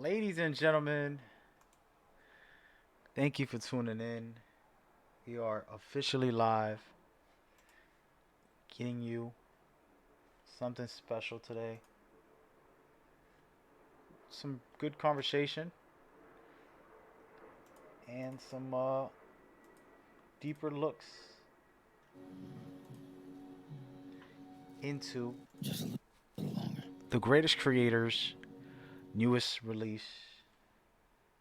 Ladies and gentlemen, thank you for tuning in. We are officially live, getting you something special today. Some good conversation and some deeper looks into Just a little longer. the greatest creators, newest release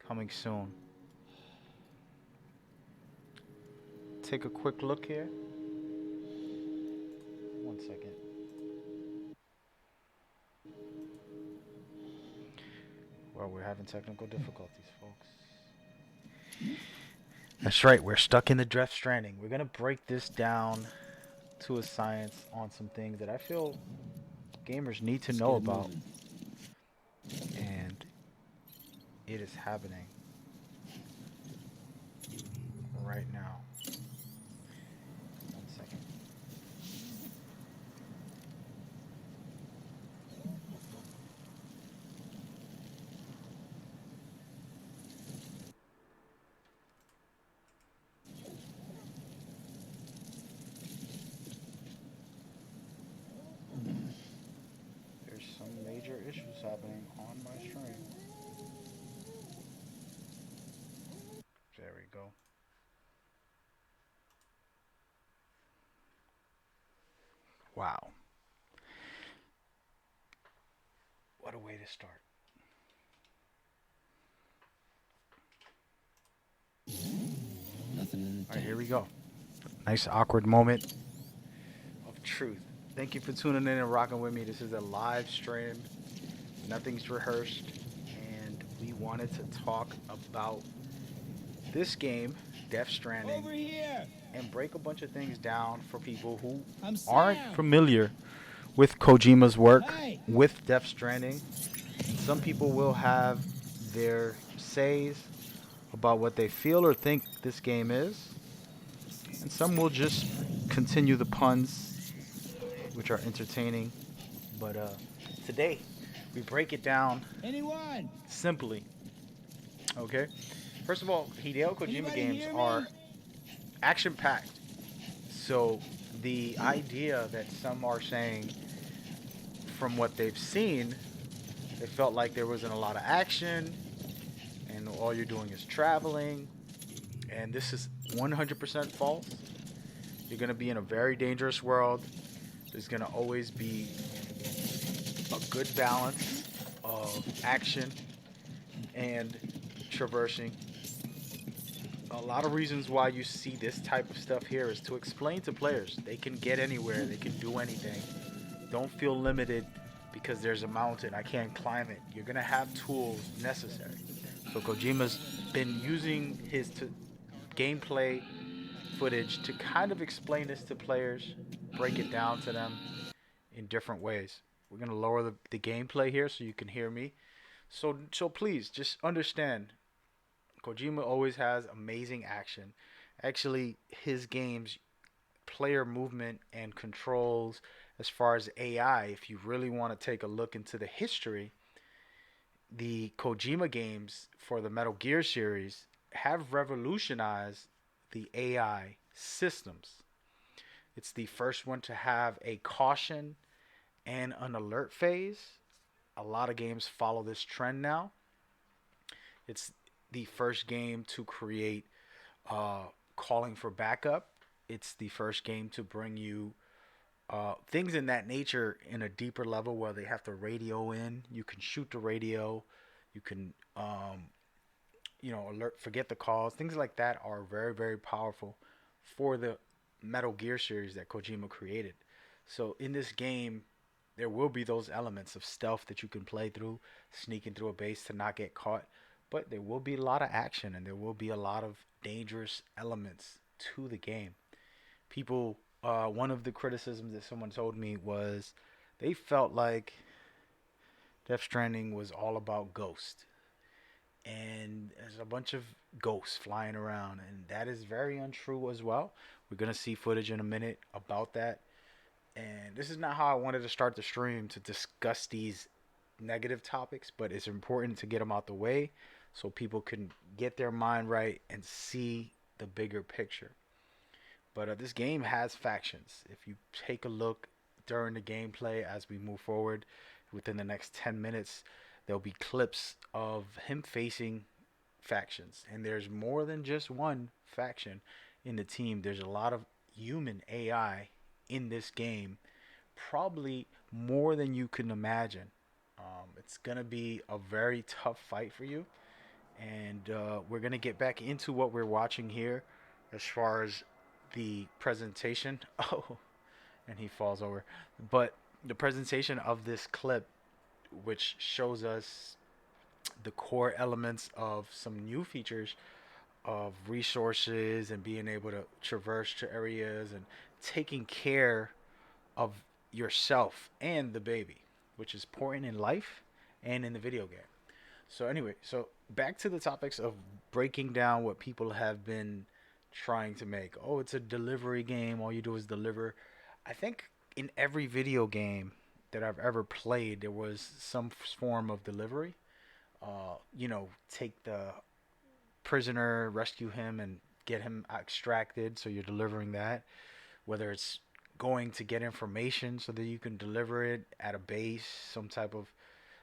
coming soon. Take a quick look here. One second. Well, we're having technical difficulties, folks. That's right, we're stuck in the Death Stranding. We're gonna break this down to a science on some things that I feel gamers need to Let's know get it about, moving. and it is happening right now. One second. There's some major issues happening on my stream. There we go. Wow. What a way to start. Nothing in the All right, here tank. we go. Nice awkward moment of truth. Thank you for tuning in and rocking with me. This is a live stream. Nothing's rehearsed, and we wanted to talk about this game, Death Stranding, Over here! and break a bunch of things down for people who I'm aren't Sam! familiar with Kojima's work Hey! with Death Stranding. Some people will have their says about what they feel or think this game is, and some will just continue the puns, which are entertaining. But today, we break it down Anyone? simply. Okay. First of all, Hideo Kojima Anybody games hear are me? action packed. So the idea that some are saying from what they've seen, they felt like there wasn't a lot of action and all you're doing is traveling. And this is 100% false. You're going to be in a very dangerous world. There's going to always be a good balance of action and traversing. A lot of reasons why you see this type of stuff here is to explain to players they can get anywhere, they can do anything. Don't feel limited because there's a mountain. I can't climb it. You're gonna have tools necessary. So Kojima's been using his gameplay footage to kind of explain this to players, break it down to them in different ways. We're gonna lower the gameplay here so you can hear me. So please just understand Kojima always has amazing action. Actually, his games, player movement and controls, as far as AI, if you really want to take a look into the history, the Kojima games for the Metal Gear series have revolutionized the AI systems. It's the first one to have a caution and an alert phase. A lot of games follow this trend now. It's the first game to create uh, calling for backup. It's the first game to bring you things in that nature in a deeper level where they have to radio in. You can shoot the radio. You can, alert, forget the calls. Things like that are very, very powerful for the Metal Gear series that Kojima created. So in this game, there will be those elements of stealth that you can play through, sneaking through a base to not get caught. But there will be a lot of action and there will be a lot of dangerous elements to the game. People, one of the criticisms that someone told me was they felt like Death Stranding was all about Ghost. And there's a bunch of ghosts flying around, and that is very untrue as well. We're going to see footage in a minute about that. And this is not how I wanted to start the stream to discuss these negative topics, but it's important to get them out the way so people can get their mind right and see the bigger picture. But this game has factions. If you take a look during the gameplay as we move forward within the next 10 minutes, there'll be clips of him facing factions. And there's more than just one faction in the team. There's a lot of human AI in this game, probably more than you can imagine. It's going to be a very tough fight for you. And we're going to get back into what we're watching here as far as the presentation. Oh, and he falls over. But the presentation of this clip, which shows us the core elements of some new features of resources and being able to traverse to areas and taking care of yourself and the baby, which is important in life and in the video game. So anyway, so back to the topics of breaking down what people have been trying to make. Oh, it's a delivery game. All you do is deliver. I think in every video game that I've ever played, there was some form of delivery. Take the prisoner, rescue him, and get him extracted. So you're delivering that. Whether it's going to get information so that you can deliver it at a base, some type of.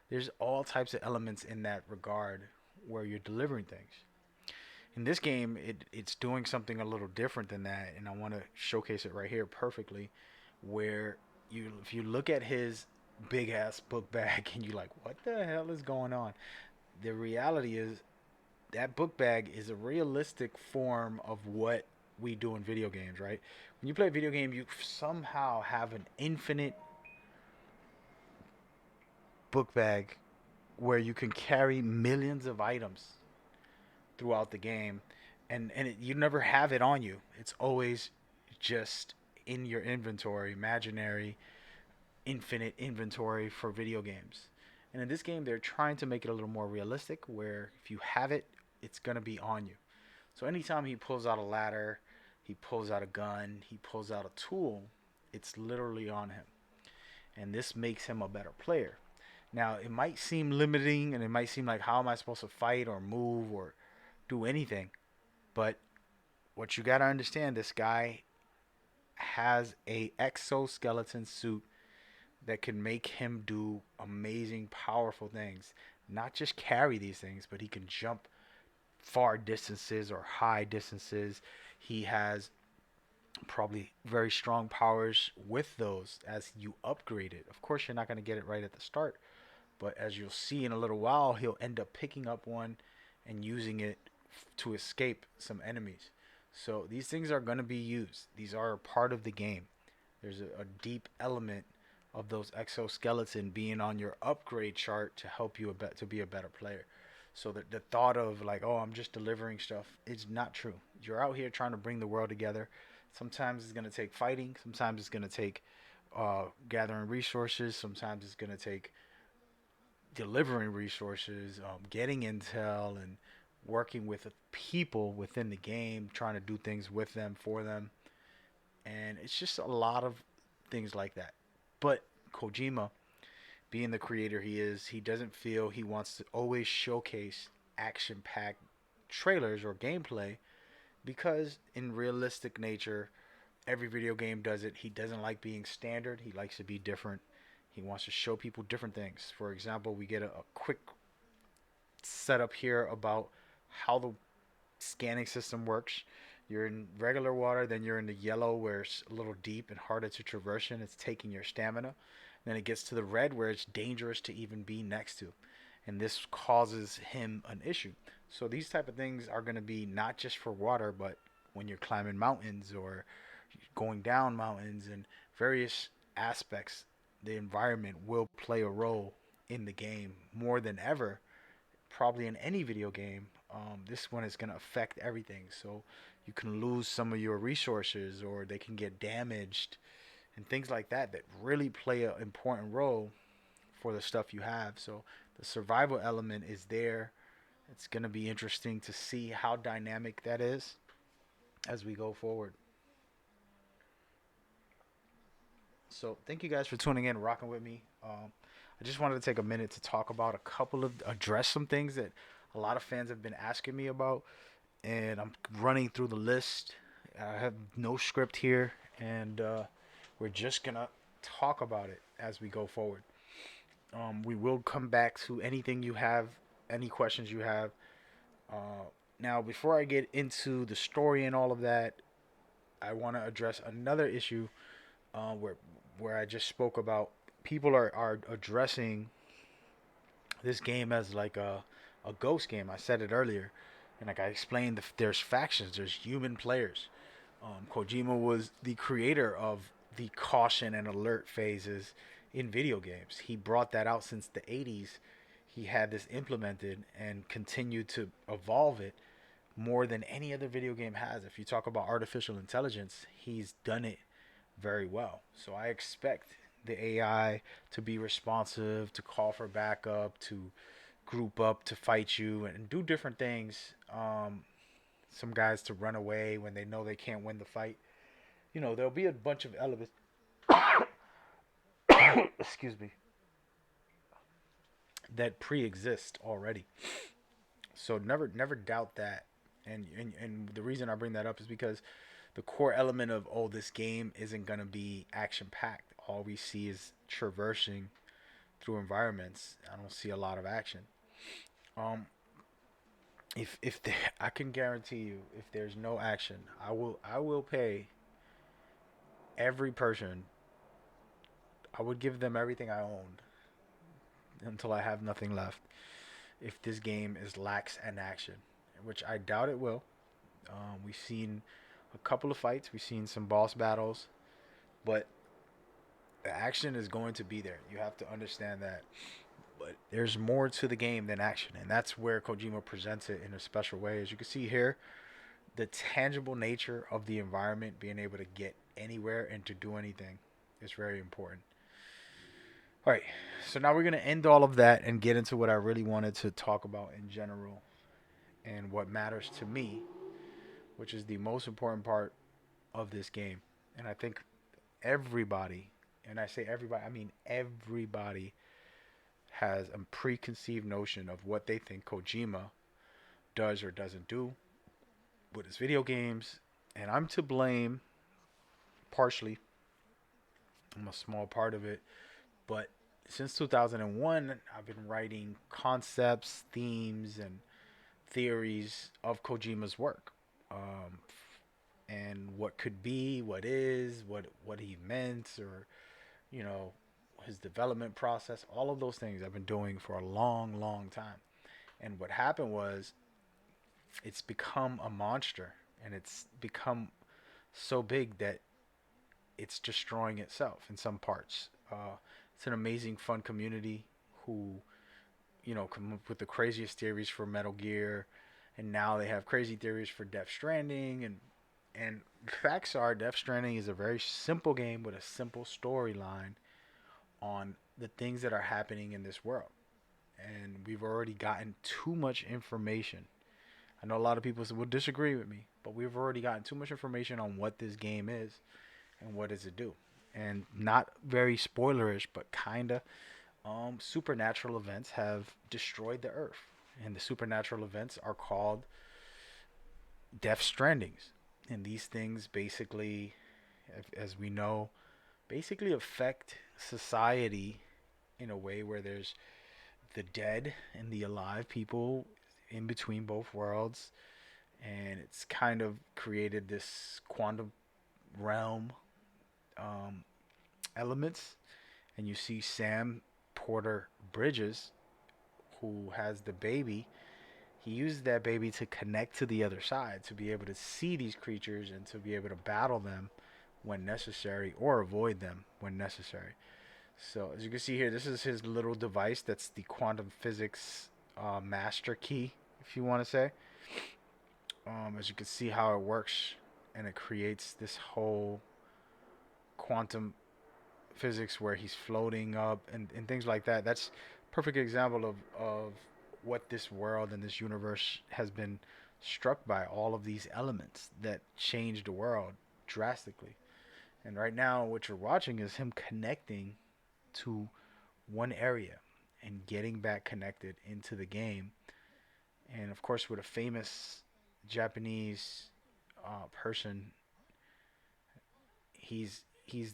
There's all types of elements in that regard where you're delivering things. In this game, it's doing something a little different than that, and I want to showcase it right here perfectly. Where if you look at his big ass book bag and you're like, what the hell is going on? The reality is that book bag is a realistic form of what we do in video games, right? When you play a video game, you somehow have an infinite book bag where you can carry millions of items throughout the game, and you never have it on you. It's always just in your inventory, imaginary, infinite inventory for video games. And in this game, they're trying to make it a little more realistic, where if you have it, it's gonna be on you. So anytime he pulls out a ladder, he pulls out a gun, he pulls out a tool, it's literally on him. And this makes him a better player. Now, it might seem limiting and it might seem like, how am I supposed to fight or move or do anything? But what you got to understand, this guy has a exoskeleton suit that can make him do amazing, powerful things. Not just carry these things, but he can jump far distances or high distances. He has probably very strong powers with those as you upgrade it. Of course, you're not going to get it right at the start, but as you'll see in a little while, he'll end up picking up one and using it to escape some enemies. So these things are going to be used. These are a part of the game. There's a deep element of those exoskeleton being on your upgrade chart to help you to be a better player. So that the thought of like, oh, I'm just delivering stuff is not true. You're out here trying to bring the world together. Sometimes it's going to take fighting. Sometimes it's going to take gathering resources. Sometimes it's going to take delivering resources, getting intel, and working with people within the game, trying to do things with them, for them. And it's just a lot of things like that. But Kojima, being the creator he is, he doesn't feel he wants to always showcase action packed trailers or gameplay because, in realistic nature, every video game does it. He doesn't like being standard, he likes to be different. He wants to show people different things. For example, we get a quick setup here about how the scanning system works. You're in regular water, then you're in the yellow where it's a little deep and harder to traverse and it's taking your stamina. Then it gets to the red where it's dangerous to even be next to. And this causes him an issue. So these type of things are going to be not just for water, but when you're climbing mountains or going down mountains and various aspects, the environment will play a role in the game more than ever, probably in any video game. This one is going to affect everything. So you can lose some of your resources or they can get damaged and things like that that really play an important role for the stuff you have. So the survival element is there. It's going to be interesting to see how dynamic that is as we go forward. So thank you guys for tuning in, rocking with me. I just wanted to take a minute to talk about address some things that a lot of fans have been asking me about, and I'm running through the list. I have no script here, and we're just gonna talk about it as we go forward. We will come back to anything you have, any questions you have. Uh, Now, before I get into the story and all of that, I want to address another issue uh, where where I just spoke about. People are addressing this game as like a ghost game. I said it earlier, and like I explained, there's factions, there's human players. Kojima was the creator of the caution and alert phases in video games. He brought that out since the 80s. He had this implemented and continued to evolve it more than any other video game has. If you talk about artificial intelligence, he's done it very well. So I expect the AI to be responsive, to call for backup, to group up to fight you and do different things. Some guys to run away when they know they can't win the fight. You know, there'll be a bunch of elements. Excuse me. That pre-exist already. So never doubt that. And the reason I bring that up is because the core element of this game isn't gonna be action packed. All we see is traversing through environments. I don't see a lot of action. Um, if the, I can guarantee you, if there's no action, I will pay every person. I would give them everything I owned until I have nothing left. If this game is lacks an action, which I doubt it will. We've seen a couple of fights. We've seen some boss battles, but the action is going to be there. You have to understand that. But there's more to the game than action, and that's where Kojima presents it in a special way. As you can see here, the tangible nature of the environment, being able to get anywhere and to do anything, is very important. All right, so now we're gonna end all of that and get into what I really wanted to talk about in general and what matters to me, which is the most important part of this game. And I think everybody, and I say everybody, I mean everybody, has a preconceived notion of what they think Kojima does or doesn't do with his video games. And I'm to blame partially. I'm a small part of it. But since 2001, I've been writing concepts, themes, and theories of Kojima's work. And what could be, what is, what he meant, or you know, his development process, all of those things I've been doing for a long, long time. And what happened was it's become a monster, and it's become so big that it's destroying itself in some parts. It's an amazing, fun community who, come up with the craziest theories for Metal Gear, and now they have crazy theories for Death Stranding, and the facts are Death Stranding is a very simple game with a simple storyline on the things that are happening in this world. And we've already gotten too much information. I know a lot of people will disagree with me, but we've already gotten too much information on what this game is and what does it do. And not very spoilerish, but kinda. Supernatural events have destroyed the Earth, and the supernatural events are called Death Strandings. And these things basically, as we know, basically affect society in a way where there's the dead and the alive people in between both worlds, and it's kind of created this quantum realm um, elements. And you see Sam Porter Bridges, who has the baby. He used that baby to connect to the other side, to be able to see these creatures and to be able to battle them when necessary or avoid them when necessary. So as you can see here, this is his little device. That's the quantum physics master key, if you want to say. As you can see how it works, and it creates this whole quantum physics where he's floating up and things like that. That's a perfect example of what this world and this universe has been struck by, all of these elements that change the world drastically. And right now what you're watching is him connecting to one area and getting back connected into the game. And of course, with a famous Japanese person, he's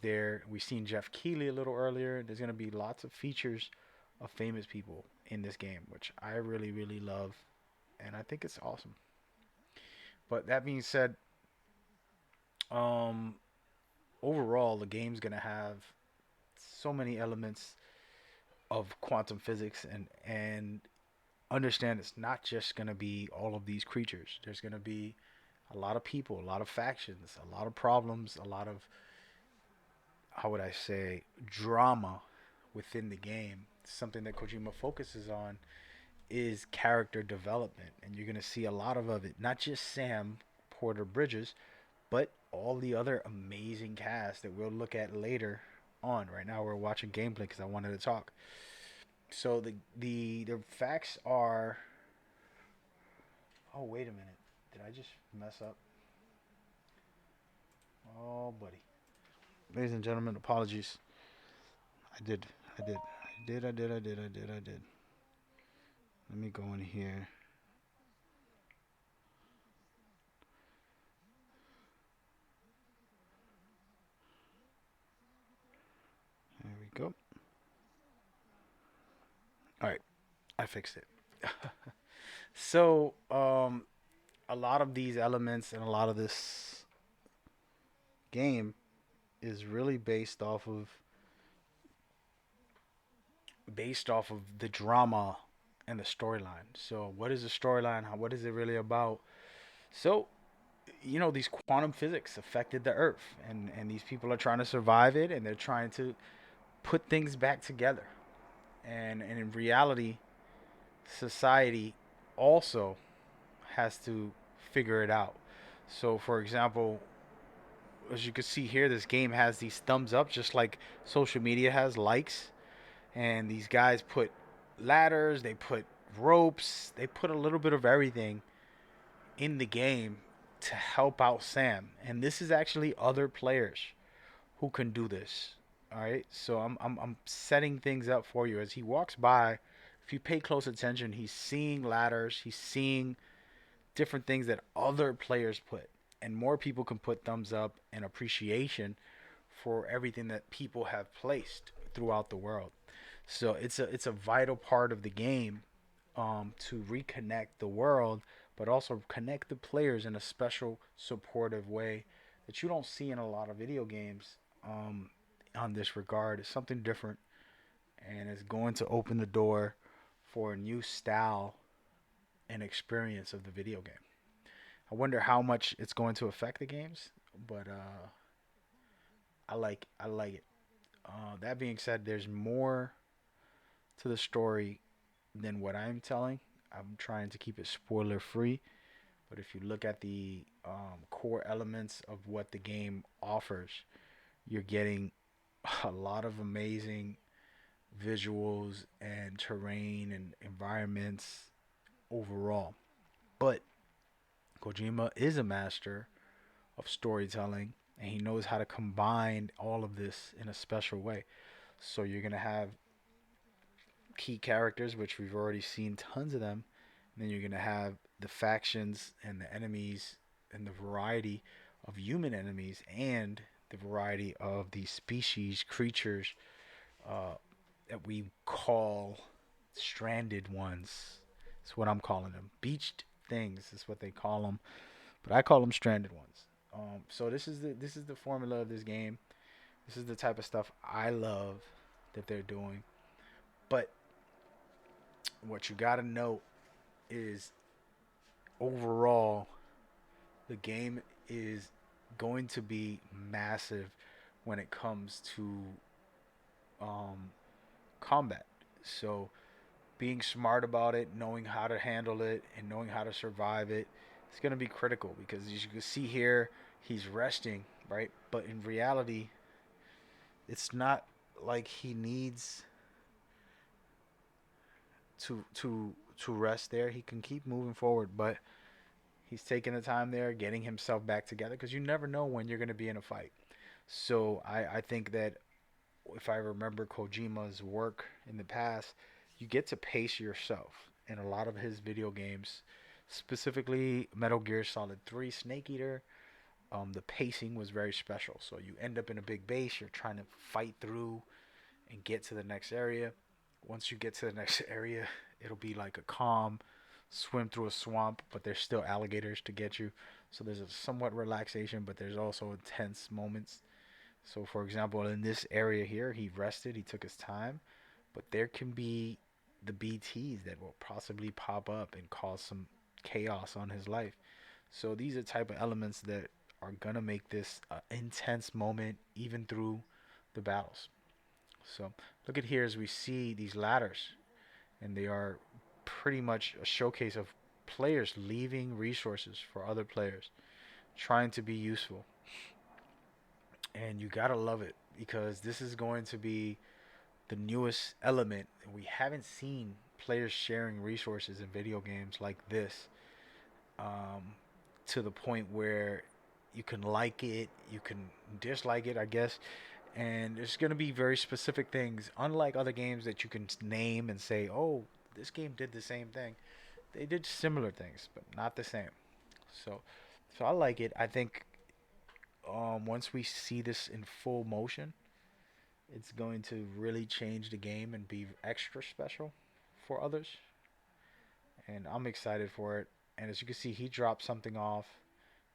there. We've seen Jeff Keighley a little earlier. There's gonna be lots of features of famous people in this game, which I really really love, and I think it's awesome. But that being said, um, overall the game's gonna have so many elements of quantum physics, and understand it's not just gonna be all of these creatures. There's gonna be a lot of people, a lot of factions, a lot of problems, a lot of, how would I say, drama within the game. Something that Kojima focuses on is character development, and you're going to see a lot of it. Not just Sam Porter Bridges, but all the other amazing cast that we'll look at later on. Right now, we're watching gameplay because I wanted to talk. So the facts are. Oh wait a minute, did I just mess up? Oh buddy, ladies and gentlemen, apologies. I did, I did, I did. Let me go in here. There we go. All right, I fixed it. So, a lot of these elements and a lot of this game is really based off of the drama and the storyline. So, what is the storyline? What is it really about? So, these quantum physics affected the Earth, and these people are trying to survive it, and they're trying to put things back together. And in reality, society also has to figure it out. So, for example, as you can see here, this game has these thumbs up, just like social media has likes. And these guys put ladders, they put ropes, they put a little bit of everything in the game to help out Sam. And this is actually other players who can do this. All right, so I'm setting things up for you as he walks by. If you pay close attention, he's seeing ladders, he's seeing different things that other players put, and more people can put thumbs up and appreciation for everything that people have placed throughout the world. So it's a vital part of the game, to reconnect the world, but also connect the players in a special supportive way that you don't see in a lot of video games. On this regard, it's something different, and it's going to open the door for a new style and experience of the video game. I wonder how much it's going to affect the games, but I like it. That being said, there's more to the story than what I'm telling. I'm trying to keep it spoiler free, but if you look at the core elements of what the game offers, you're getting a lot of amazing visuals and terrain and environments overall. But Kojima is a master of storytelling, and he knows how to combine all of this in a special way. So you're going to have key characters, which we've already seen tons of them. And then you're going to have the factions and the enemies and the variety of human enemies and the variety of these species, creatures, uh, that we call stranded ones. That's what I'm calling them. Beached things is what they call them, but I call them stranded ones. So this is the formula of this game. This is the type of stuff I love that they're doing. But what you got to know is overall, the game is going to be massive when it comes to um, combat. So being smart about it, knowing how to handle it, and knowing how to survive it, it's going to be critical because as you can see here, he's resting, right? But in reality, it's not like he needs to rest there. He can keep moving forward, but he's taking the time there, getting himself back together because you never know when you're going to be in a fight. So I think that if I remember Kojima's work in the past, you get to pace yourself in a lot of his video games, specifically Metal Gear Solid 3 Snake Eater. The pacing was very special. So you end up in a big base, you're trying to fight through and get to the next area. Once you get to the next area, it'll be like a calm swim through a swamp, but there's still alligators to get you. So there's a somewhat relaxation, but there's also intense moments. So, for example, in this area here, he rested, he took his time, but there can be the BTs that will possibly pop up and cause some chaos on his life. So these are type of elements that are gonna make this an intense moment even through the battles. So look at here as we see these ladders, and they are pretty much a showcase of players leaving resources for other players, trying to be useful. And you gotta love it because this is going to be the newest element. We haven't seen players sharing resources in video games like this, um, to the point where you can like it, you can dislike it, I guess. And there's going to be very specific things, unlike other games that you can name and say, oh, this game did the same thing. They did similar things, but not the same. So, so I like it. I think once we see this in full motion, it's going to really change the game and be extra special for others. And I'm excited for it. And as you can see, he dropped something off.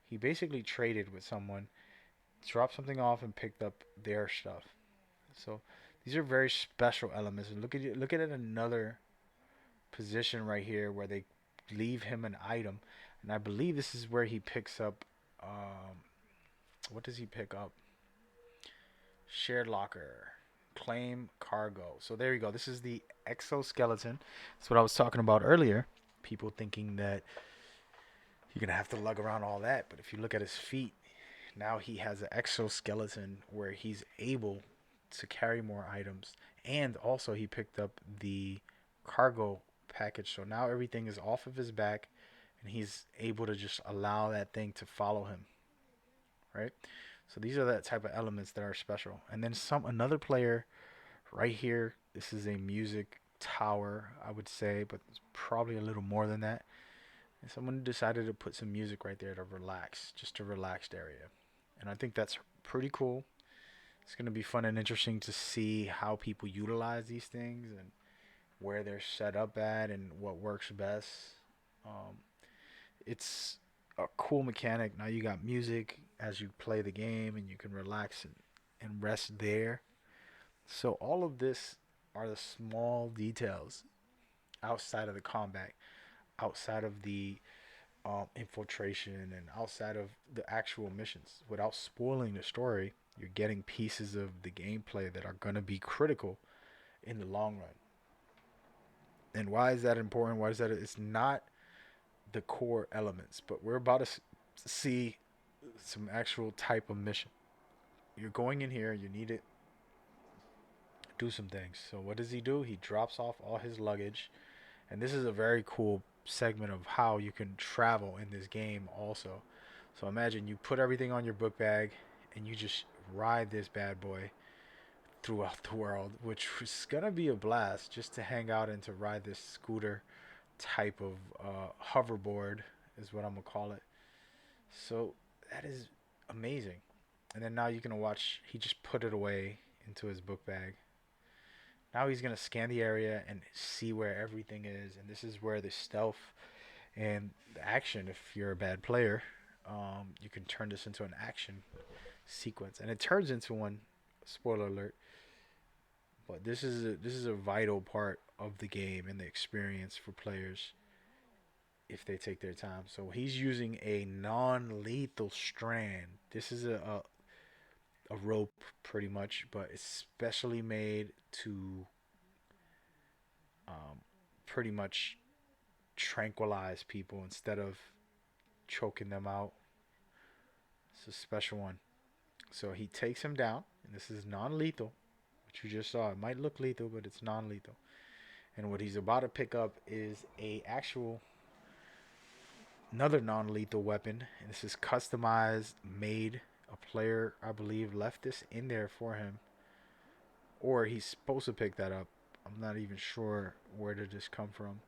He basically traded with someone, dropped something off, and picked up their stuff. So these are very special elements. And look at it another position right here where they leave him an item, and I believe this is where he picks up. What does he pick up? Shared locker, claim cargo. So there you go. This is the exoskeleton. That's what I was talking about earlier. People thinking that you're gonna have to lug around all that, but if you look at his feet, now he has an exoskeleton where he's able to carry more items, and also he picked up the cargo package. So now everything is off of his back, and he's able to just allow that thing to follow him, right? So these are that type of elements that are special. And then some another player right here. This is a music tower, I would say, but it's probably a little more than that. And someone decided to put some music right there to relax, just a relaxed area. And I think that's pretty cool. It's going to be fun and interesting to see how people utilize these things and where they're set up at and what works best. Um, it's a cool mechanic. Now you got music as you play the game, and you can relax and rest there. So all of this are the small details outside of the combat, outside of the infiltration, and outside of the actual missions. Without spoiling the story, you're getting pieces of the gameplay that are going to be critical in the long run. And why is that important? Why is that? It's not the core elements, but we're about to see some actual type of mission. You're going in here, you need to do some things. So what does he do? He drops off all his luggage, and this is a very cool segment of how you can travel in this game also. So imagine you put everything on your book bag and you just ride this bad boy throughout the world, which was gonna be a blast just to hang out and to ride this scooter type of hoverboard is what I'm gonna call it. So that is amazing. And then now you can watch. He just put it away into his book bag. Now he's gonna scan the area and see where everything is, and this is where the stealth and the action. If you're a bad player, you can turn this into an action sequence, and it turns into one. Spoiler alert! But this is a vital part of the game and the experience for players if they take their time. So he's using a non-lethal strand. This is a rope pretty much, but it's specially made to um, pretty much tranquilize people instead of choking them out. It's a special one. So he takes him down, and this is non-lethal, which you just saw. It might look lethal, but it's non-lethal. And what he's about to pick up is a actual another non-lethal weapon. And this is customized, made. A player, I believe, left this in there for him. or he's supposed to pick that up. I'm not even sure where did this come from.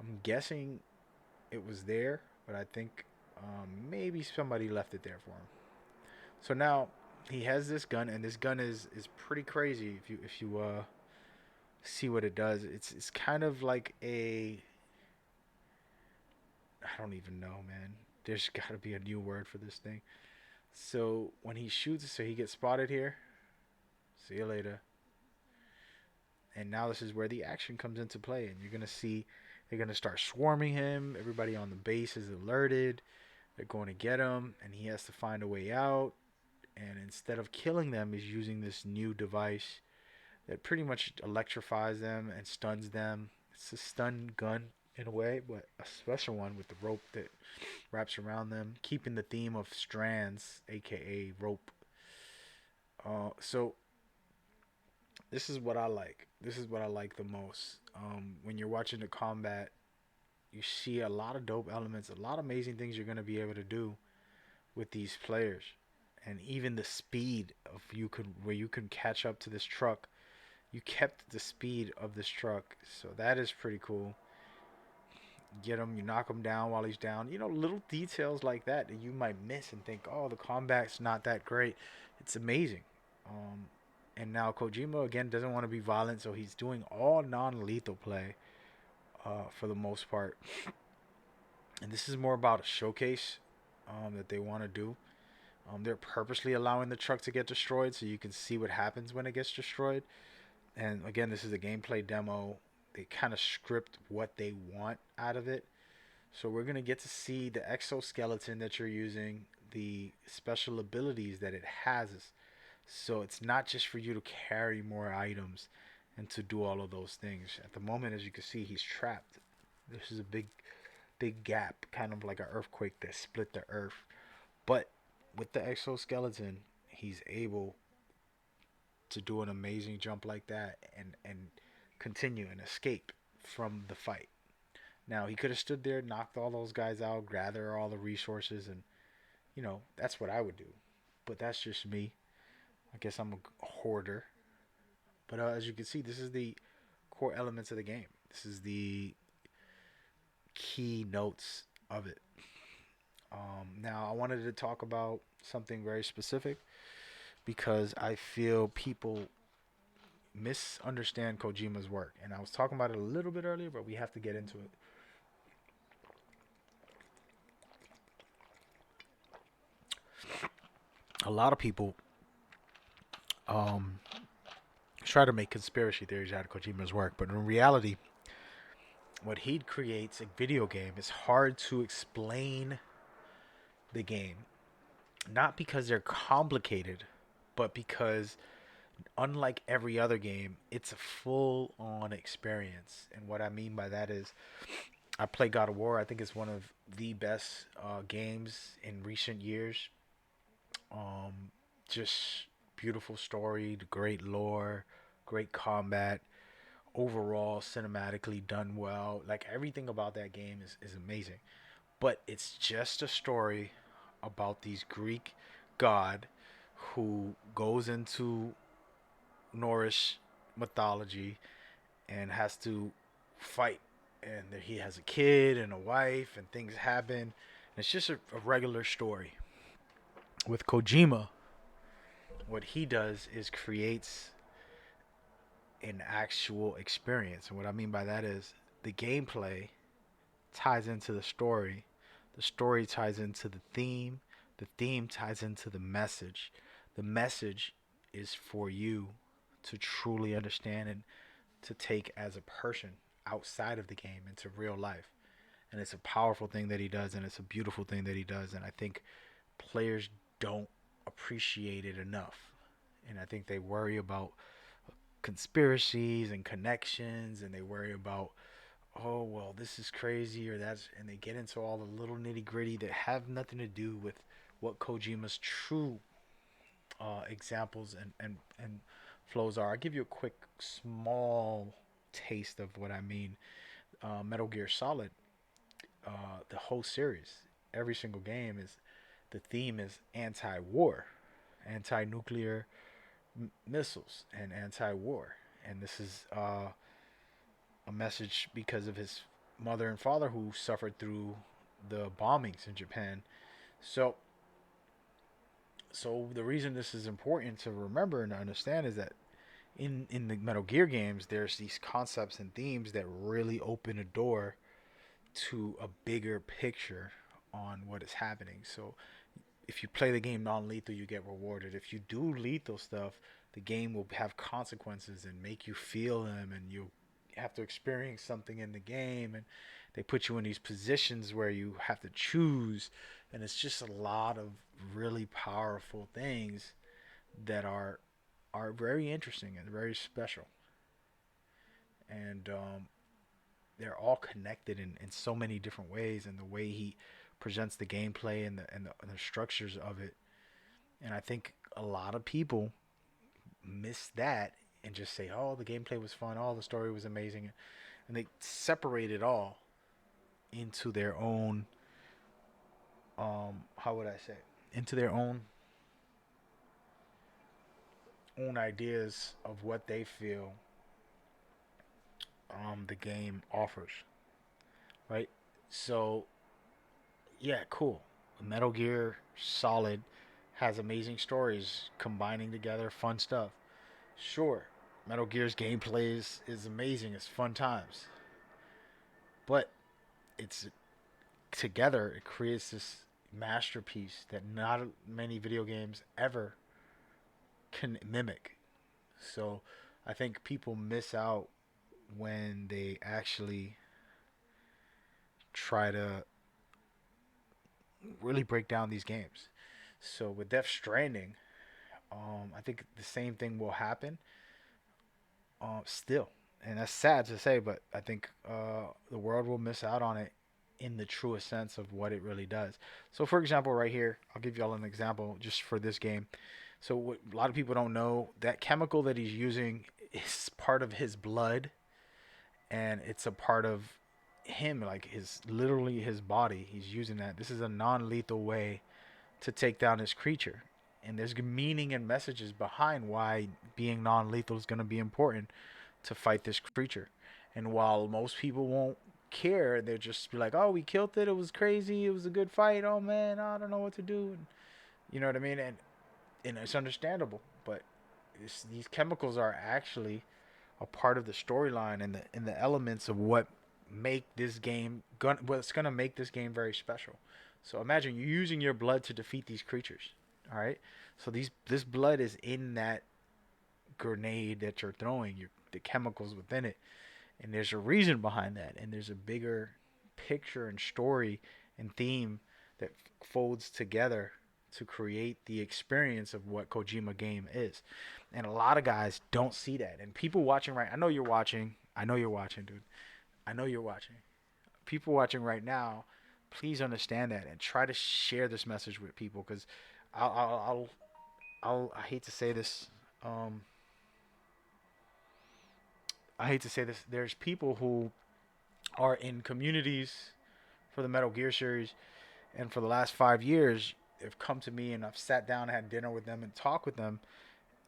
I'm guessing it was there, but I think maybe somebody left it there for him. So now he has this gun, and this gun is pretty crazy. If you see what it does, it's kind of like a, I don't even know, man. There's got to be a new word for this thing. So when he shoots, so he gets spotted here. See you later. And now this is where the action comes into play, and you're gonna see they're gonna start swarming him. Everybody on the base is alerted. They're going to get him, and he has to find a way out. And instead of killing them, he's using this new device that pretty much electrifies them and stuns them. It's a stun gun in a way, but a special one with the rope that wraps around them, keeping the theme of strands, aka rope. So this is what I like. This is what I like the most. When you're watching the combat, you see a lot of dope elements, a lot of amazing things you're gonna be able to do with these players, and even the speed of you could where you can catch up to this truck. You kept the speed of this truck, so that is pretty cool. Get him, you knock him down while he's down. You know, little details like that that you might miss and think, oh, the combat's not that great. It's amazing. Um, and now Kojima again doesn't want to be violent, so he's doing all non-lethal play for the most part. And this is more about a showcase that they want to do. They're purposely allowing the truck to get destroyed so you can see what happens when it gets destroyed. And again, this is a gameplay demo. They kind of script what they want out of it. So we're going to get to see the exoskeleton that you're using, the special abilities that it has. So it's not just for you to carry more items and to do all of those things. At the moment, as you can see, he's trapped. This is a big gap, kind of like an earthquake that split the earth. But with the exoskeleton, he's able to do an amazing jump like that and continue and escape from the fight. Now he could have stood there, knocked all those guys out, gather all the resources, and that's what I would do. But that's just me. I guess I'm a hoarder. But as you can see, this is the core elements of the game. This is the key notes of it. Now I wanted to talk about something very specific because I feel people misunderstand Kojima's work, and I was talking about it a little bit earlier, but we have to get into it. A lot of people um, try to make conspiracy theories out of Kojima's work, but in reality, what he creates a video game is hard to explain the game, not because they're complicated, but because unlike every other game, it's a full on experience. And what I mean by that is I play God of War. I think it's one of the best games in recent years. Um, just beautiful story, great lore, great combat, overall cinematically done well. Like everything about that game is amazing. But it's just a story about these Greek god who goes into Norse mythology and has to fight. And he has a kid and a wife, and things happen. And it's just a regular story. With Kojima, what he does is creates an actual experience. And what I mean by that is the gameplay ties into the story ties into the theme ties into the message. The message is for you to truly understand and to take as a person outside of the game into real life. And it's a powerful thing that he does, and it's a beautiful thing that he does. And I think players don't appreciate it enough. And I think they worry about conspiracies and connections, and they worry about, oh, well, this is crazy or that's, and they get into all the little nitty gritty that have nothing to do with what Kojima's true examples and flows are. I'll give you a quick, small taste of what I mean. Metal Gear Solid, the whole series, every single game is the theme is anti-war, anti-nuclear, missiles and anti-war. And this is a message because of his mother and father who suffered through the bombings in Japan. So, so the reason this is important to remember and understand is that in the Metal Gear games, there's these concepts and themes that really open a door to a bigger picture on what is happening. So if you play the game non-lethal, you get rewarded. If you do lethal stuff, the game will have consequences and make you feel them, and you have to experience something in the game. And they put you in these positions where you have to choose, and it's just a lot of really powerful things that are very interesting and very special. And they're all connected in so many different ways, and the way he presents the gameplay and the structures of it. And I think a lot of people miss that and just say, "Oh, the gameplay was fun. Oh, the story was amazing," and they separate it all into their own. How would I say? Into their own ideas of what they feel the game offers, right? So yeah, cool. Metal Gear Solid has amazing stories combining together fun stuff. Sure, Metal Gear's gameplay is amazing. It's fun times. But it's together it creates this masterpiece that not many video games ever can mimic. So I think people miss out when they actually try to really break down these games. So with Death Stranding, I think the same thing will happen. Still, and that's sad to say, but I think the world will miss out on it in the truest sense of what it really does. So, for example, right here, I'll give y'all an example just for this game. So, what a lot of people don't know, that chemical that he's using is part of his blood, and it's a part of him, like his literally his body. He's using that. This is a non-lethal way to take down this creature. And there's meaning and messages behind why being non lethal is going to be important to fight this creature. And while most people won't care, they'll just be like, oh, we killed it. It was crazy. It was a good fight. Oh, man, I don't know what to do. And, you know what I mean? And it's understandable. But these chemicals are actually a part of the storyline and the elements of what make this game what's gonna make this game very special. So imagine you're using your blood to defeat these creatures. All right. So this blood is in that grenade that you're throwing. The chemicals within it, and there's a reason behind that, and there's a bigger picture and story and theme that folds together to create the experience of what Kojima game is. And a lot of guys don't see that. And people watching right, I know you're watching. I know you're watching, dude. I know you're watching. People watching right now, please understand that and try to share this message with people because I'll, I'll, I'll, I hate to say this. Um, I hate to say this. There's people who are in communities for the Metal Gear series, and for the last 5 years, have come to me and I've sat down, had dinner with them, and talked with them,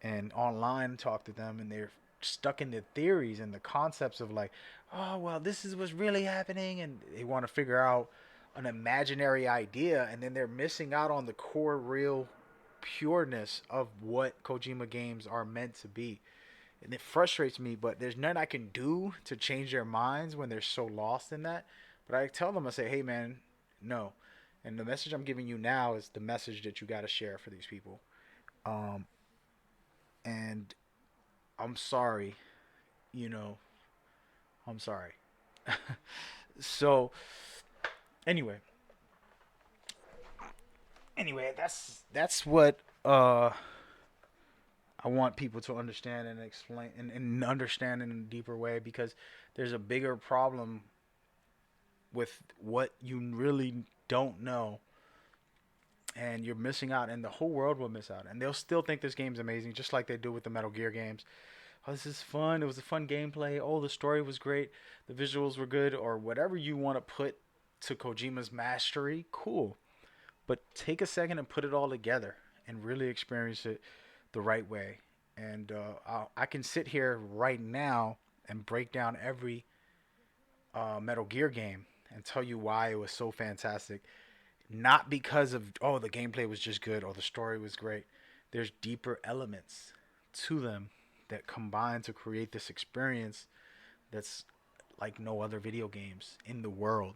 and online talked to them, and they're stuck in the theories and the concepts of like, oh well, this is what's really happening, and they want to figure out an imaginary idea, and then they're missing out on the core, real pureness of what Kojima games are meant to be. And it frustrates me, but there's nothing I can do to change their minds when they're so lost in that. But I tell them, I say, hey man, no. And the message I'm giving you now is the message that you got to share for these people. Um, and I'm sorry, you know, I'm sorry. So anyway, that's what I want people to understand and explain and understand in a deeper way because there's a bigger problem with what you really don't know and you're missing out and the whole world will miss out and they'll still think this game's amazing just like they do with the Metal Gear games. Oh, this is fun. It was a fun gameplay. Oh, the story was great. The visuals were good or whatever you want to put to Kojima's mastery. Cool. But take a second and put it all together and really experience it the right way And I can sit here right now and break down every Metal Gear game and tell you why it was so fantastic. Not because of, oh, the gameplay was just good or the story was great. There's deeper elements to them that combine to create this experience that's like no other video games in the world.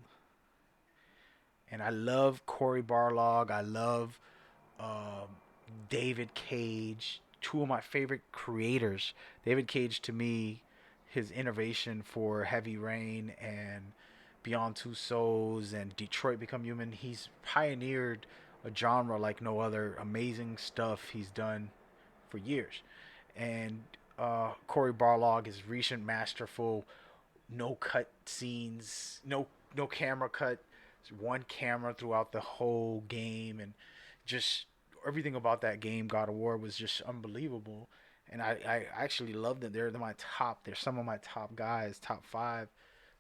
And I love Cory Barlog. I love uh, David Cage, two of my favorite creators. David Cage, to me, his innovation for Heavy Rain and Beyond Two Souls and Detroit Become Human, he's pioneered a genre like no other. Amazing stuff he's done for years. And Cory Barlog is recent masterful, no cut scenes, no camera cut, one camera throughout the whole game, and just everything about that game, God of War, was just unbelievable. And I actually love them. They're my top. They're some of my top guys, top five.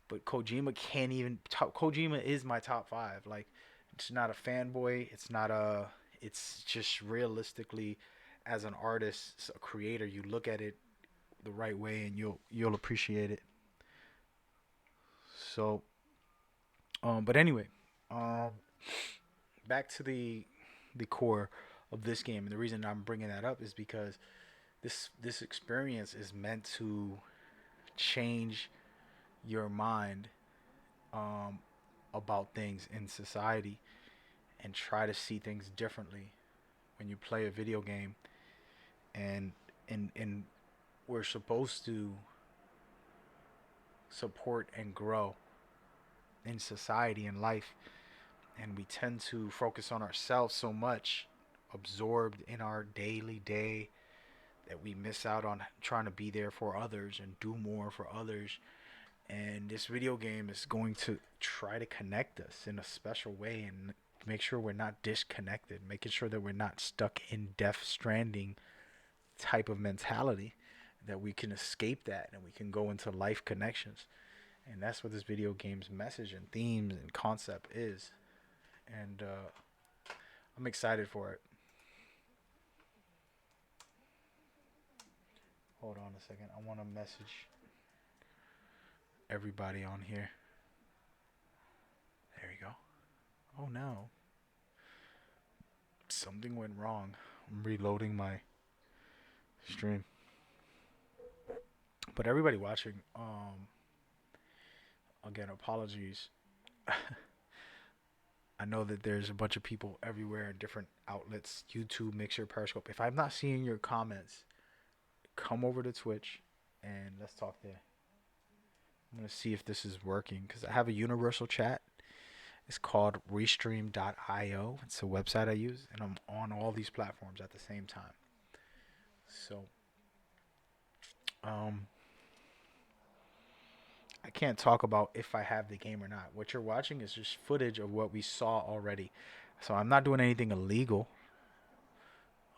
But Kojima can't even. Kojima is my top five. Like, it's not a fanboy. It's not a. It's just realistically, as an artist, a creator, you look at it the right way, and you'll appreciate it. So, but anyway, um, back to the core of this game, and the reason I'm bringing that up is because this experience is meant to change your mind um, about things in society and try to see things differently when you play a video game. And we're supposed to support and grow in society and life, and we tend to focus on ourselves so much, absorbed in our daily day, that we miss out on trying to be there for others and do more for others. And this video game is going to try to connect us in a special way and make sure we're not disconnected, making sure that we're not stuck in Death Stranding type of mentality, that we can escape that and we can go into life connections. And that's what this video game's message and themes and concept is. And I'm excited for it. Hold on a second. I want to message everybody on here. There you go. Oh no. Something went wrong. I'm reloading my stream. But everybody watching, again, apologies. I know that there's a bunch of people everywhere in different outlets, YouTube, Mixer, Periscope. If I'm not seeing your comments, come over to Twitch and let's talk there. I'm going to see if this is working because I have a universal chat. It's called Restream.io. It's a website I use, and I'm on all these platforms at the same time. So, um, I can't talk about if I have the game or not. What you're watching is just footage of what we saw already. So I'm not doing anything illegal.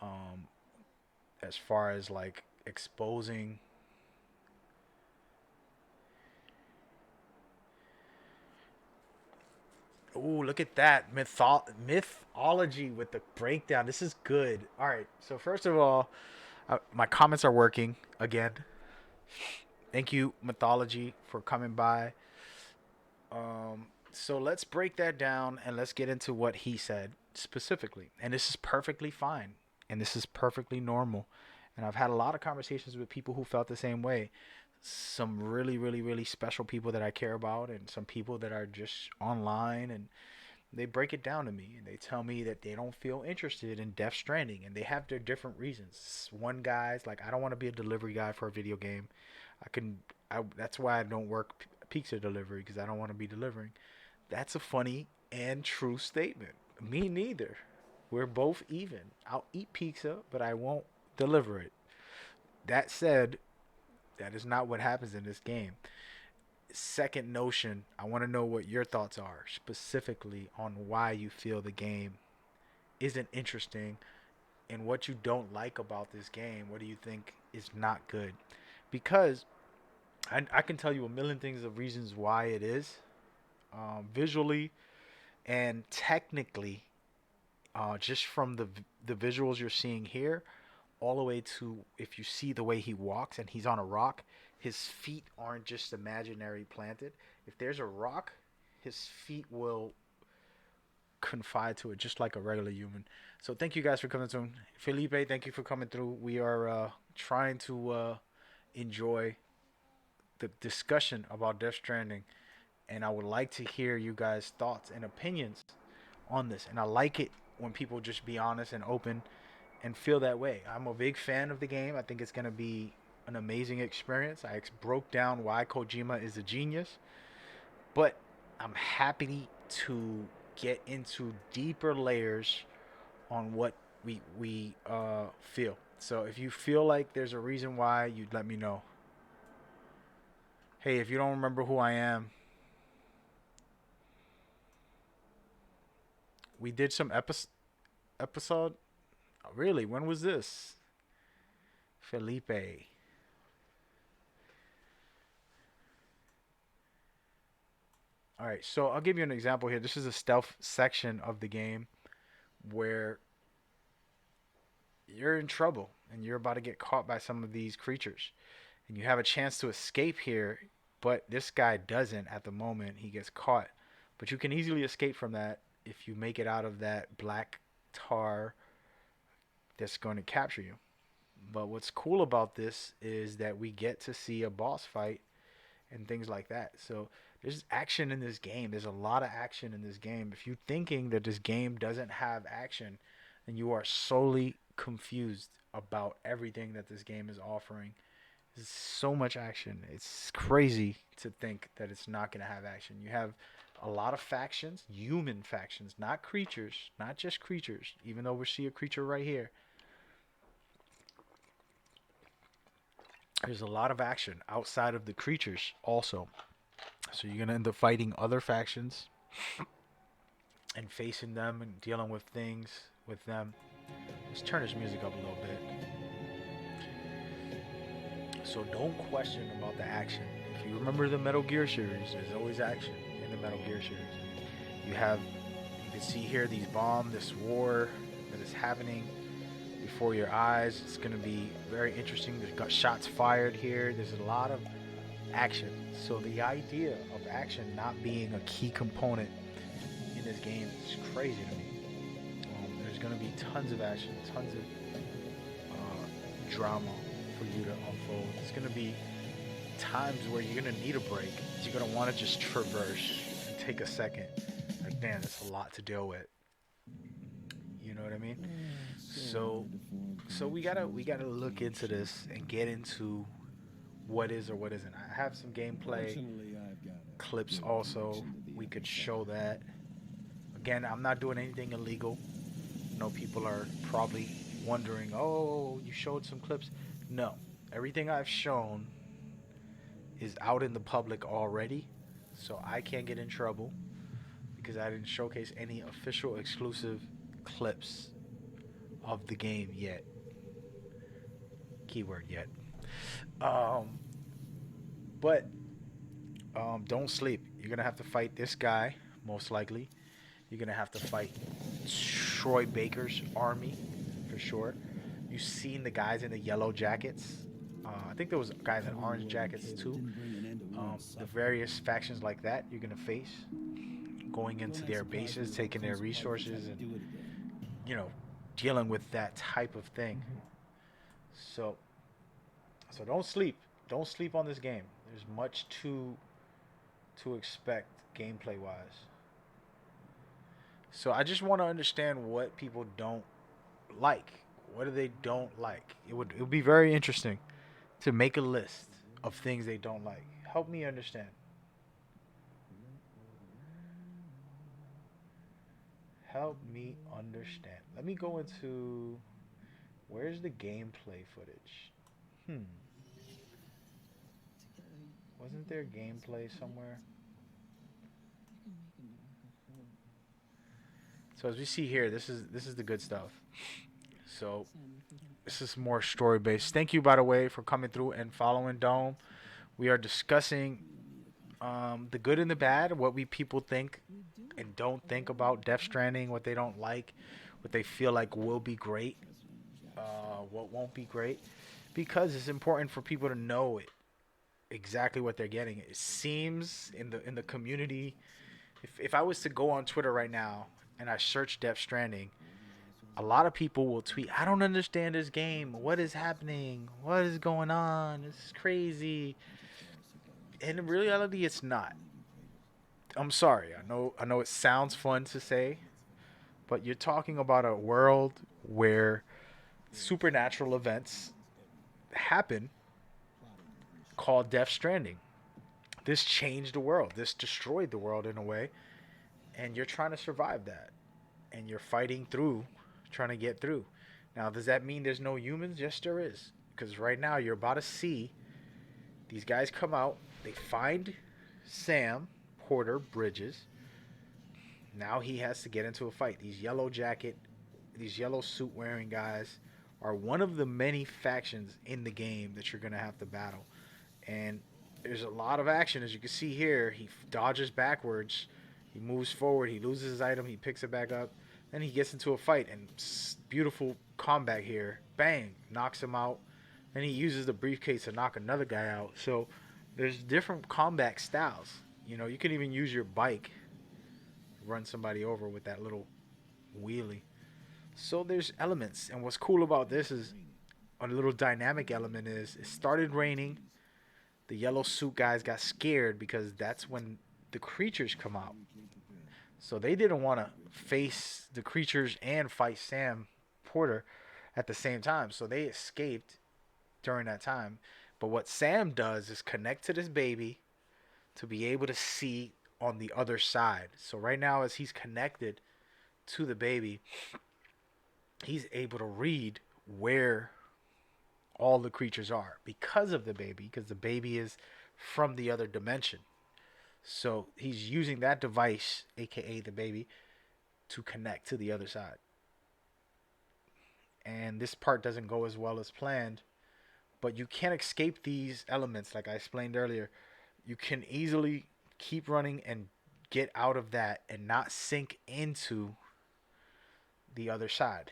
Um, as far as like exposing. Ooh, look at that mythology with the breakdown. This is good. All right. So first of all, my comments are working again. Thank you, mythology, for coming by. So let's break that down and let's get into what he said specifically. And this is perfectly fine. And this is perfectly normal. And I've had a lot of conversations with people who felt the same way. Some really, really, really special people that I care about, and some people that are just online, and they break it down to me and they tell me that they don't feel interested in Death Stranding, and they have their different reasons. One guy's like, I don't want to be a delivery guy for a video game. That's why I don't work pizza delivery, because I don't want to be delivering. That's a funny and true statement. Me neither. We're both even. I'll eat pizza, but I won't deliver it. That said, that is not what happens in this game. Second notion, I want to know what your thoughts are specifically on why you feel the game isn't interesting and what you don't like about this game. What do you think is not good? Because I can tell you a million things of reasons why it is, visually and technically, just from the visuals you're seeing here. all the way to, if you see the way he walks and he's on a rock, his feet aren't just imaginary planted. If there's a rock, his feet will confide to it just like a regular human. So thank you guys for coming through. Felipe, thank you for coming through. We are trying to enjoy the discussion about Death Stranding, and I would like to hear you guys' thoughts and opinions on this. And I like it when people just be honest and open and feel that way. I'm a big fan of the game. I think it's going to be an amazing experience. I broke down why Kojima is a genius, but I'm happy to get into deeper layers on what we feel. So if you feel like there's a reason why, you'd let me know. Hey, if you don't remember who I am, we did some episode. Really, when was this? Felipe. All right, so I'll give you an example here. This is a stealth section of the game where you're in trouble and you're about to get caught by some of these creatures. And you have a chance to escape here, but this guy doesn't at the moment. He gets caught. But you can easily escape from that if you make it out of that black tar that's going to capture you. But what's cool about this is that we get to see a boss fight and things like that. So there's action in this game. There's a lot of action in this game. If you're thinking that this game doesn't have action, then you are solely confused about everything that this game is offering. There's so much action. It's crazy to think that it's not going to have action. You have a lot of factions, human factions, not creatures, not just creatures, even though we see a creature right here. There's a lot of action outside of the creatures also. So you're going to end up fighting other factions and facing them and dealing with things with them. Let's turn this music up a little bit. So don't question about the action. If you remember the Metal Gear series, there's always action in the Metal Gear series. You can see here these bombs, this war that is happening before your eyes. It's going to be very interesting. There's got shots fired here. There's a lot of action. So the idea of action not being a key component in this game is crazy to me. There's going to be tons of action, tons of drama for you to unfold. It's going to be times where you're going to need a break. You're going to want to just traverse and take a second. Like, man, that's a lot to deal with. You know what I mean? So we gotta look into this and get into what is or what isn't. I have some gameplay clips also. We could show that. Again, I'm not doing anything illegal. I know people are probably wondering, oh, you showed some clips. No, everything I've shown is out in the public already, so I can't get in trouble because I didn't showcase any official exclusive clips of the game yet. Keyword yet. Um, but don't sleep. You're gonna have to fight this guy, most likely. You're gonna have to fight Troy Baker's army, for sure. You've seen the guys in the yellow jackets. I think there was guys in orange jackets too. The various factions like that you're gonna face, going into their bases, taking their resources, and you know, dealing with that type of thing. So, don't sleep. Don't sleep on this game. There's much to expect gameplay wise. So I just want to understand what people don't like. What do they don't like? It would be very interesting to make a list of things they don't like. Help me understand. Help me understand. Let me go into, where's the gameplay footage? Wasn't there gameplay somewhere? So as we see here, this is the good stuff. So this is more story based. Thank you, by the way, for coming through and following Dome. We are discussing the good and the bad, what we people think and don't think about Death Stranding, what they don't like, what they feel like will be great. what won't be great, because it's important for people to know it, exactly what they're getting. It seems in the community, if I was to go on Twitter right now and I search Death Stranding, a lot of people will tweet, "I don't understand this game. What is happening? What is going on? This is crazy." And in reality, it's not. I'm sorry. I know it sounds fun to say, but you're talking about a world where supernatural events happen called Death Stranding. This changed the world. This destroyed the world in a way, and you're trying to survive that, and you're fighting through, trying to get through. Now, does that mean there's no humans? Yes, there is. Because right now you're about to see these guys come out. They find Sam Porter Bridges. Now he has to get into a fight. These yellow suit wearing guys are one of the many factions in the game that you're gonna have to battle. And there's a lot of action, as you can see here. He dodges backwards, he moves forward, he loses his item, he picks it back up, then he gets into a fight, and beautiful combat here. Bang, knocks him out. Then he uses the briefcase to knock another guy out. So there's different combat styles. You can even use your bike, run somebody over with that little wheelie. So there's elements, and what's cool about this is a little dynamic element is it started raining. The yellow suit guys got scared because that's when the creatures come out. So they didn't want to face the creatures and fight Sam Porter at the same time. So they escaped during that time. But what Sam does is connect to this baby to be able to see on the other side. So right now, as he's connected to the baby, he's able to read where all the creatures are because of the baby, because the baby is from the other dimension. So he's using that device, aka the baby, to connect to the other side. And this part doesn't go as well as planned, but you can't escape these elements like I explained earlier. You can easily keep running and get out of that and not sink into the other side.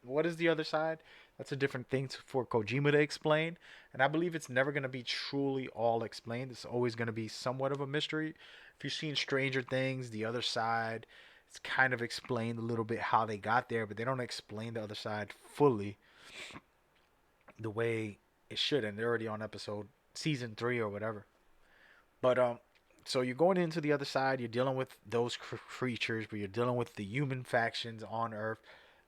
What is the other side? That's a different thing for Kojima to explain. And I believe it's never going to be truly all explained. It's always going to be somewhat of a mystery. If you've seen Stranger Things, the other side, it's kind of explained a little bit how they got there, but they don't explain the other side fully the way it should. And they're already on episode season 3 or whatever. But so you're going into the other side. You're dealing with those creatures, but you're dealing with the human factions on Earth.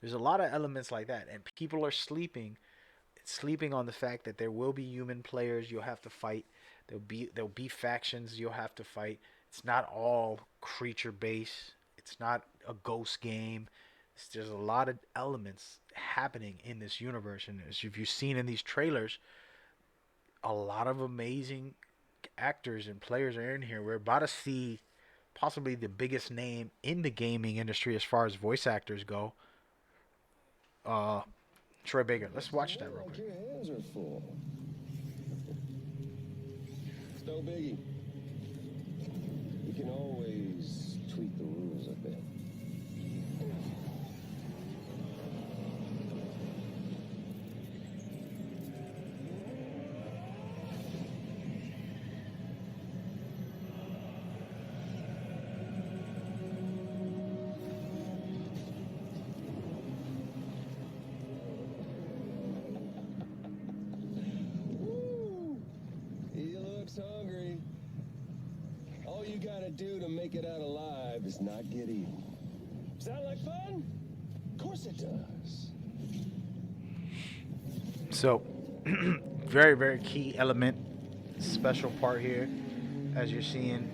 There's a lot of elements like that, and people are sleeping on the fact that there will be human players you'll have to fight. There'll be factions you'll have to fight. It's not all creature based. It's not a ghost game. There's a lot of elements happening in this universe, and as you've seen in these trailers, a lot of amazing actors and players are in here. We're about to see possibly the biggest name in the gaming industry as far as voice actors go. Uh, Troy Baker. Let's watch that real quick. Your hands are full. It's no biggie. We can always tweak the rules a bit. He looks hungry. All you gotta do to make it out alive is not get eaten. Sound like fun? Of course it does. So, very, very key element, special part here, as you're seeing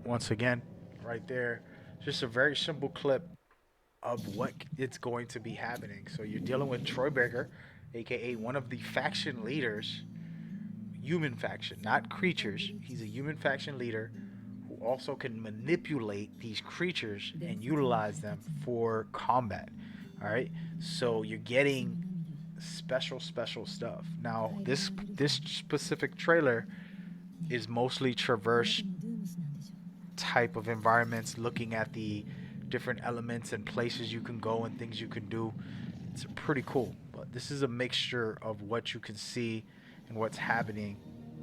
once again, right there. Just a very simple clip of what it's going to be happening. So you're dealing with Troy Baker, aka one of the faction leaders, human faction, not creatures. He's a human faction leader who also can manipulate these creatures and utilize them for combat. All right, so you're getting special stuff. Now, this specific trailer is mostly traverse type of environments, looking at the different elements and places you can go and things you can do. It's pretty cool. But this is a mixture of what you can see and what's happening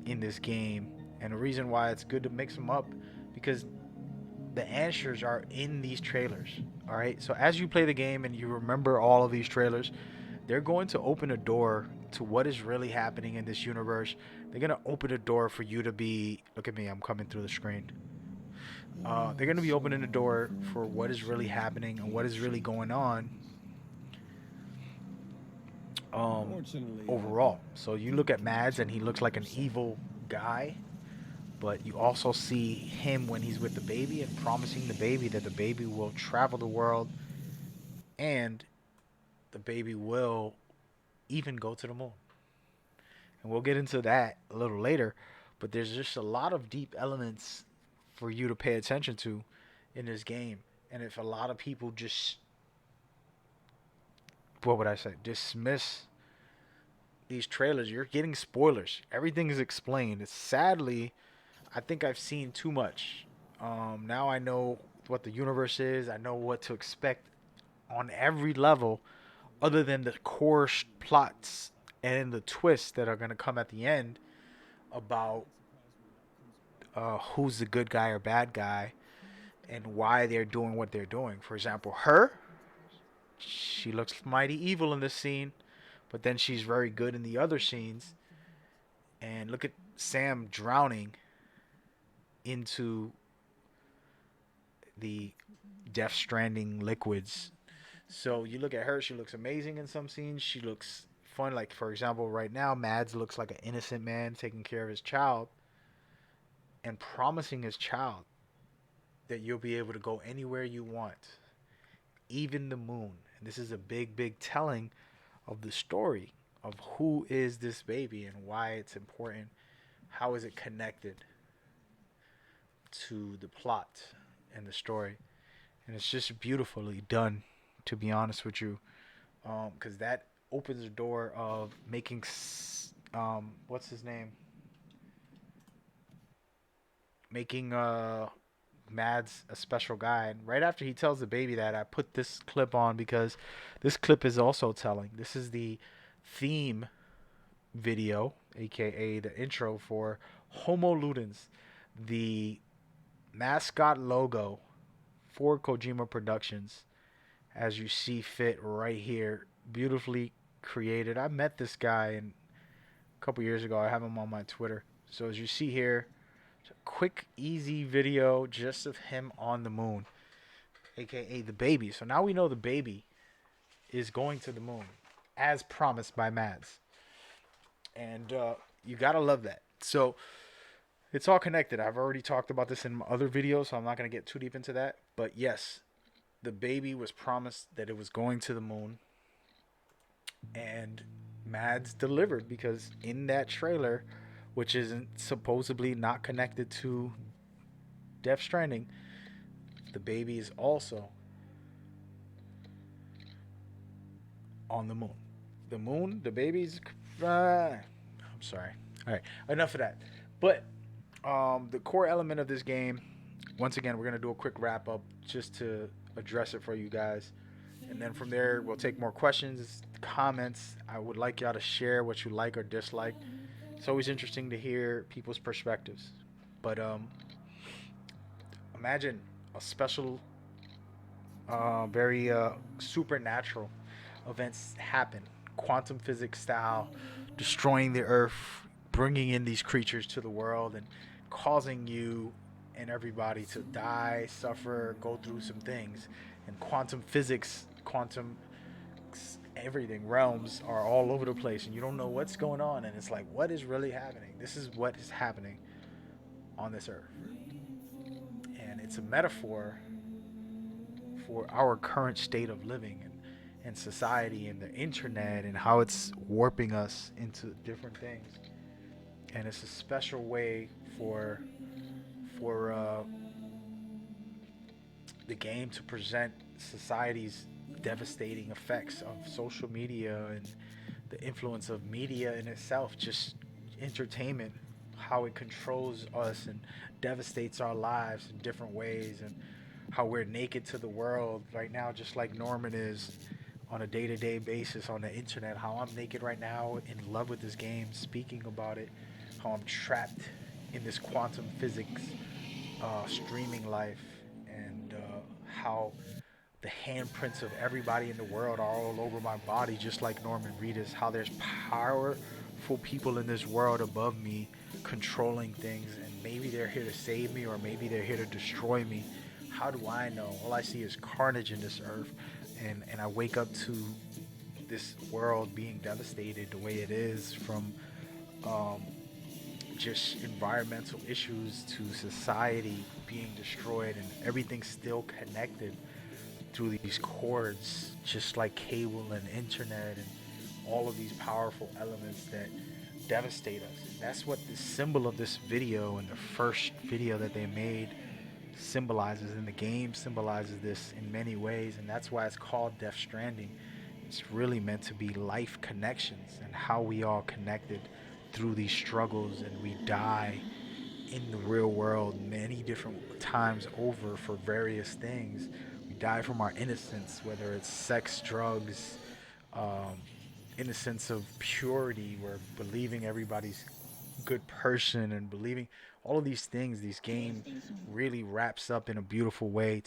in this game. And the reason why it's good to mix them up, because the answers are in these trailers. All right. So as you play the game and you remember all of these trailers, they're going to open a door to what is really happening in this universe. They're going to open a door for you to be. Look at me. I'm coming through the screen. They're going to be opening the door for what is really happening and what is really going on overall. So you look at Mads and he looks like an evil guy, but you also see him when he's with the baby and promising the baby that the baby will travel the world and the baby will even go to the moon. And we'll get into that a little later, but there's just a lot of deep elements for you to pay attention to in this game. And if a lot of people just, what would I say, dismiss these trailers, you're getting spoilers. Everything is explained. It's sadly, I think I've seen too much. Now I know what the universe is. I know what to expect on every level, other than the core plots and the twists that are going to come at the end about who's the good guy or bad guy and why they're doing what they're doing. For example, she looks mighty evil in this scene, but then she's very good in the other scenes. And look at Sam drowning into the Death Stranding liquids. So you look at her, she looks amazing in some scenes. She looks fun. Like, for example, right now, Mads looks like an innocent man taking care of his child and promising his child that you'll be able to go anywhere you want, even the moon. And this is a big, big telling of the story of who is this baby and why it's important. How is it connected to the plot and the story? And it's just beautifully done, to be honest with you, because that opens the door of making what's his name, making Mads a special guy. And right after he tells the baby that, I put this clip on because this clip is also telling. This is the theme video, aka the intro for Homo Ludens, the mascot logo for Kojima Productions, as you see fit right here. Beautifully created. I met this guy a couple years ago. I have him on my Twitter. So as you see here, it's a quick, easy video just of him on the moon, aka the baby. So now we know the baby is going to the moon, as promised by Mads. And you gotta love that. So it's all connected. I've already talked about this in other videos, so I'm not gonna get too deep into that. But yes, the baby was promised that it was going to the moon, and Mads delivered, because in that trailer, which isn't supposedly not connected to Death Stranding, the baby is also on the moon. The moon, the baby's. I'm sorry. All right, enough of that. But the core element of this game, once again, we're gonna do a quick wrap up just to address it for you guys, and then from there we'll take more questions, comments. I would like y'all to share what you like or dislike. It's always interesting to hear people's perspectives. But imagine a special, very supernatural events happen, quantum physics style, destroying the earth, bringing in these creatures to the world, and causing you and everybody to die, suffer, go through some things. And quantum physics, quantum everything, realms are all over the place, and you don't know what's going on. And it's like, what is really happening? This is what is happening on this earth. And it's a metaphor for our current state of living and society and the internet and how it's warping us into different things. And it's a special way for the game to present society's devastating effects of social media and the influence of media in itself, just entertainment, how it controls us and devastates our lives in different ways. And how we're naked to the world right now, just like Norman is on a day-to-day basis on the internet. How I'm naked right now, in love with this game, speaking about it. How I'm trapped in this quantum physics streaming life, and how the handprints of everybody in the world are all over my body, just like Norman Reedus. How there's powerful people in this world above me controlling things, and maybe they're here to save me, or maybe they're here to destroy me. How do I know? All I see is carnage in this earth, and I wake up to this world being devastated the way it is, from um, just environmental issues to society being destroyed, and everything's still connected through these cords, just like cable and internet and all of these powerful elements that devastate us. And that's what the symbol of this video and the first video that they made symbolizes, and the game symbolizes this in many ways, and that's why it's called Death Stranding. It's really meant to be life connections, and how we all connected through these struggles, and we die in the real world many different times over for various things. We die from our innocence, whether it's sex, drugs, um, innocence of purity, we're believing everybody's good person and believing all of these things. These game really wraps up in a beautiful way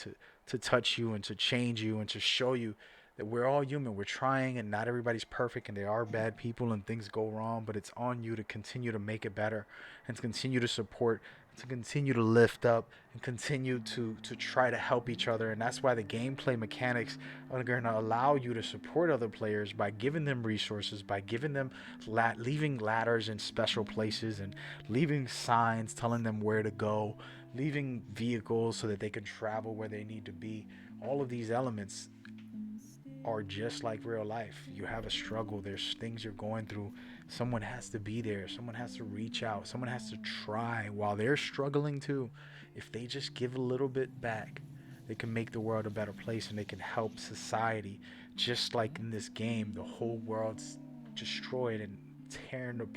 to touch you and to change you and to show you that we're all human. We're trying, and not everybody's perfect, and there are bad people and things go wrong, but it's on you to continue to make it better, and to continue to support, to continue to lift up, and continue to try to help each other. And that's why the gameplay mechanics are going to allow you to support other players by giving them resources, by giving them leaving ladders in special places, and leaving signs telling them where to go, leaving vehicles so that they can travel where they need to be. All of these elements are just like real life. You have a struggle, there's things you're going through. Someone has to be there, someone has to reach out, someone has to try while they're struggling too. If they just give a little bit back, they can make the world a better place, and they can help society. Just like in this game, the whole world's destroyed and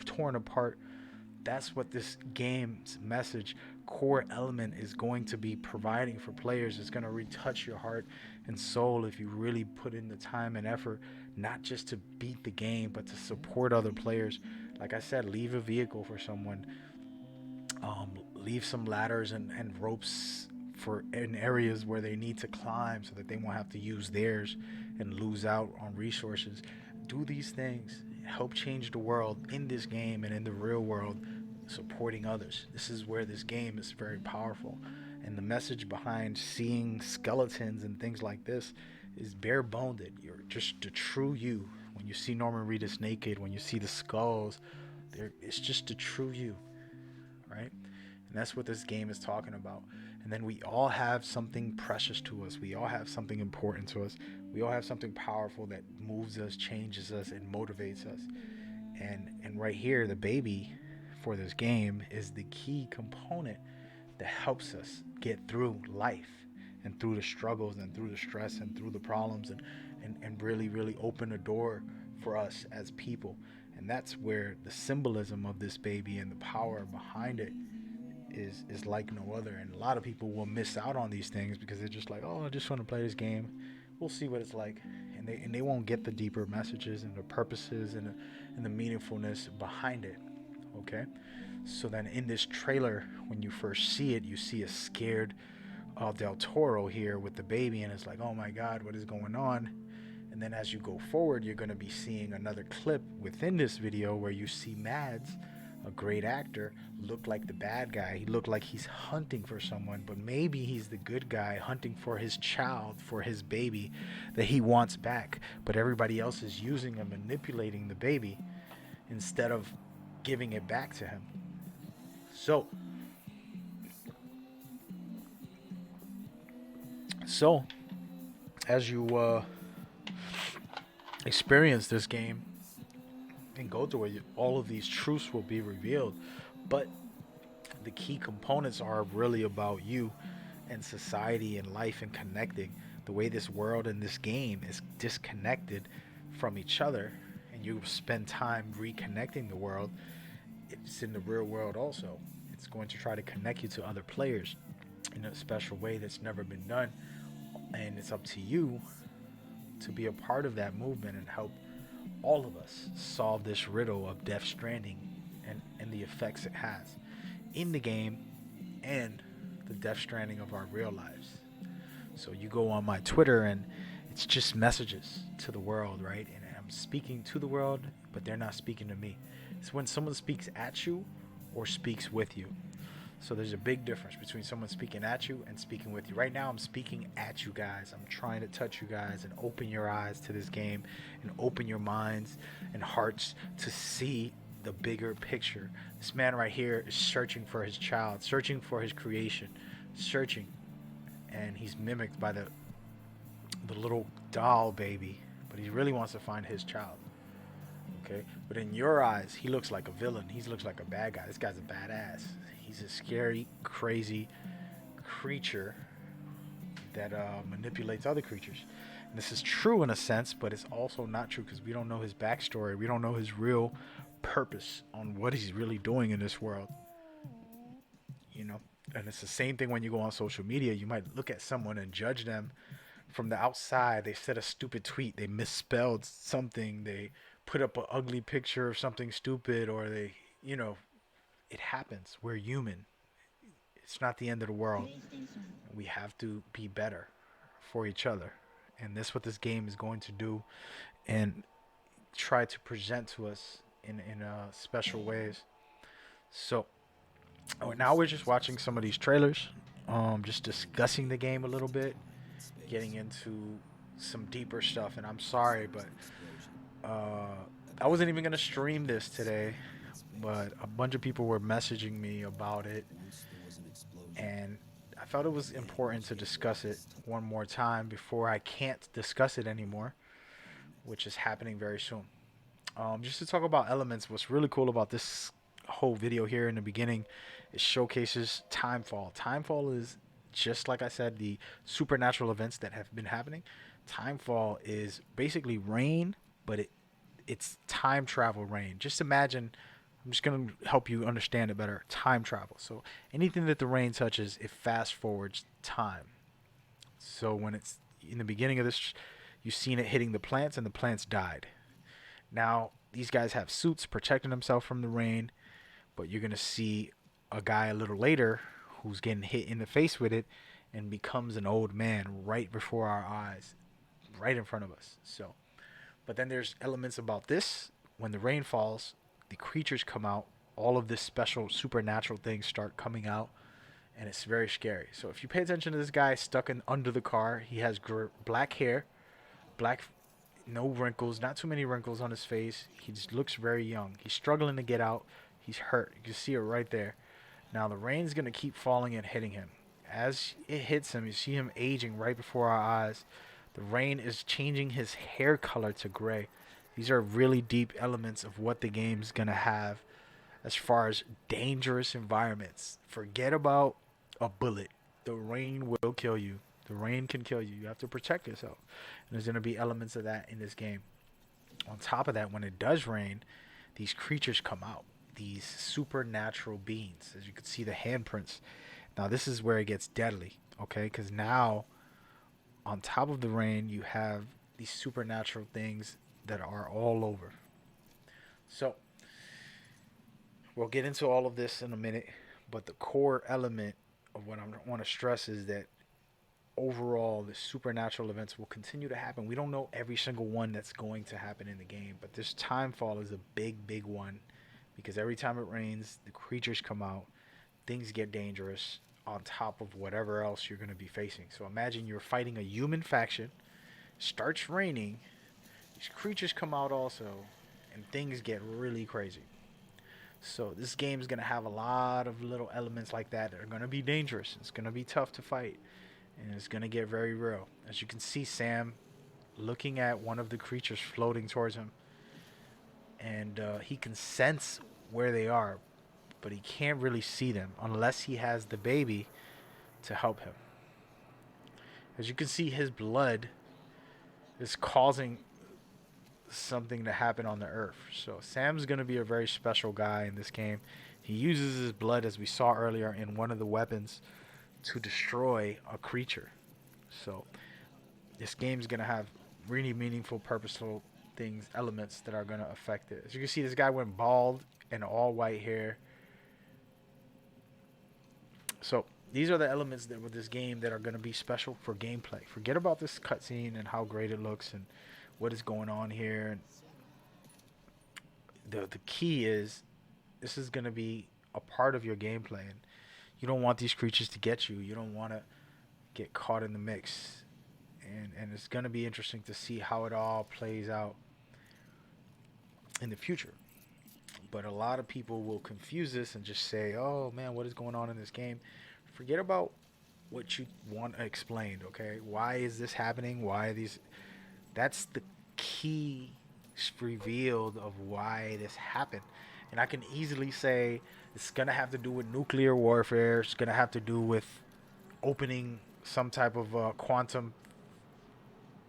torn apart. That's what this game's message core element is going to be providing for players. It's going to retouch your heart and soul if you really put in the time and effort, not just to beat the game, but to support other players. Like I said, leave a vehicle for someone, leave some ladders and ropes for in areas where they need to climb, so that they won't have to use theirs and lose out on resources. Do these things, help change the world in this game and in the real world, supporting others. This is where this game is very powerful, and the message behind seeing skeletons and things like this is bare boned. You're just the true you. When you see Norman Reedus naked, when you see the skulls, it's just the true you, right? And that's what this game is talking about. And then we all have something precious to us. We all have something important to us. We all have something powerful that moves us, changes us, and motivates us. And right here, the baby for this game is the key component that helps us get through life, and through the struggles, and through the stress, and through the problems, and really, really open a door for us as people. And that's where the symbolism of this baby and the power behind it is like no other. And a lot of people will miss out on these things because they're just like, oh, I just want to play this game, we'll see what it's like. And they won't get the deeper messages and the purposes and the meaningfulness behind it. Okay, so then in this trailer, when you first see it, you see a scared Del Toro here with the baby, and it's like, oh my god, what is going on? And then as you go forward, you're going to be seeing another clip within this video where you see Mads, a great actor, look like the bad guy. He looked like he's hunting for someone, but maybe he's the good guy hunting for his child, for his baby that he wants back. But everybody else is using and manipulating the baby instead of giving it back to him. So as you experience this game and go through it, all of these truths will be revealed. But the key components are really about you and society and life and connecting. The way this world and this game is disconnected from each other, and you spend time reconnecting the world, it's in the real world also. It's going to try to connect you to other players. in a special way that's never been done. And it's up to you to be a part of that movement and help all of us solve this riddle of Death Stranding and the effects it has in the game and the Death Stranding of our real lives. So you go on my Twitter and it's just messages to the world, right? And I'm speaking to the world, but they're not speaking to me. It's when someone speaks at you or speaks with you. So there's a big difference between someone speaking at you and speaking with you. Right now, I'm speaking at you guys. I'm trying to touch you guys and open your eyes to this game and open your minds and hearts to see the bigger picture. This man right here is searching for his child, searching for his creation, searching, and he's mimicked by the little doll baby, but he really wants to find his child. Okay, but in your eyes, he looks like a villain. He looks like a bad guy. This guy's a badass. He's a scary, crazy creature that manipulates other creatures. And this is true in a sense, but it's also not true because we don't know his backstory. We don't know his real purpose on what he's really doing in this world. You know, and it's the same thing when you go on social media. You might look at someone and judge them from the outside. They said a stupid tweet. They misspelled something. They put up an ugly picture of something stupid, or they, it happens. We're human. It's not the end of the world. We have to be better for each other. And that's what this game is going to do and try to present to us in special ways. So now we're just watching some of these trailers, just discussing the game a little bit, getting into some deeper stuff. And I'm sorry, but I wasn't even going to stream this today, but a bunch of people were messaging me about it, and I felt it was important to discuss it one more time before I can't discuss it anymore, which is happening very soon. Just to talk about elements, what's really cool about this whole video here in the beginning, it showcases Timefall. Timefall is, just like I said, the supernatural events that have been happening. Timefall is basically rain, but it's time travel rain. Just imagine, I'm just going to help you understand it better. Time travel. So anything that the rain touches, it fast forwards time. So when it's in the beginning of this, you've seen it hitting the plants and the plants died. Now, these guys have suits protecting themselves from the rain, but you're going to see a guy a little later who's getting hit in the face with it and becomes an old man right before our eyes, right in front of us. So, but then there's elements about this. When the rain falls, the creatures come out. All of this special supernatural things start coming out, and it's very scary. So if you pay attention to this guy stuck under the car, he has black hair, black, no wrinkles, not too many wrinkles on his face. He just looks very young. He's struggling to get out. He's hurt. You can see it right there. Now the rain's going to keep falling and hitting him. As it hits him, you see him aging right before our eyes. The rain is changing his hair color to gray. These are really deep elements of what the game's going to have as far as dangerous environments. Forget about a bullet. The rain will kill you. The rain can kill you. You have to protect yourself. And there's going to be elements of that in this game. On top of that, when it does rain, these creatures come out. These supernatural beings. As you can see the handprints. Now this is where it gets deadly. Okay? Because now, on top of the rain, you have these supernatural things that are all over. So, we'll get into all of this in a minute. But the core element of what I want to stress is that overall, the supernatural events will continue to happen. We don't know every single one that's going to happen in the game, but this Timefall is a big, big one because every time it rains, the creatures come out, things get dangerous on top of whatever else you're going to be facing. So imagine you're fighting a human faction, starts raining, these creatures come out also, and things get really crazy. So this game is going to have a lot of little elements like that are going to be dangerous. It's going to be tough to fight. And it's going to get very real. As you can see, Sam looking at one of the creatures floating towards him. And he can sense where they are. But he can't really see them unless he has the baby to help him. As you can see, his blood is causing something to happen on the earth. So Sam's going to be a very special guy in this game. He uses his blood, as we saw earlier, in one of the weapons to destroy a creature. So this game's gonna have really meaningful, purposeful things, elements that are gonna affect it. As you can see, this guy went bald and all white hair. So these are the elements that with this game that are gonna be special for gameplay. Forget about this cutscene and how great it looks and what is going on here. And the key is this is gonna be a part of your gameplay, and you don't want these creatures to get you. You don't want to get caught in the mix, and it's gonna be interesting to see how it all plays out in the future. But a lot of people will confuse this and just say, "Oh man, what is going on in this game?" Forget about what you want explained. Okay, why is this happening? Why are these? That's the key revealed of why this happened. And I can easily say it's gonna have to do with nuclear warfare. It's gonna have to do with opening some type of quantum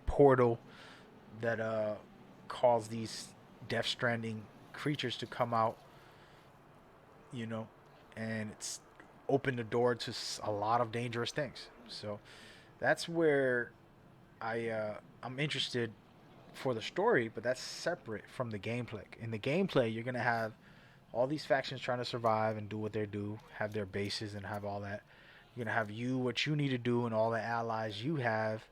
portal that caused these Death Stranding creatures to come out, you know, and it's opened the door to a lot of dangerous things. So that's where I'm interested for the story, but that's separate from the gameplay. In the gameplay, you're gonna have all these factions trying to survive and do what they do, have their bases and have all that. You're gonna have you what you need to do and all the allies you have,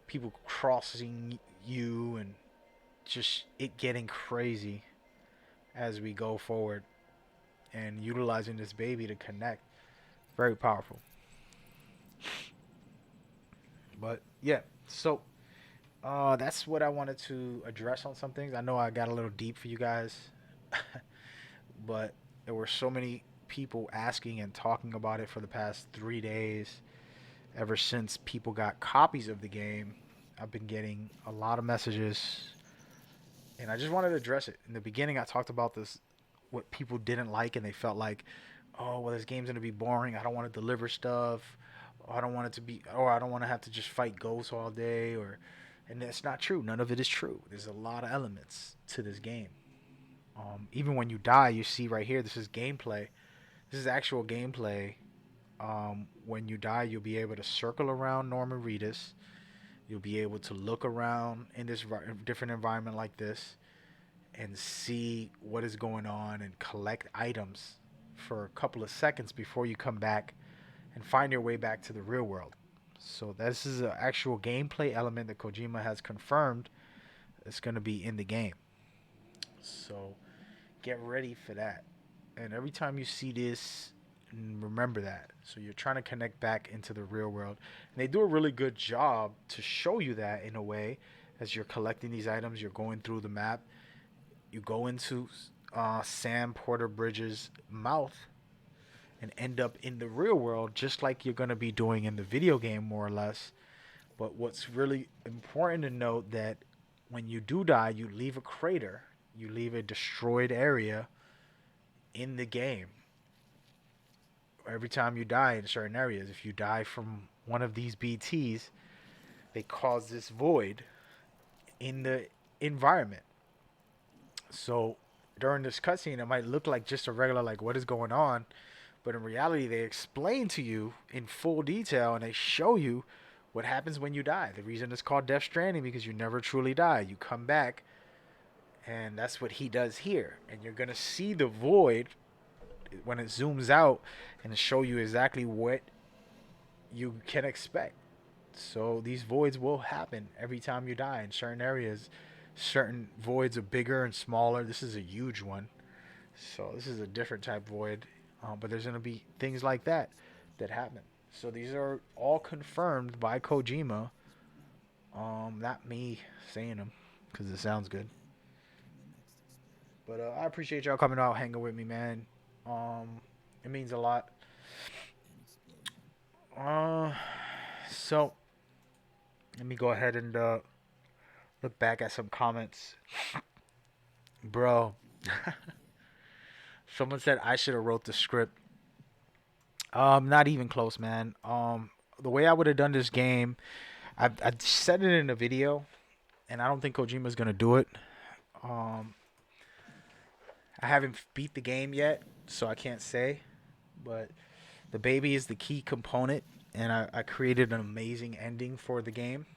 people crossing you and just it getting crazy as we go forward and utilizing this baby to connect. Very powerful. But yeah, so that's what I wanted to address on some things. I know I got a little deep for you guys, but there were so many people asking and talking about it for the past 3 days. Ever since people got copies of the game, I've been getting a lot of messages, and I just wanted to address it. In the beginning, I talked about this, what people didn't like, and they felt like, oh, well, this game's gonna be boring. I don't want to deliver stuff. I don't want it to be, or I don't want to have to just fight ghosts all day, or, and that's not true. None of it is true. There's a lot of elements to this game. Even when you die, you see right here, this is gameplay. This is actual gameplay. When you die, you'll be able to circle around Norman Reedus. You'll be able to look around in this different environment like this and see what is going on and collect items for a couple of seconds before you come back and find your way back to the real world. So this is an actual gameplay element that Kojima has confirmed is going to be in the game. So get ready for that. And every time you see this, remember that. So you're trying to connect back into the real world. And they do a really good job to show you that in a way as you're collecting these items, you're going through the map. You go into Sam Porter Bridges' mouth and end up in the real world just like you're going to be doing in the video game more or less. But what's really important to note that when you do die, you leave a crater, you leave a destroyed area in the game. Every time you die in certain areas, if you die from one of these BTs, they cause this void in the environment. So during this cutscene, it might look like just a regular, like, what is going on? But in reality, they explain to you in full detail and they show you what happens when you die. The reason it's called Death Stranding because you never truly die. You come back, and that's what he does here. And you're going to see the void when it zooms out and show you exactly what you can expect. So these voids will happen every time you die in certain areas. Certain voids are bigger and smaller. This is a huge one. So this is a different type void. But there's going to be things like that that happen. So these are all confirmed by Kojima. Not me saying them because it sounds good. But I appreciate y'all coming out, hanging with me, man. It means a lot. Uh, so let me go ahead and look back at some comments, bro. Someone said I should have wrote the script. Not even close, man. The way I would have done this game, I said it in a video, and I don't think Kojima's gonna do it. Um, I haven't beat the game yet, so I can't say. But the baby is the key component, and I created an amazing ending for the game.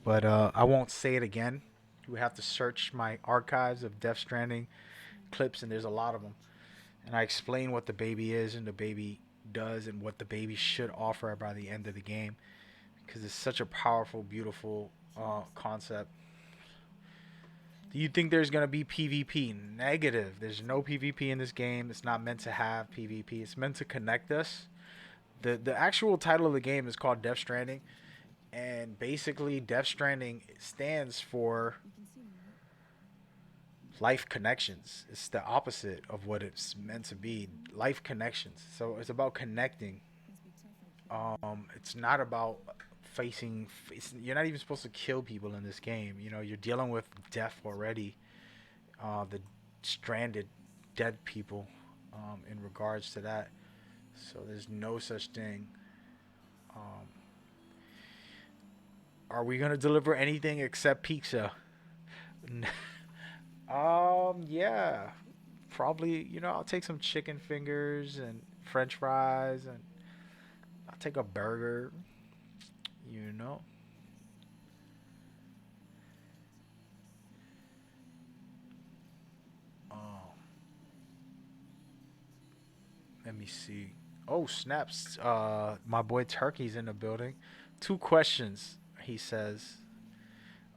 But I won't say it again. You have to search my archives of Death Stranding clips, and there's a lot of them. And I explain what the baby is and the baby does, and what the baby should offer by the end of the game, because it's such a powerful, beautiful concept. Do you think there's gonna be PvP? Negative. There's no PvP in this game. It's not meant to have PvP. It's meant to connect us. The actual title of the game is called Death Stranding, and basically Death Stranding stands for life connections. It's the opposite of what it's meant to be. Life connections. So it's about connecting. It's not about facing. You're not even supposed to kill people in this game. You know, you're dealing with death already. The stranded, dead people. In regards to that, so there's no such thing. Um, are we gonna deliver anything except pizza? Yeah, probably. You know, I'll take some chicken fingers and French fries, and I'll take a burger. You know. Um, Let me see. Oh, snaps. My boy Turkey's in the building. Two questions, he says.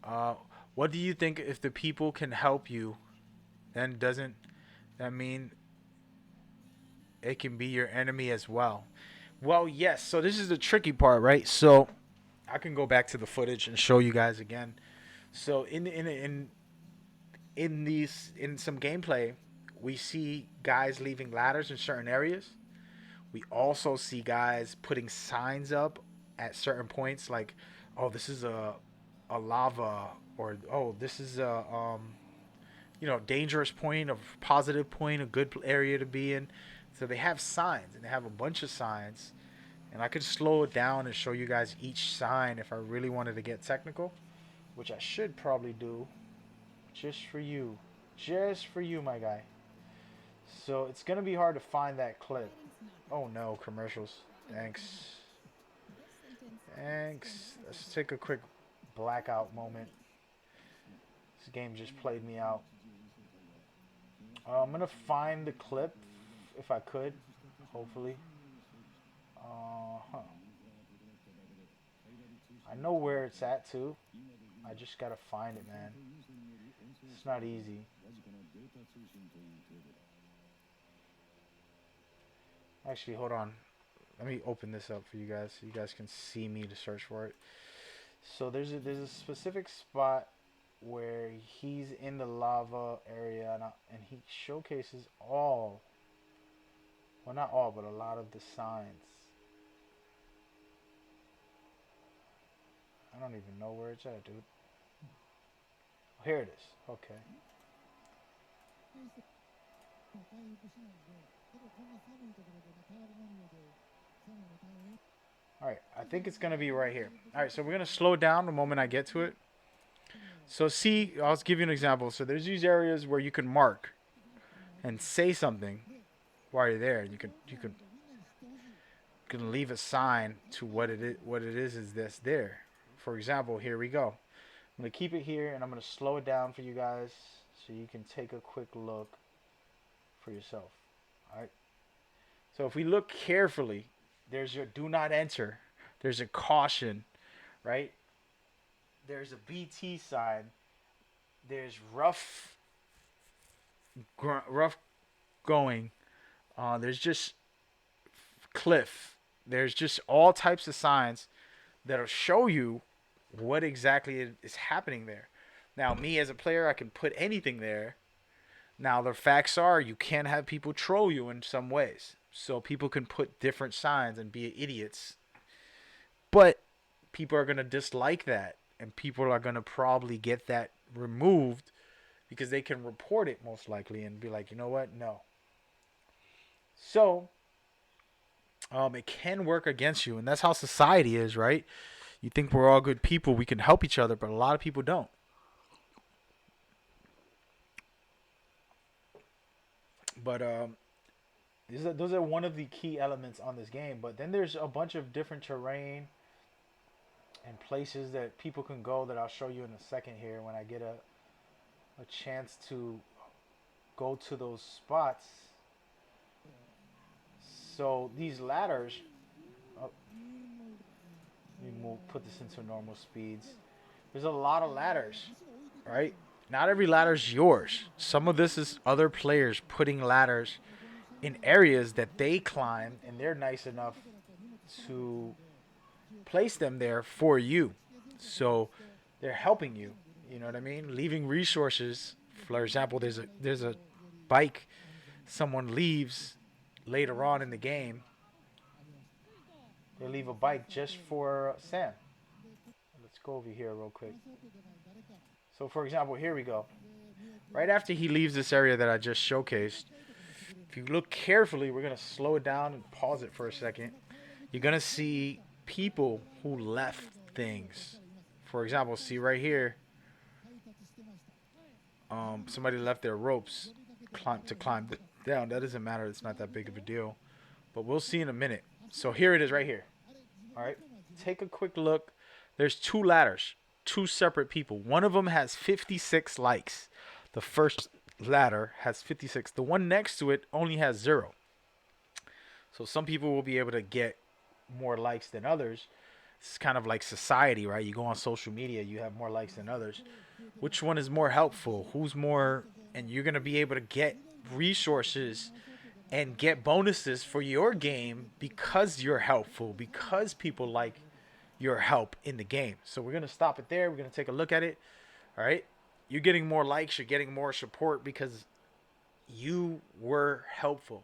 Uh, what do you think if the people can help you, then doesn't that mean it can be your enemy as well? Well, yes. So this is the tricky part, right? So I can go back to the footage and show you guys again. So in some gameplay, we see guys leaving ladders in certain areas. We also see guys putting signs up at certain points, like, "Oh, this is a lava," or "Oh, this is a dangerous point, a positive point, a good area to be in." So they have signs, and they have a bunch of signs, and I could slow it down and show you guys each sign if I really wanted to get technical, which I should probably do, just for you, my guy. So it's gonna be hard to find that clip. Oh no, commercials. Thanks. Thanks. Let's take a quick blackout moment. This game just played me out. I'm gonna find the clip if I could, hopefully. Huh. I know where it's at too. I just gotta find it, man. It's not easy. Actually, hold on. Let me open this up for you guys so you guys can see me to search for it. So there's a specific spot where he's in the lava area, and he showcases all, well, not all, but a lot of the signs. I don't even know where it's at, dude. Here it is. Okay. All right, I think it's gonna be right here. All right, so we're gonna slow down the moment I get to it. So see, I'll give you an example. So there's these areas where you can mark and say something while you're there. You can leave a sign to what it is. What it is that's there. For example, here we go. I'm gonna keep it here, and I'm gonna slow it down for you guys so you can take a quick look for yourself. All right. So if we look carefully, there's your do not enter. There's a caution, right? There's a BT sign. There's rough going. There's just cliff. There's just all types of signs that'll show you what exactly is happening there. Now, me as a player, I can put anything there. Now, the facts are you can have people troll you in some ways. So people can put different signs and be idiots. But people are going to dislike that. And people are going to probably get that removed because they can report it most likely and be like, you know what? No. So it can work against you. And that's how society is, right? You think we're all good people. We can help each other. But a lot of people don't. But Those are one of the key elements on this game. But then there's a bunch of different terrain and places that people can go that I'll show you in a second here when I get a chance to go to those spots. So these ladders, oh, let me put this into normal speeds. There's a lot of ladders, right? Not every ladder is yours. Some of this is other players putting ladders in areas that they climb, and they're nice enough to place them there for you. So they're helping you. You know what I mean? Leaving resources. For example, there's a bike someone leaves later on in the game. They leave a bike just for Sam. Let's go over here real quick. So for example, here we go. Right after he leaves this area that I just showcased, if you look carefully, we're gonna slow it down and pause it for a second. You're gonna see people who left things. For example, see right here, somebody left their ropes to climb down. That doesn't matter. It's not that big of a deal. But we'll see in a minute. So here it is right here. All right. Take a quick look. There's two ladders, two separate people. One of them has 56 likes. The first ladder has 56. The one next to it only has 0. So some people will be able to get more likes than others. It's kind of like society, right? You go on social media, you have more likes than others. Which one is more helpful? Who's more? And you're going to be able to get resources and get bonuses for your game because you're helpful, because people like your help in the game. So we're going to stop it there. We're going to take a look at it. All right. You're getting more likes. You're getting more support because you were helpful.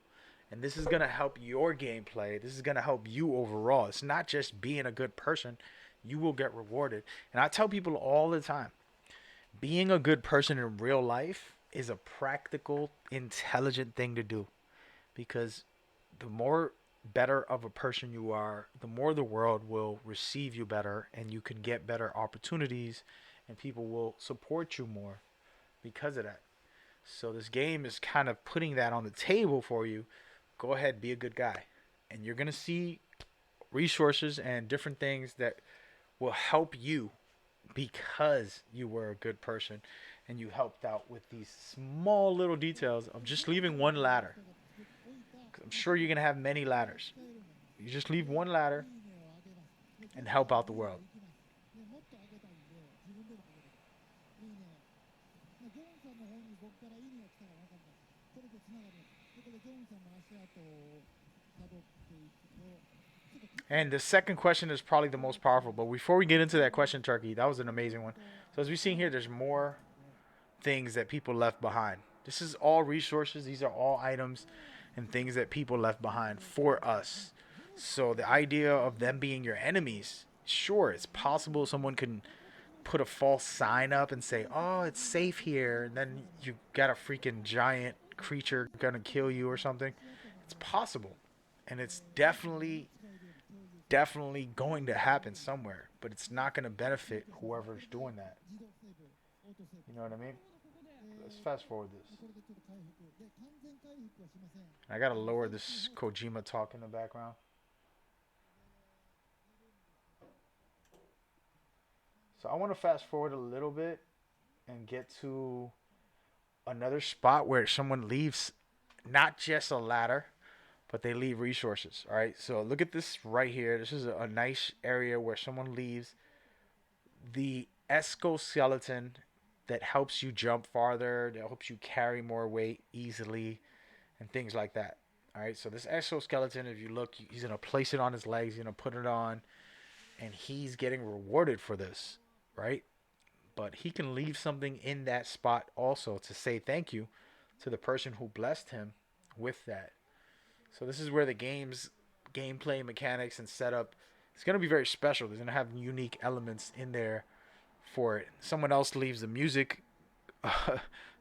And this is going to help your gameplay. This is going to help you overall. It's not just being a good person. You will get rewarded. And I tell people all the time, being a good person in real life is a practical, intelligent thing to do. Because the more better of a person you are, the more the world will receive you better and you can get better opportunities and people will support you more because of that. So this game is kind of putting that on the table for you. Go ahead, be a good guy. And you're going to see resources and different things that will help you because you were a good person and you helped out with these small little details of just leaving one ladder. I'm sure you're going to have many ladders. You just leave one ladder and help out the world. And the second question is probably the most powerful. But before we get into that question, Turkey, that was an amazing one. So as we see here, there's more things that people left behind. This is all resources. These are all items and things that people left behind for us. So the idea of them being your enemies, sure, it's possible someone can put a false sign up and say, "Oh, it's safe here," and then you got a freaking giant creature gonna kill you or something. It's possible, and it's definitely going to happen somewhere, but it's not gonna benefit whoever's doing that. You know what I mean? Let's fast forward this. I gotta lower this Kojima talk in the background. So I want to fast forward a little bit and get to another spot where someone leaves not just a ladder, but they leave resources. All right. So look at this right here. This is a nice area where someone leaves the exoskeleton that helps you jump farther, that helps you carry more weight easily, and things like that. All right. So this exoskeleton, if you look, he's gonna place it on his legs. He's gonna put it on, and he's getting rewarded for this, right? But he can leave something in that spot also to say thank you to the person who blessed him with that. So this is where the gameplay mechanics and setup is going to be very special. There's going to have unique elements in there for it. Someone else leaves the music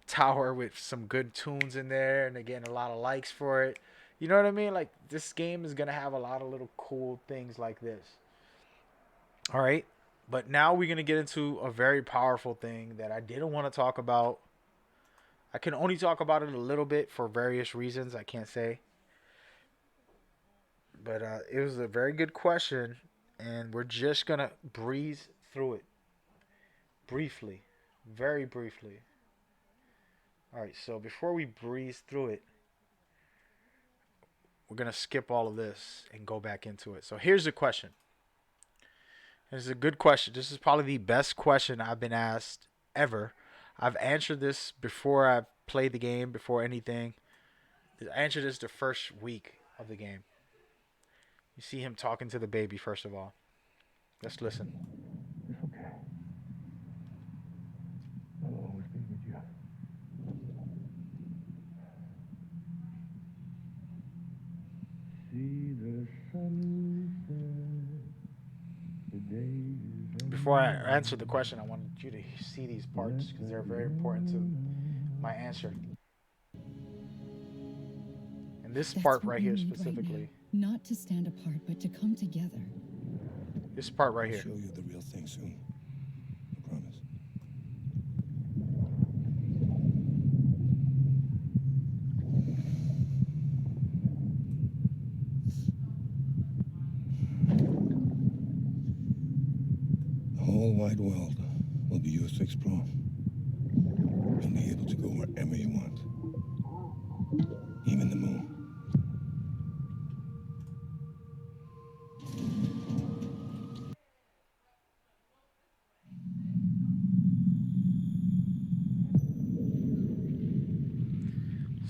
tower with some good tunes in there, and again, a lot of likes for it. You know what I mean? Like, this game is going to have a lot of little cool things like this. All right. But now we're going to get into a very powerful thing that I didn't want to talk about. I can only talk about it a little bit for various reasons I can't say. But it was a very good question, and we're just gonna breeze through it briefly, very briefly. All right. So before we breeze through it, we're gonna skip all of this and go back into it. So here's the question. This is a good question. This is probably the best question I've been asked ever. I've answered this before I've played the game, before anything. I answered this the first week of the game. You see him talking to the baby, first of all. Let's listen. It's okay. I'll always be with you. See the sunset. The day is Before I answer the question, I wanted you to see these parts because they're very important to my answer. And this That's part what right we here need right specifically, now. Not to stand apart, but to come together. this part right I'll here. show you the real thing soon. I promise. The whole wide world will be yours to explore. You'll be able to go wherever you want. Even the moon.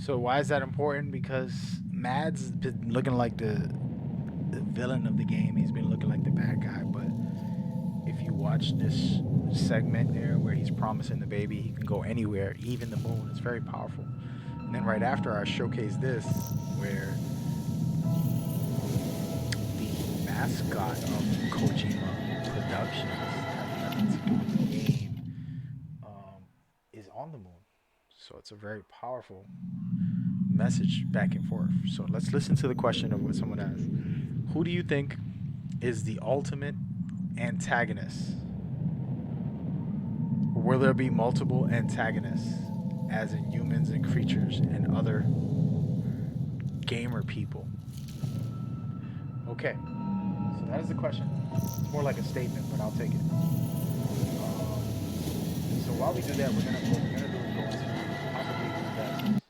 So why is that important? Because Mad's been looking like the villain of the game. He's been looking like the bad guy. But if you watch this segment there where he's promising the baby he can go anywhere, even the moon, it's very powerful. And then right after I showcase this, where the mascot of Kojima Productions has nothing to do with the game, is on the moon. So it's a very powerful message back and forth. So let's listen to the question of what someone asked. Who do you think is the ultimate antagonist? Or will there be multiple antagonists, as in humans and creatures and other gamer people? Okay, so that is the question. It's more like a statement, but I'll take it. So while we do that, what we're gonna do is go into possibly the best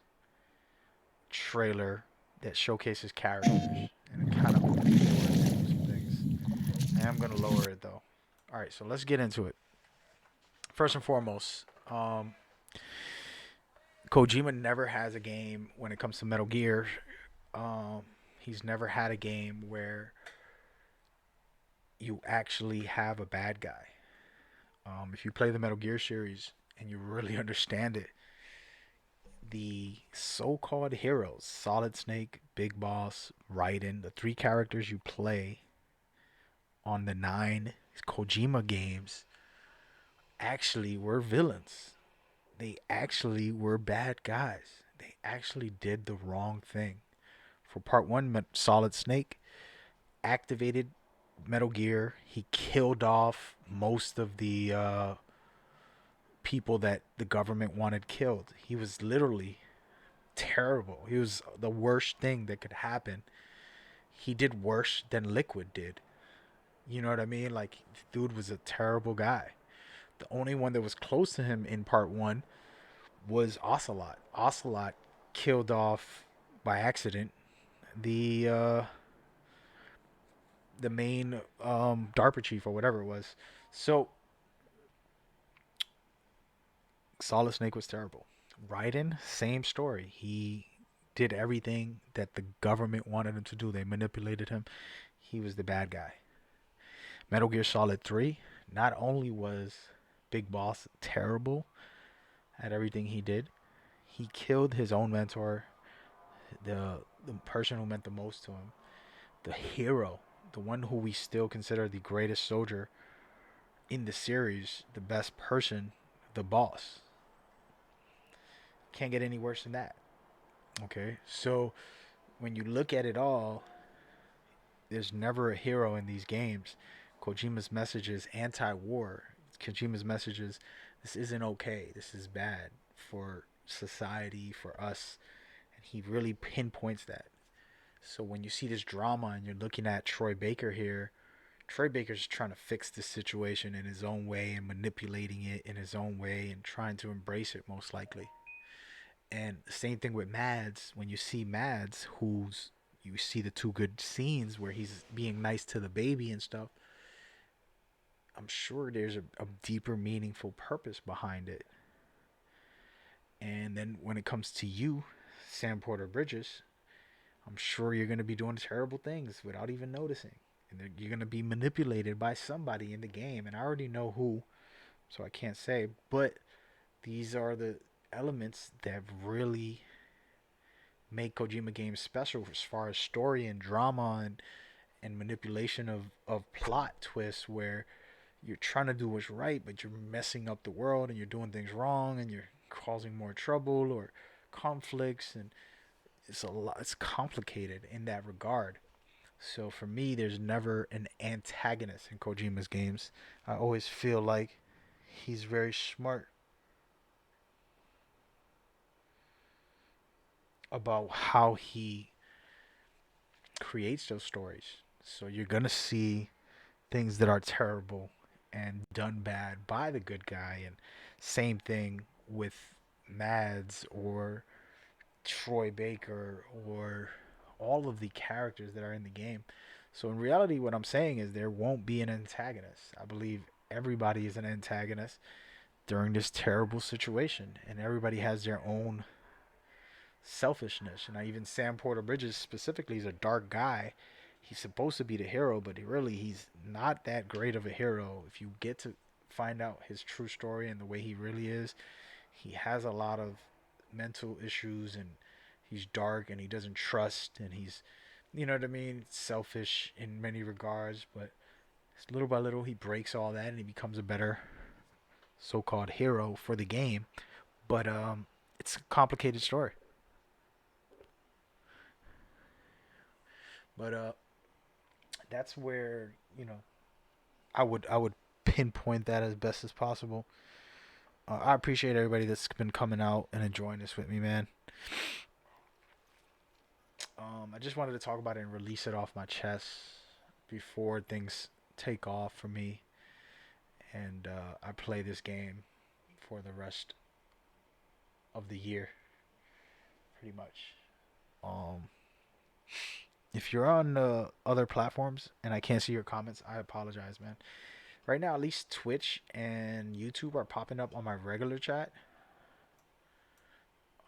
trailer that showcases characters and it kind of opens the doors into some things. I am gonna lower it though. All right, so let's get into it. First and foremost, Kojima never has a game when it comes to Metal Gear. He's never had a game where you actually have a bad guy. If you play the Metal Gear series and you really understand it, the so-called heroes, Solid Snake, Big Boss, Raiden, the three characters you play on the 9 Kojima games actually were villains. They actually were bad guys. They actually did the wrong thing. For part 1, Solid Snake activated Metal Gear. He killed off most of the people that the government wanted killed. He was literally terrible. He was the worst thing that could happen. He did worse than Liquid did. You know what I mean? Like, dude was a terrible guy. The only one that was close to him in part 1 was Ocelot. Ocelot killed off by accident the the main DARPA chief or whatever it was. So Solid Snake was terrible. Raiden, same story. He did everything that the government wanted him to do. They manipulated him. He was the bad guy. Metal Gear Solid 3, not only was Big Boss terrible at everything he did, he killed his own mentor, the person who meant the most to him, the hero, the one who we still consider the greatest soldier in the series, the best person, the boss. Can't get any worse than that. Okay, so when you look at it all, there's never a hero in these games. Kojima's message is anti-war. Kojima's message is this isn't okay. This is bad for society, for us. And he really pinpoints that. So when you see this drama and you're looking at Troy Baker here, Troy Baker's trying to fix the situation in his own way and manipulating it in his own way and trying to embrace it most likely. And the same thing with Mads. When you see Mads, who's you see the two good scenes where he's being nice to the baby and stuff. I'm sure there's a deeper, meaningful purpose behind it. And then when it comes to you, Sam Porter Bridges, I'm sure you're going to be doing terrible things without even noticing. And you're going to be manipulated by somebody in the game. And I already know who, so I can't say. But these are the elements that really make Kojima games special as far as story and drama and manipulation of plot twists where you're trying to do what's right, but you're messing up the world and you're doing things wrong and you're causing more trouble or conflicts, and it's a lot. It's complicated in that regard. So for me, there's never an antagonist in Kojima's games. I always feel like he's very smart about how he creates those stories. So you're gonna see things that are terrible and done bad by the good guy, and same thing with Mads or Troy Baker or all of the characters that are in the game. So in reality, what I'm saying is there won't be an antagonist. I believe everybody is an antagonist during this terrible situation, and everybody has their own selfishness. And I even Sam Porter Bridges specifically is a dark guy. He's supposed to be the hero, but he's not that great of a hero. If you get to find out his true story and the way he really is, he has a lot of mental issues, and he's dark and he doesn't trust, and he's, you know what I mean, selfish in many regards. But little by little, he breaks all that and he becomes a better so-called hero for the game. But it's a complicated story. But that's where I would pinpoint that as best as possible. I appreciate everybody that's been coming out and enjoying this with me, man. I just wanted to talk about it and release it off my chest before things take off for me, and I play this game for the rest of the year, pretty much. Um, if you're on other platforms and I can't see your comments, I apologize, man. Right now, at least Twitch and YouTube are popping up on my regular chat.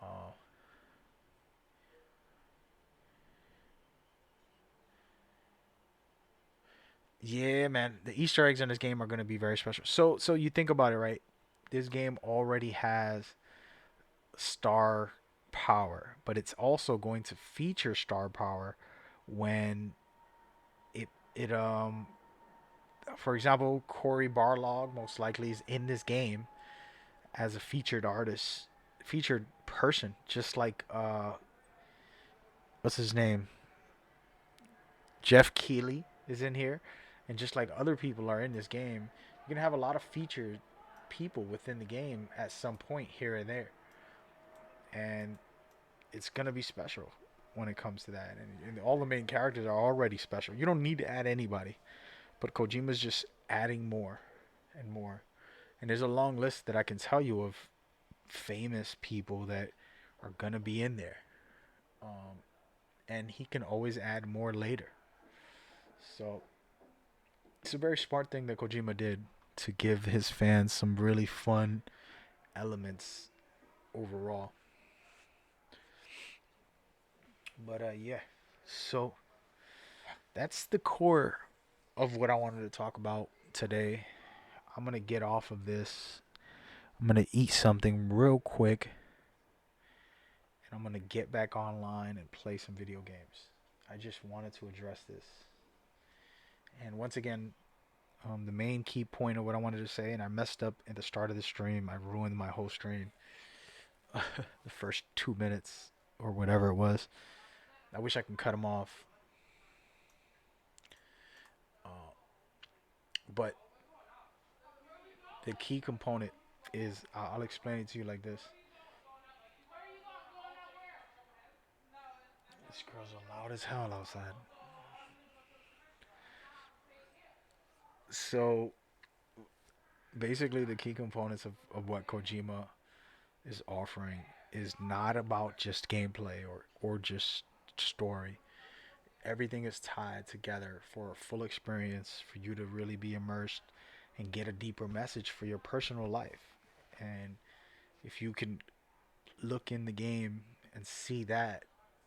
Uh, yeah, man, the Easter eggs in this game are going to be very special. So you think about it, right? This game already has star power, but it's also going to feature star power when it for example, Corey Barlog most likely is in this game as a featured artist, featured person, just like what's his name? Jeff Keighley is in here, and just like other people are in this game, you're gonna have a lot of featured people within the game at some point here and there, and it's gonna be special when it comes to that. And all the main characters are already special. You don't need to add anybody, but Kojima's just adding more and more. And there's a long list that I can tell you of famous people that are gonna be in there. Um, and he can always add more later. So it's a very smart thing that Kojima did to give his fans some really fun elements overall. But yeah, so that's the core of what I wanted to talk about today. I'm gonna get off of this. I'm gonna eat something real quick, and I'm gonna get back online and play some video games. I just wanted to address this. And once again, the main key point of what I wanted to say, and I messed up at the start of the stream. I ruined my whole stream. The first 2 minutes or whatever it was. I wish I could cut them off. Uh, but the key component is, I'll explain it to you like this. These girls are loud as hell outside. So basically, the key components of what Kojima is offering is not about just gameplay or just story. Everything is tied together for a full experience for you to really be immersed and get a deeper message for your personal life. And if you can look in the game and see that,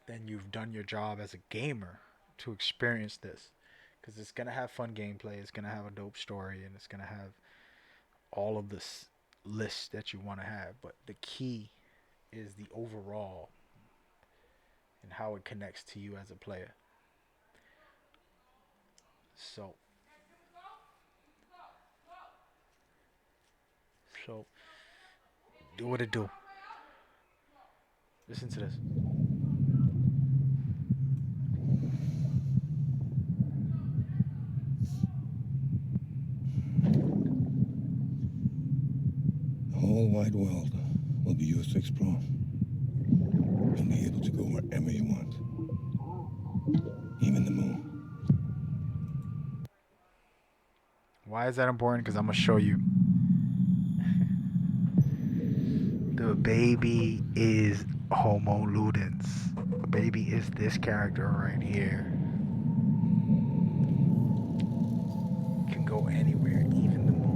then you've done your job as a gamer to experience this. Because it's going to have fun gameplay, it's going to have a dope story, and it's going to have all of this list that you want to have. But the key is the overall and how it connects to you as a player. So, so do what it do. Listen to this. The whole wide world will be yours to explore. You'll be able to go wherever you want, even the moon. Why is that important? Because I'm gonna show you. The baby is Homo Ludens. The baby is this character right here. Can go anywhere, even the moon.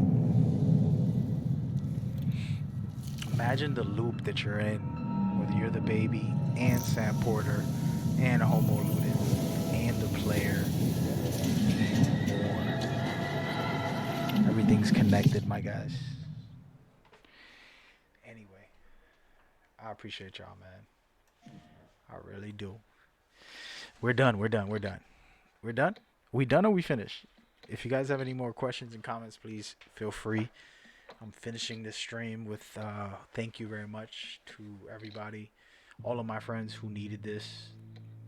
Imagine the loop that you're in, whether you're the baby and Sam Porter and Homo Ludens and the player and more. Everything's connected, my guys. Anyway, I appreciate y'all, man. I really do. We're done. We're done. We're done. We're done? We done or we finished? If you guys have any more questions and comments, please feel free. I'm finishing this stream with thank you very much to everybody, all of my friends who needed this.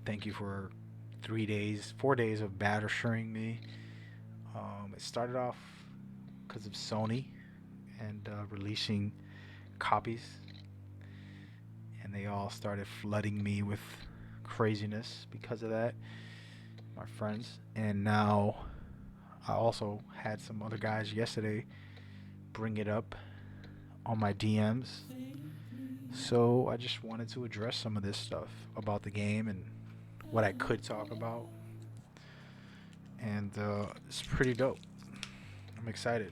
Thank you for 4 days of battering me. It started off because of Sony and releasing copies, and they all started flooding me with craziness because of that, my friends. And now I also had some other guys yesterday bring it up on my DMs. So I just wanted to address some of this stuff about the game and what I could talk about. And it's pretty dope. I'm excited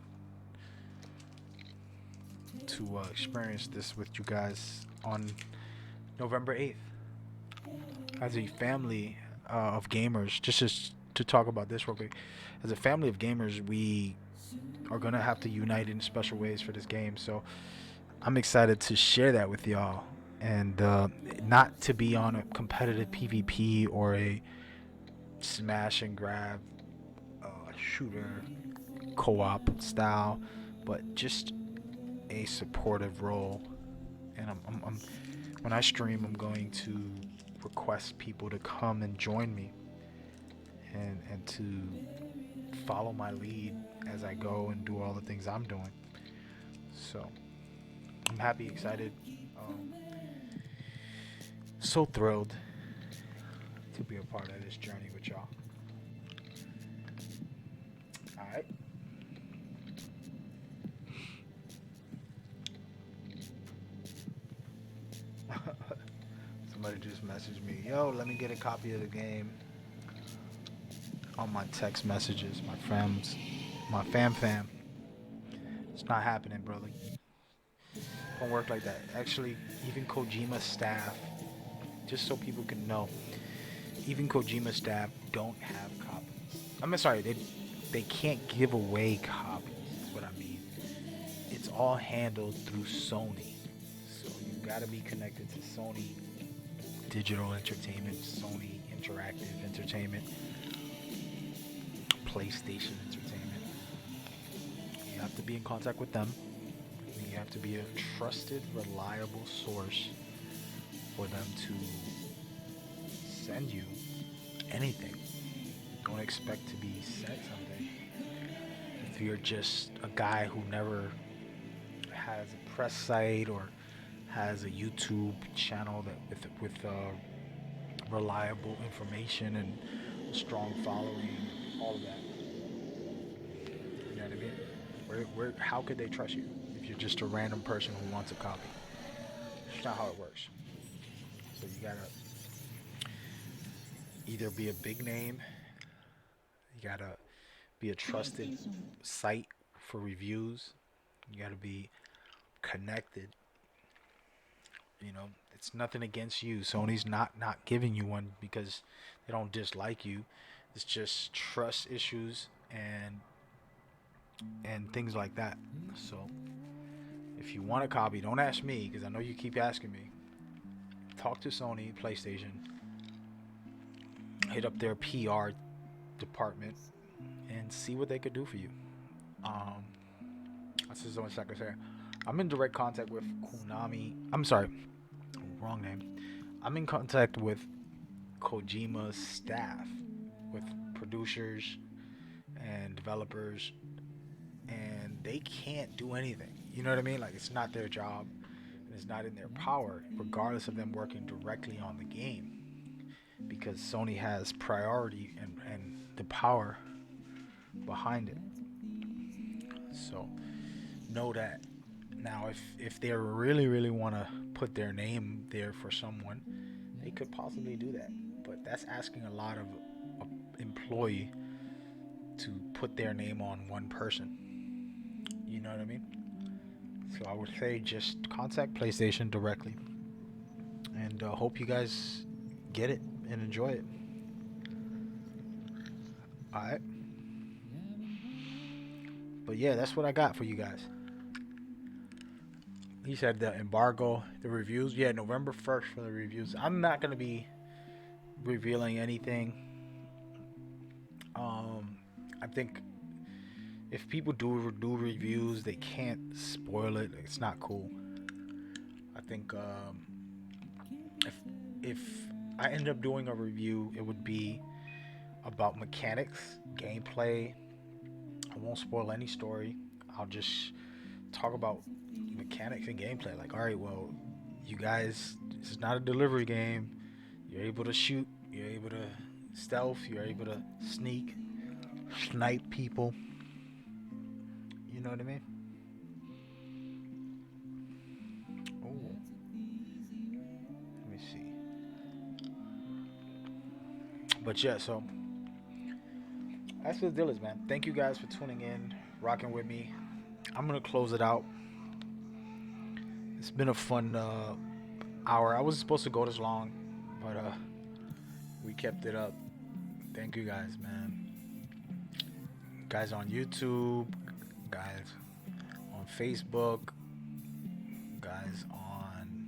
to experience this with you guys on November 8th. As a family of gamers, just to talk about this real quick, as a family of gamers, we are going to have to unite in special ways for this game. So I'm excited to share that with y'all. And not to be on a competitive PvP or a smash and grab shooter co-op style, but just a supportive role. And I'm when I stream, I'm going to request people to come and join me and to follow my lead as I go and do all the things I'm doing. So I'm happy, excited, so thrilled to be a part of this journey with y'all. All right. Somebody just messaged me, yo, let me get a copy of the game. On my text messages, my fam. It's not happening, brother. Don't work like that. Actually, even Kojima staff, just so people can know, even Kojima staff don't have copies. I'm sorry, they can't give away copies, is what I mean. It's all handled through Sony. So you gotta be connected to Sony Digital Entertainment, Sony Interactive Entertainment, PlayStation Entertainment. You have to be in contact with them. You have to be a trusted, reliable source for them to send you anything. Don't expect to be sent something if you're just a guy who never has a press site or has a YouTube channel that with reliable information and a strong following, all of that. You know what I mean? How could they trust you if you're just a random person who wants a copy? It's not how it works. So you gotta either be a big name, you gotta be a trusted site for reviews, you gotta be connected. You know, it's nothing against you. Sony's not giving you one because they don't dislike you. It's just trust issues and things like that. So if you want a copy, don't ask me because I know you keep asking me. Talk to Sony PlayStation. Hit up their PR department and see what they could do for you. That's just one second here. I'm in direct contact with Konami. I'm sorry, wrong name. I'm in contact with Kojima's staff, with producers and developers, and they can't do anything. You know what I mean? Like, it's not their job, and it's not in their power, regardless of them working directly on the game, because Sony has priority and the power behind it. So know that. Now, if they really want to put their name there for someone, they could possibly do that. But that's asking a lot of an employee to put their name on one person. You know what I mean? So I would say just contact PlayStation directly. And hope you guys get it and enjoy it. Alright. But yeah, that's what I got for you guys. He said the embargo, the reviews. Yeah, November 1st for the reviews. I'm not going to be revealing anything. I think if people do reviews, they can't spoil it. It's not cool. I think if I end up doing a review, it would be about mechanics, gameplay. I won't spoil any story. I'll just talk about mechanics and gameplay. Like, all right, well, you guys, this is not a delivery game. You're able to shoot. You're able to stealth. You're able to snipe people. You know what I mean? Oh, let me see. But yeah, so that's what the deal is, man. Thank you guys for tuning in, rocking with me. I'm gonna close it out. It's been a fun hour. I wasn't supposed to go this long, but we kept it up. Thank you guys, man. Guys on YouTube, guys on Facebook, guys on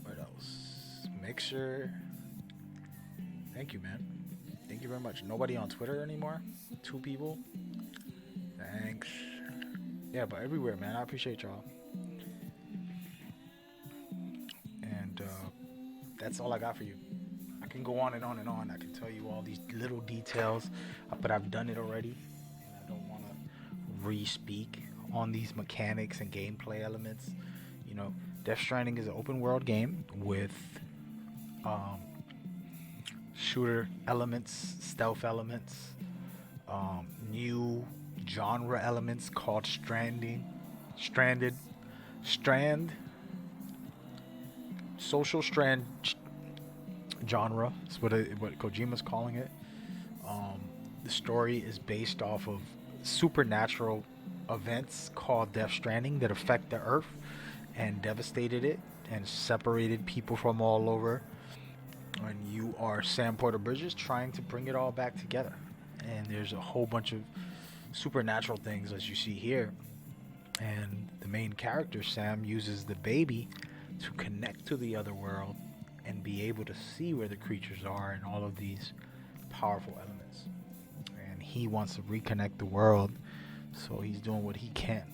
what else? Mixer. Thank you, man. Thank you very much. Nobody on Twitter anymore. 2 people. Thanks. Yeah, but everywhere, man. I appreciate y'all. And that's all I got for you. I can go on and on and on. I can tell you all these little details, but I've done it already, and I don't want to re-speak on these mechanics and gameplay elements. You know, Death Stranding is an open world game with shooter elements, stealth elements, new genre elements called stranded, social strand genre. That's what Kojima's calling it. The story is based off of supernatural events called Death Stranding that affect the Earth and devastated it and separated people from all over. And you are Sam Porter Bridges trying to bring it all back together. And there's a whole bunch of supernatural things as you see here. And the main character, Sam, uses the baby to connect to the other world and be able to see where the creatures are and all of these powerful elements. And he wants to reconnect the world, so he's doing what he can.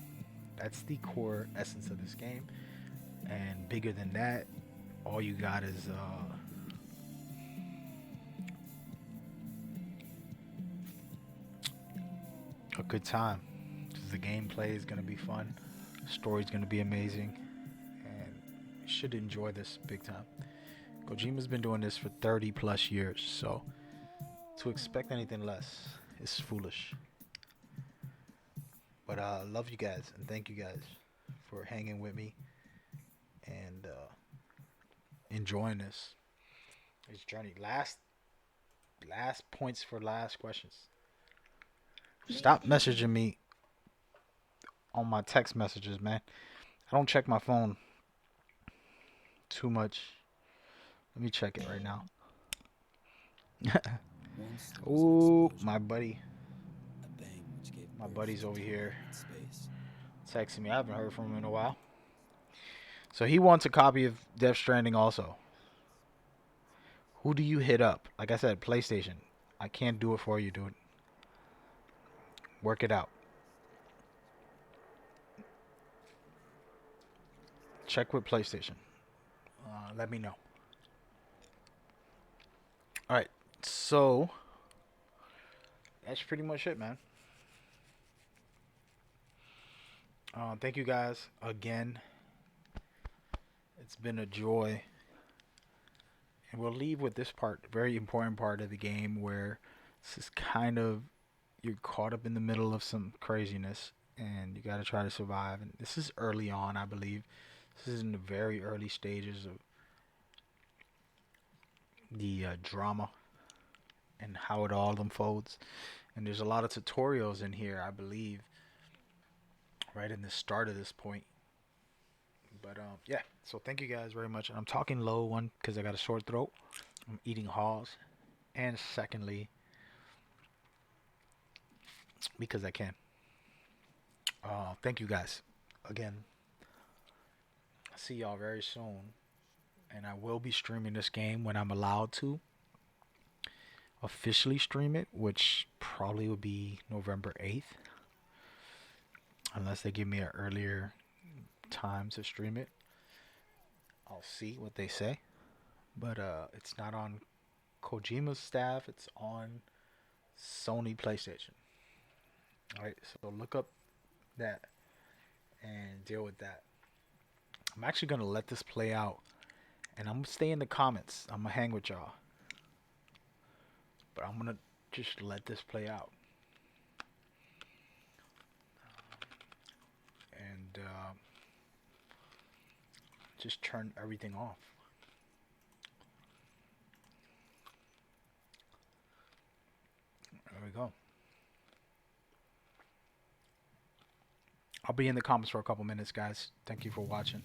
That's the core essence of this game. And bigger than that, all you got is a good time. The gameplay is going to be fun. The story is going to be amazing. And you should enjoy this big time. Kojima's been doing this for 30 plus years, so to expect anything less is foolish. But I love you guys and thank you guys for hanging with me and enjoying this journey. Last points for last questions. Stop messaging me on my text messages, man. I don't check my phone too much. Let me check it right now. Once there was an Ooh, explosion, my buddy. a bang which gave My birth buddy's to over here in space. texting me. I haven't heard from him in a while. So he wants a copy of Death Stranding also. Who do you hit up? Like I said, PlayStation. I can't do it for you, dude. Work it out. Check with PlayStation. Let me know. Alright, so that's pretty much it, man. Thank you guys again. It's been a joy. And we'll leave with this part, very important part of the game where this is kind of, you're caught up in the middle of some craziness and you got to try to survive. And this is early on, I believe. This is in the very early stages of the drama and how it all unfolds. And there's a lot of tutorials in here, I believe, right in the start of this point. But yeah, so thank you guys very much. I'm talking low, one, because I got a sore throat. I'm eating Halls. And secondly, because I can. Thank you guys. Again, see y'all very soon. And I will be streaming this game when I'm allowed to officially stream it, which probably would be November 8th. Unless they give me an earlier time to stream it. I'll see what they say. But it's not on Kojima's staff. It's on Sony PlayStation. Alright, so look up that and deal with that. I'm actually going to let this play out. And I'm going to stay in the comments. I'm going to hang with y'all. But I'm going to just let this play out. And just turn everything off. There we go. I'll be in the comments for a couple minutes, guys. Thank you for watching.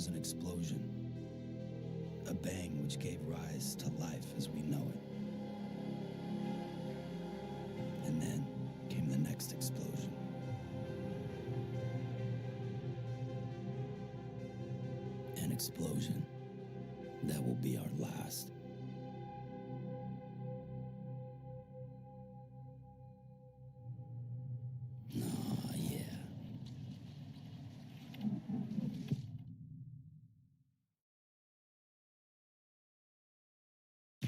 was an explosion. A bang which gave rise to life as we know it. And then came the next explosion. An explosion that will be our last. Ah, yeah.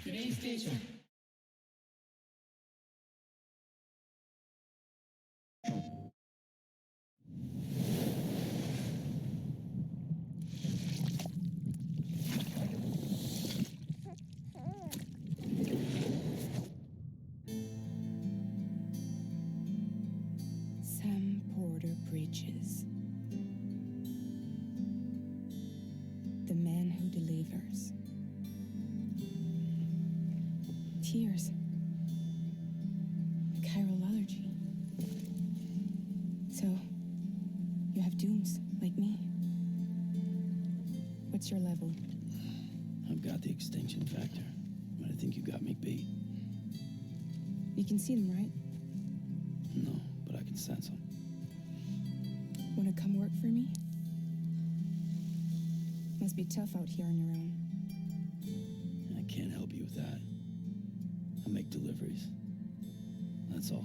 Today's station. Sam Porter Bridges. The man who delivers. Tears. Chiral allergy. So, you have dooms, like me. What's your level? I've got the extinction factor, but I think you got me beat. You can see them, right? No, but I can sense them. Wanna come work for me? Must be tough out here on your own. I can't help you with that. I make deliveries. That's all.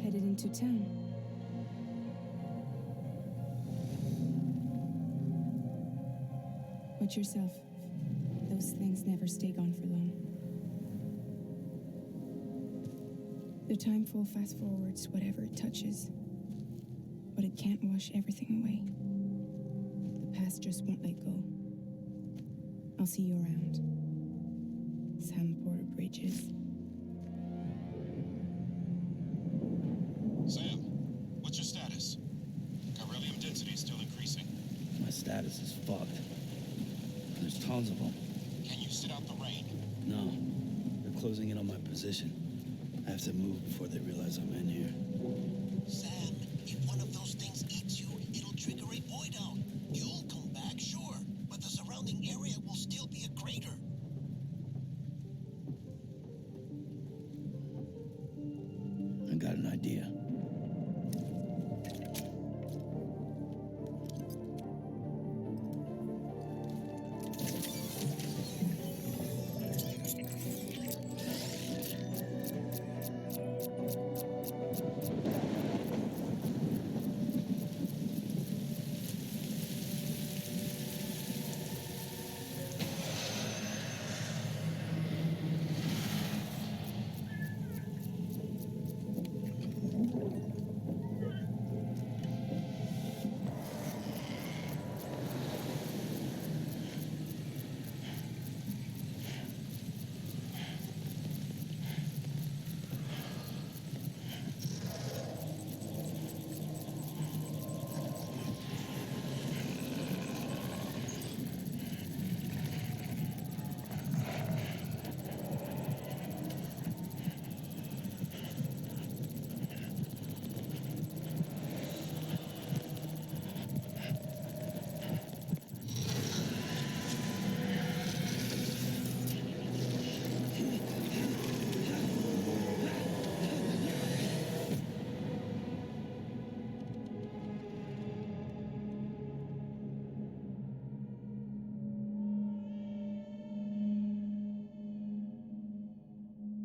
headed into town. Watch yourself. Those things never stay gone for long. The timefall fast forwards whatever it touches, but it can't wash everything away. The past just won't let go. I'll see you around. Sam Porter Bridges. Sam, what's your status? Chiralium density is still increasing. My status is fucked. There's tons of them. Can you sit out the rain? No, they're closing in on my position. I have to move before they realize I'm in here. Sam, if one of those things eats you, it'll trigger a void out. You'll come back, sure, but the surrounding area will still be a crater. I got an idea.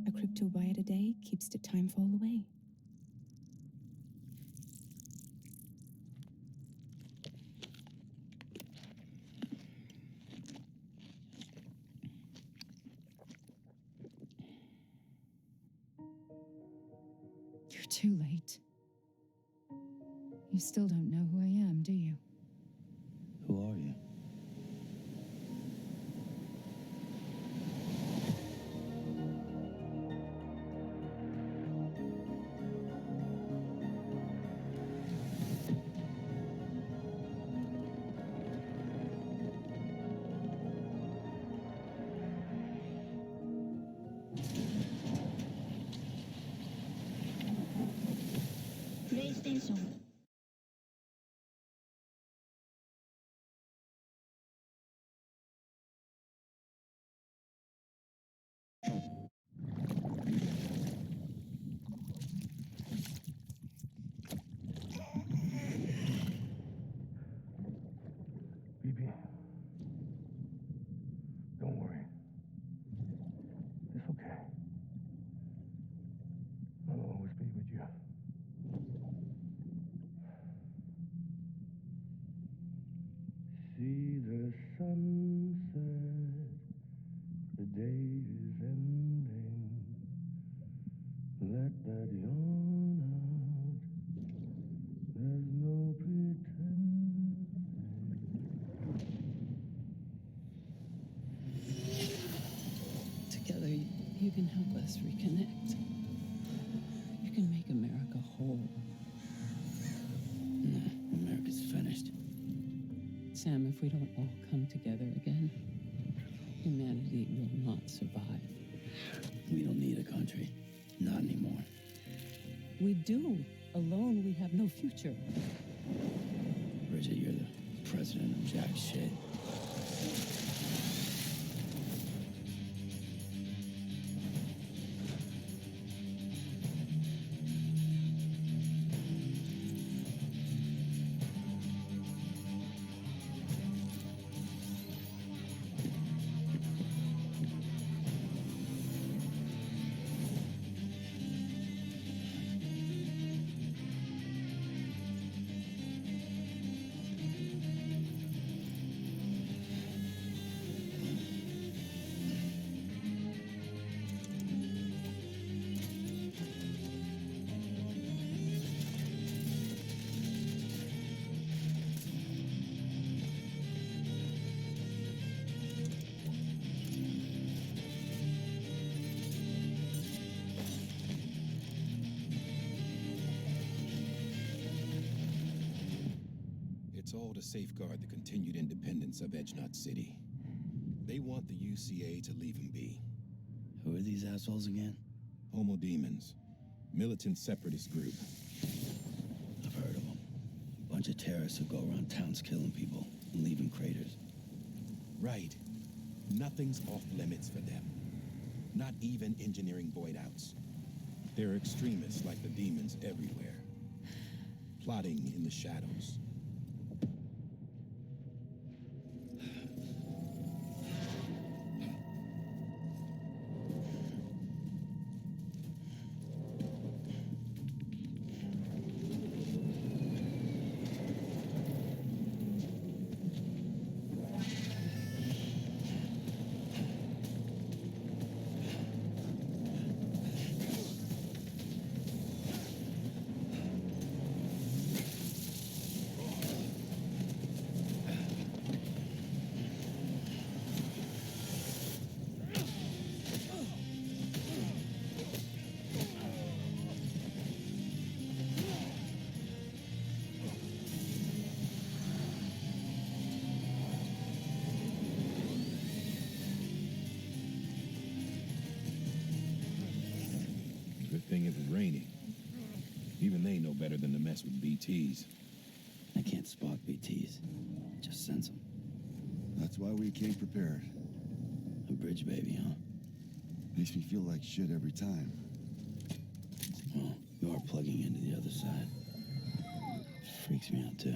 A crypto byte a day keeps the timefall away. You're too late. You still don't know who I am, do you? Who are you? PlayStation. BB, don't worry. It's okay. I'll always be with you. See the sunset, the day is ending. Let that yawn out. There's no pretending. Together, you can help us reconnect. You can make America whole. No, America's finished. Sam, if we don't all come together again, humanity will not survive. We don't need a country. Not anymore. We do. Alone, we have no future. Bridget, you're the president of jack shit. It's all to safeguard the continued independence of Edgenut City. They want the UCA to leave him be. Who are these assholes again? Homo Demons. Militant separatist group. I've heard of them. A bunch of terrorists who go around towns killing people and leaving craters. Right. Nothing's off limits for them. Not even engineering void outs. They're extremists like the demons everywhere. Plotting in the shadows. Good thing it was raining. Even they know better than to mess with BTs. I can't spot BTs. Just sense them. That's why we came prepared. A bridge baby, huh? Makes me feel like shit every time. Well, you are plugging into the other side. Freaks me out, too.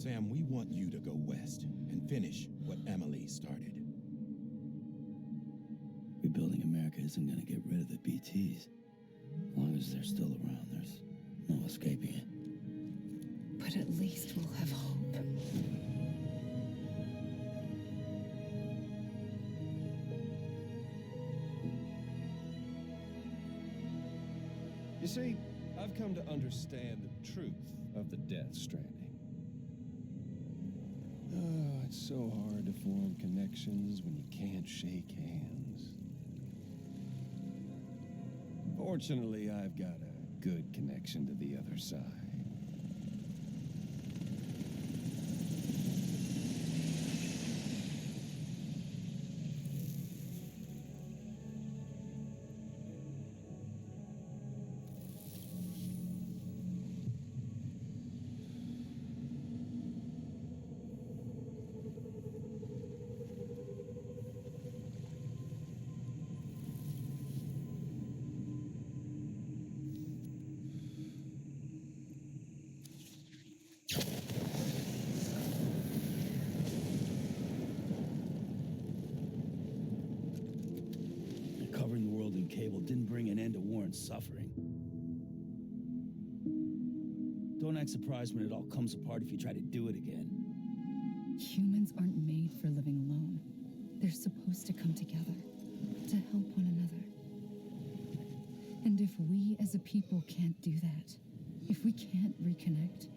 Sam, we want you to go west and finish what Emily started. Rebuilding America isn't gonna get rid of the BTs. As long as they're still around, there's no escaping it. But at least we'll have hope. You see, I've come to understand the truth of the Death Stranding. Oh, it's so hard to form connections when you can't shake hands. Fortunately, I've got a good connection to the other side. Covering the world in cable didn't bring an end to war and suffering. Don't act surprised when it all comes apart if you try to do it again. Humans aren't made for living alone. They're supposed to come together, to help one another. And if we as a people can't do that, if we can't reconnect,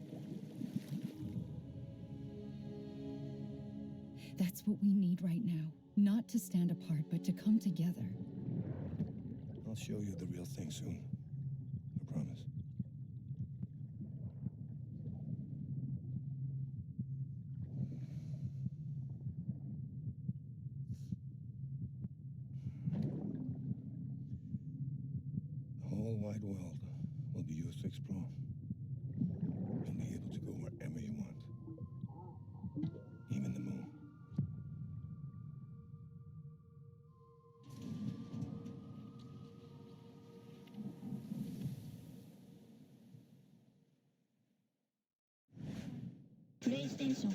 that's what we need right now. Not to stand apart, but to come together. I'll show you the real thing soon. I promise. The whole wide world will be yours to explore. You'll be able to go wherever you want. Even the moon. PlayStation.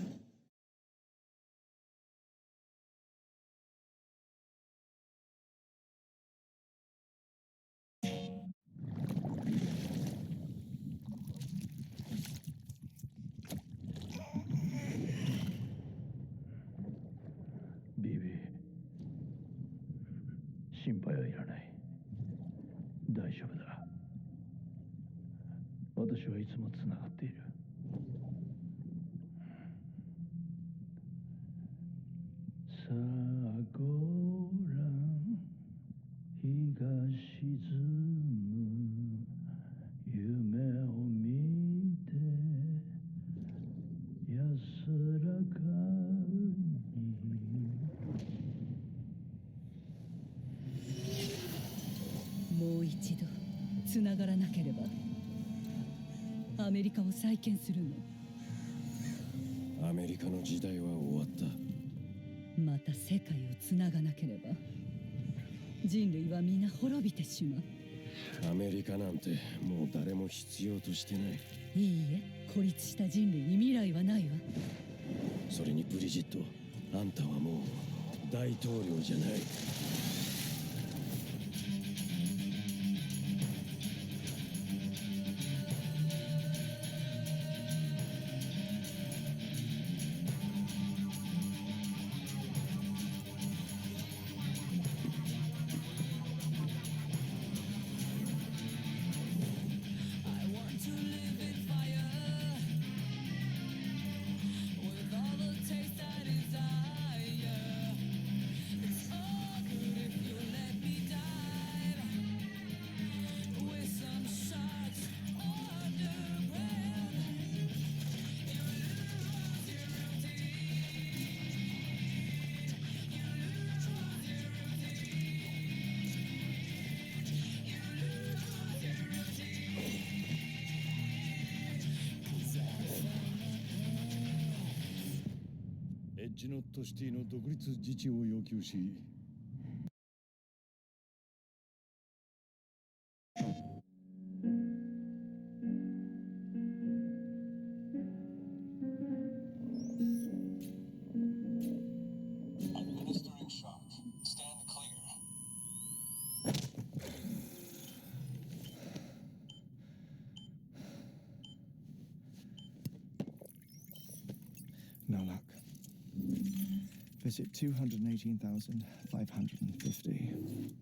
BB、心配はいらない。大丈夫だ。私はいつもつながっている。さあごらん、日が沈む、夢を見て安らかに。もう一度つながらなければアメリカを再建するの。アメリカの時代は終わった。また世界をつながなければ人類は皆滅びてしまう。アメリカなんてもう誰も必要としてない。いいえ、孤立した人類に未来はないわ。それにブリジット、あんたはもう大統領じゃない。エッジノットシティの独立自治を要求し、Administering shock. Stand clear. No luck. Visit 218,550.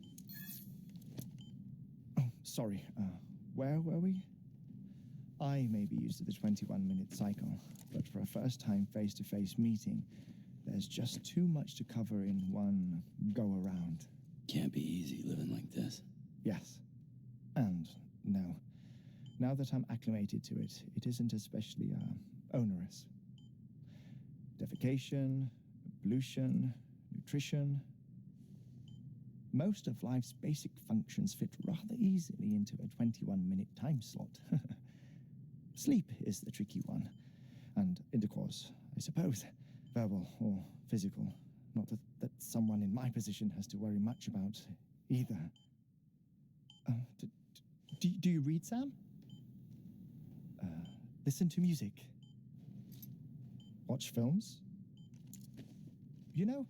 Oh, sorry. Where were we? I may be used to the 21-minute cycle, but for a first-time face-to-face meeting, there's just too much to cover in one go-around. Can't be easy living like this. Yes. And no. Now that I'm acclimated to it, it isn't especially onerous. Defecation, pollution, nutrition. Most of life's basic functions fit rather easily into a 21-minute time slot. Sleep is the tricky one, and intercourse, I suppose, verbal or physical. Not that someone in my position has to worry much about either. Do you read, Sam? Listen to music. Watch films. You know,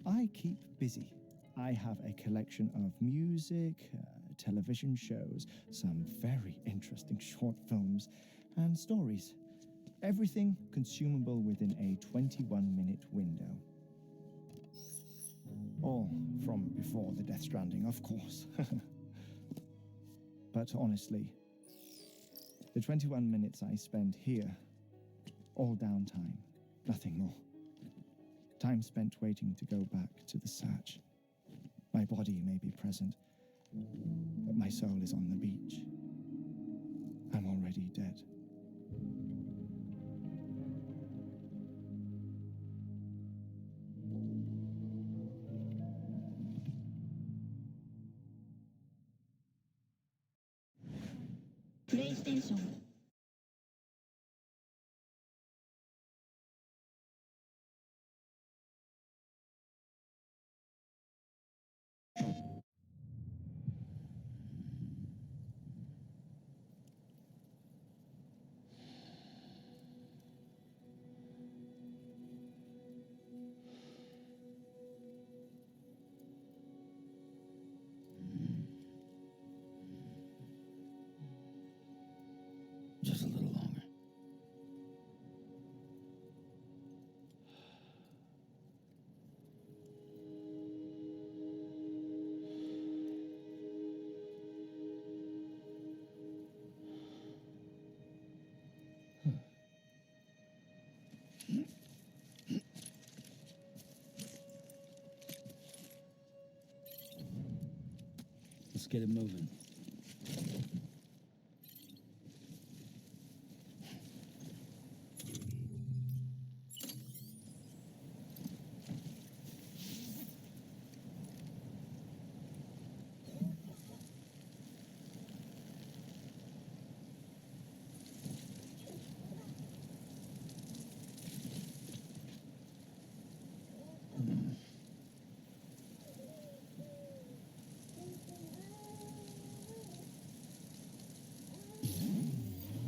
I keep busy. I have a collection of music, television shows, some very interesting short films, and stories. Everything consumable within a 21-minute window. All from before the Death Stranding, of course. But honestly, the 21 minutes I spend here, all downtime, nothing more. Time spent waiting to go back to the Satch. My body may be present, but my soul is on the beach. I'm already dead. PlayStation. Just a little longer. Let's get it moving.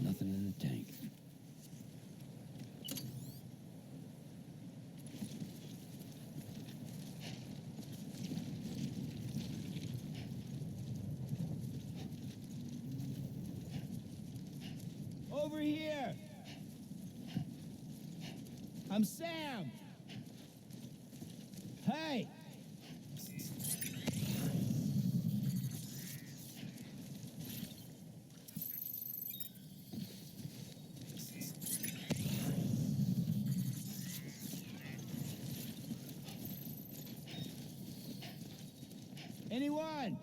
Nothing in the tank. Over here! I'm Sam! Hey! Anyone?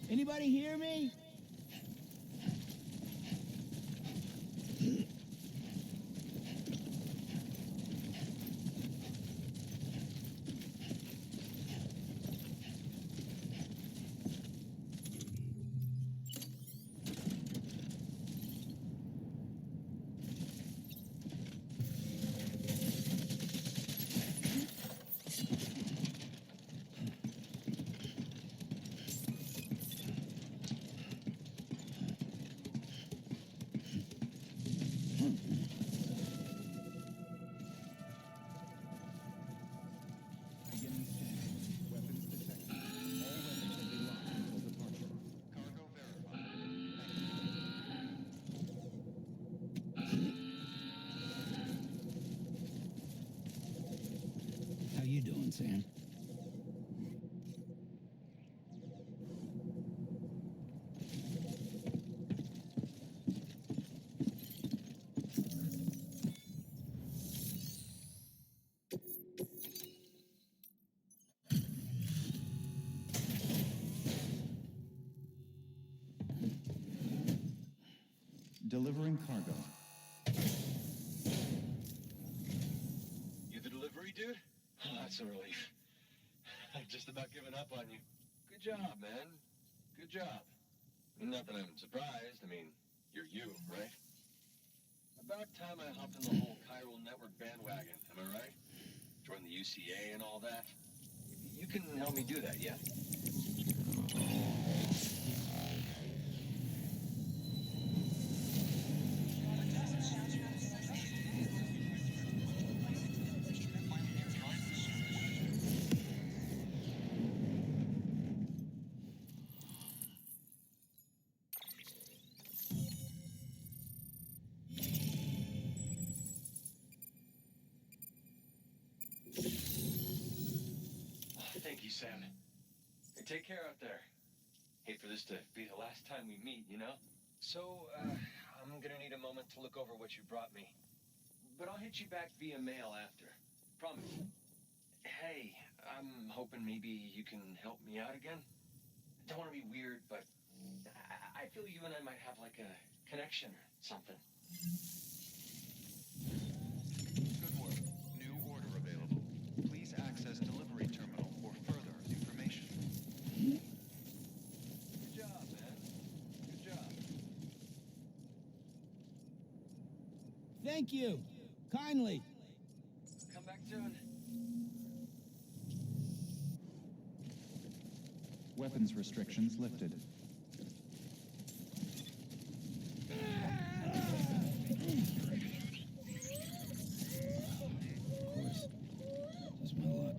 Anybody hear me? How you doing, Sam? Delivering cargo. You the delivery dude? Oh, that's a relief. I've just about given up on you. Good job, man. Good job. Not that I'm surprised. I mean, you're you, right? About time I hopped in the whole chiral network bandwagon, am I right? Join the UCA and all that. You can help me do that, yeah? Sam. Hey, take care out there. Hate for this to be the last time we meet, you know? So, I'm gonna need a moment to look over what you brought me. But I'll hit you back via mail after. Promise. Hey, I'm hoping maybe you can help me out again. Don't want to be weird, but I feel you and I might have like a connection or something. Good work. New order available. Please access delivery terminal for further information. Good job, man. Good job. Thank you. Kindly. Come back soon. Weapons restrictions lifted. Of course. Just my luck.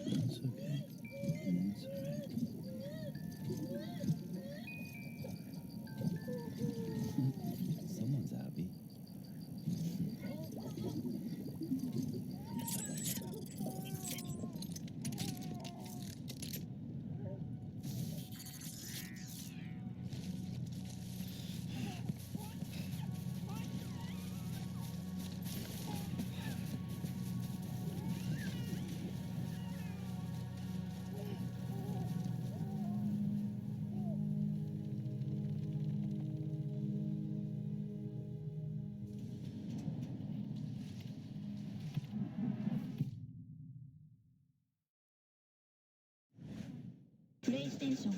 It's okay. It's alright. Someone's happy. PlayStation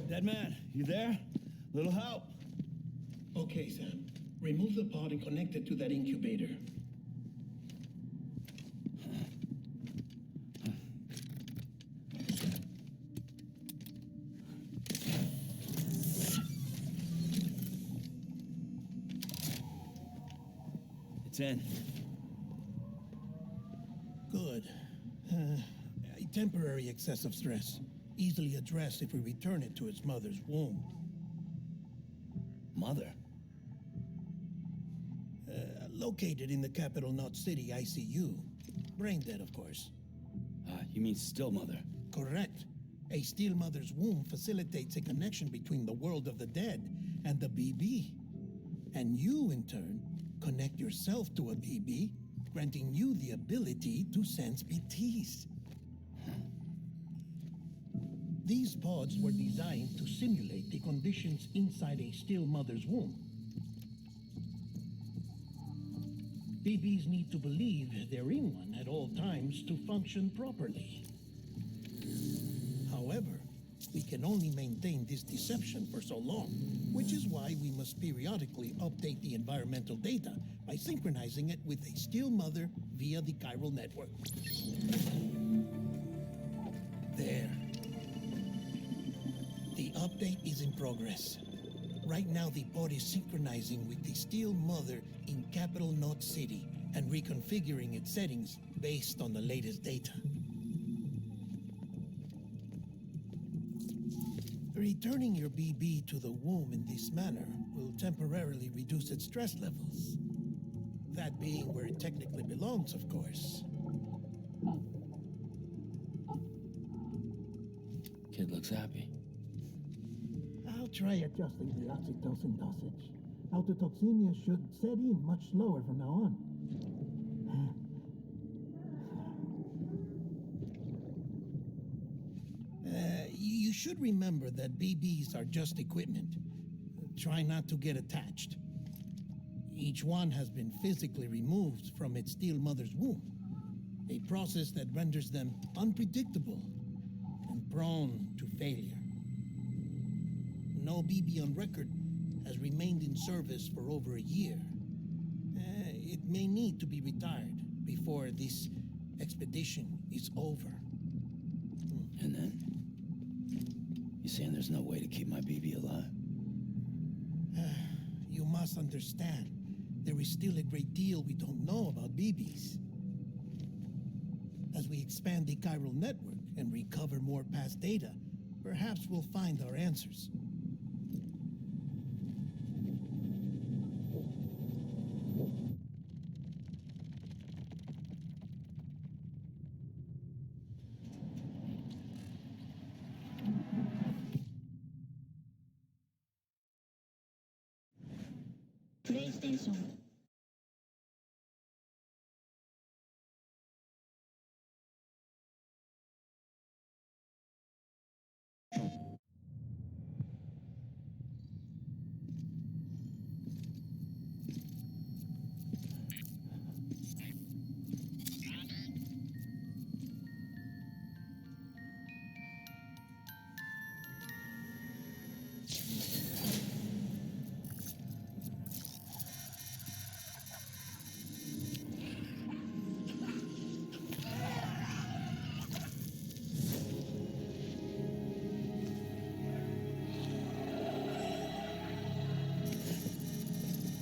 Dead man, you there? Little help? Okay, Sam. Remove the pod and connect it to that incubator. It's in. Good. A temporary excessive stress. Easily addressed if we return it to its mother's womb. Mother? Located in the capital Knot City ICU. Brain dead, of course. You mean still mother? Correct. A still mother's womb facilitates a connection between the world of the dead and the BB. And you, in turn, connect yourself to a BB, granting you the ability to sense BTs. These pods were designed to simulate the conditions inside a still mother's womb. BBs need to believe they're in one at all times to function properly. However, we can only maintain this deception for so long, which is why we must periodically update the environmental data by synchronizing it with a still mother via the chiral network. There. The update is in progress. Right now, the pod is synchronizing with the still mother in capital Knot City and reconfiguring its settings based on the latest data. Returning your BB to the womb in this manner will temporarily reduce its stress levels. That being where it technically belongs, of course. Kid looks happy. I'll try adjusting the oxytocin dosage. Autotoxemia should set in much slower from now on. You should remember that BBs are just equipment. Try not to get attached. Each one has been physically removed from its still mother's womb, a process that renders them unpredictable and prone to failure. No BB on record has remained in service for over a year. It may need to be retired before this expedition is over. And then? You saying there's no way to keep my BB alive? must understand, there is still a great deal we don't know about BBs. As we expand the chiral network and recover more past data, perhaps we'll find our answers. PlayStation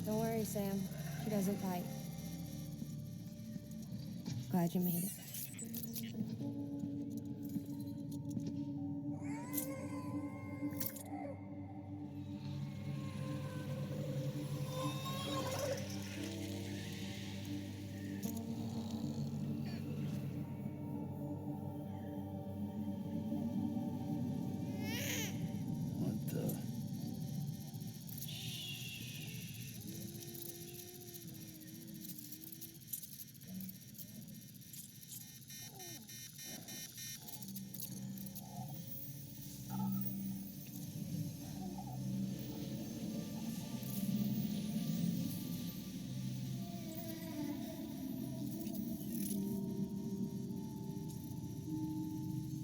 Don't worry, Sam. She doesn't fight. Glad you made it. What the?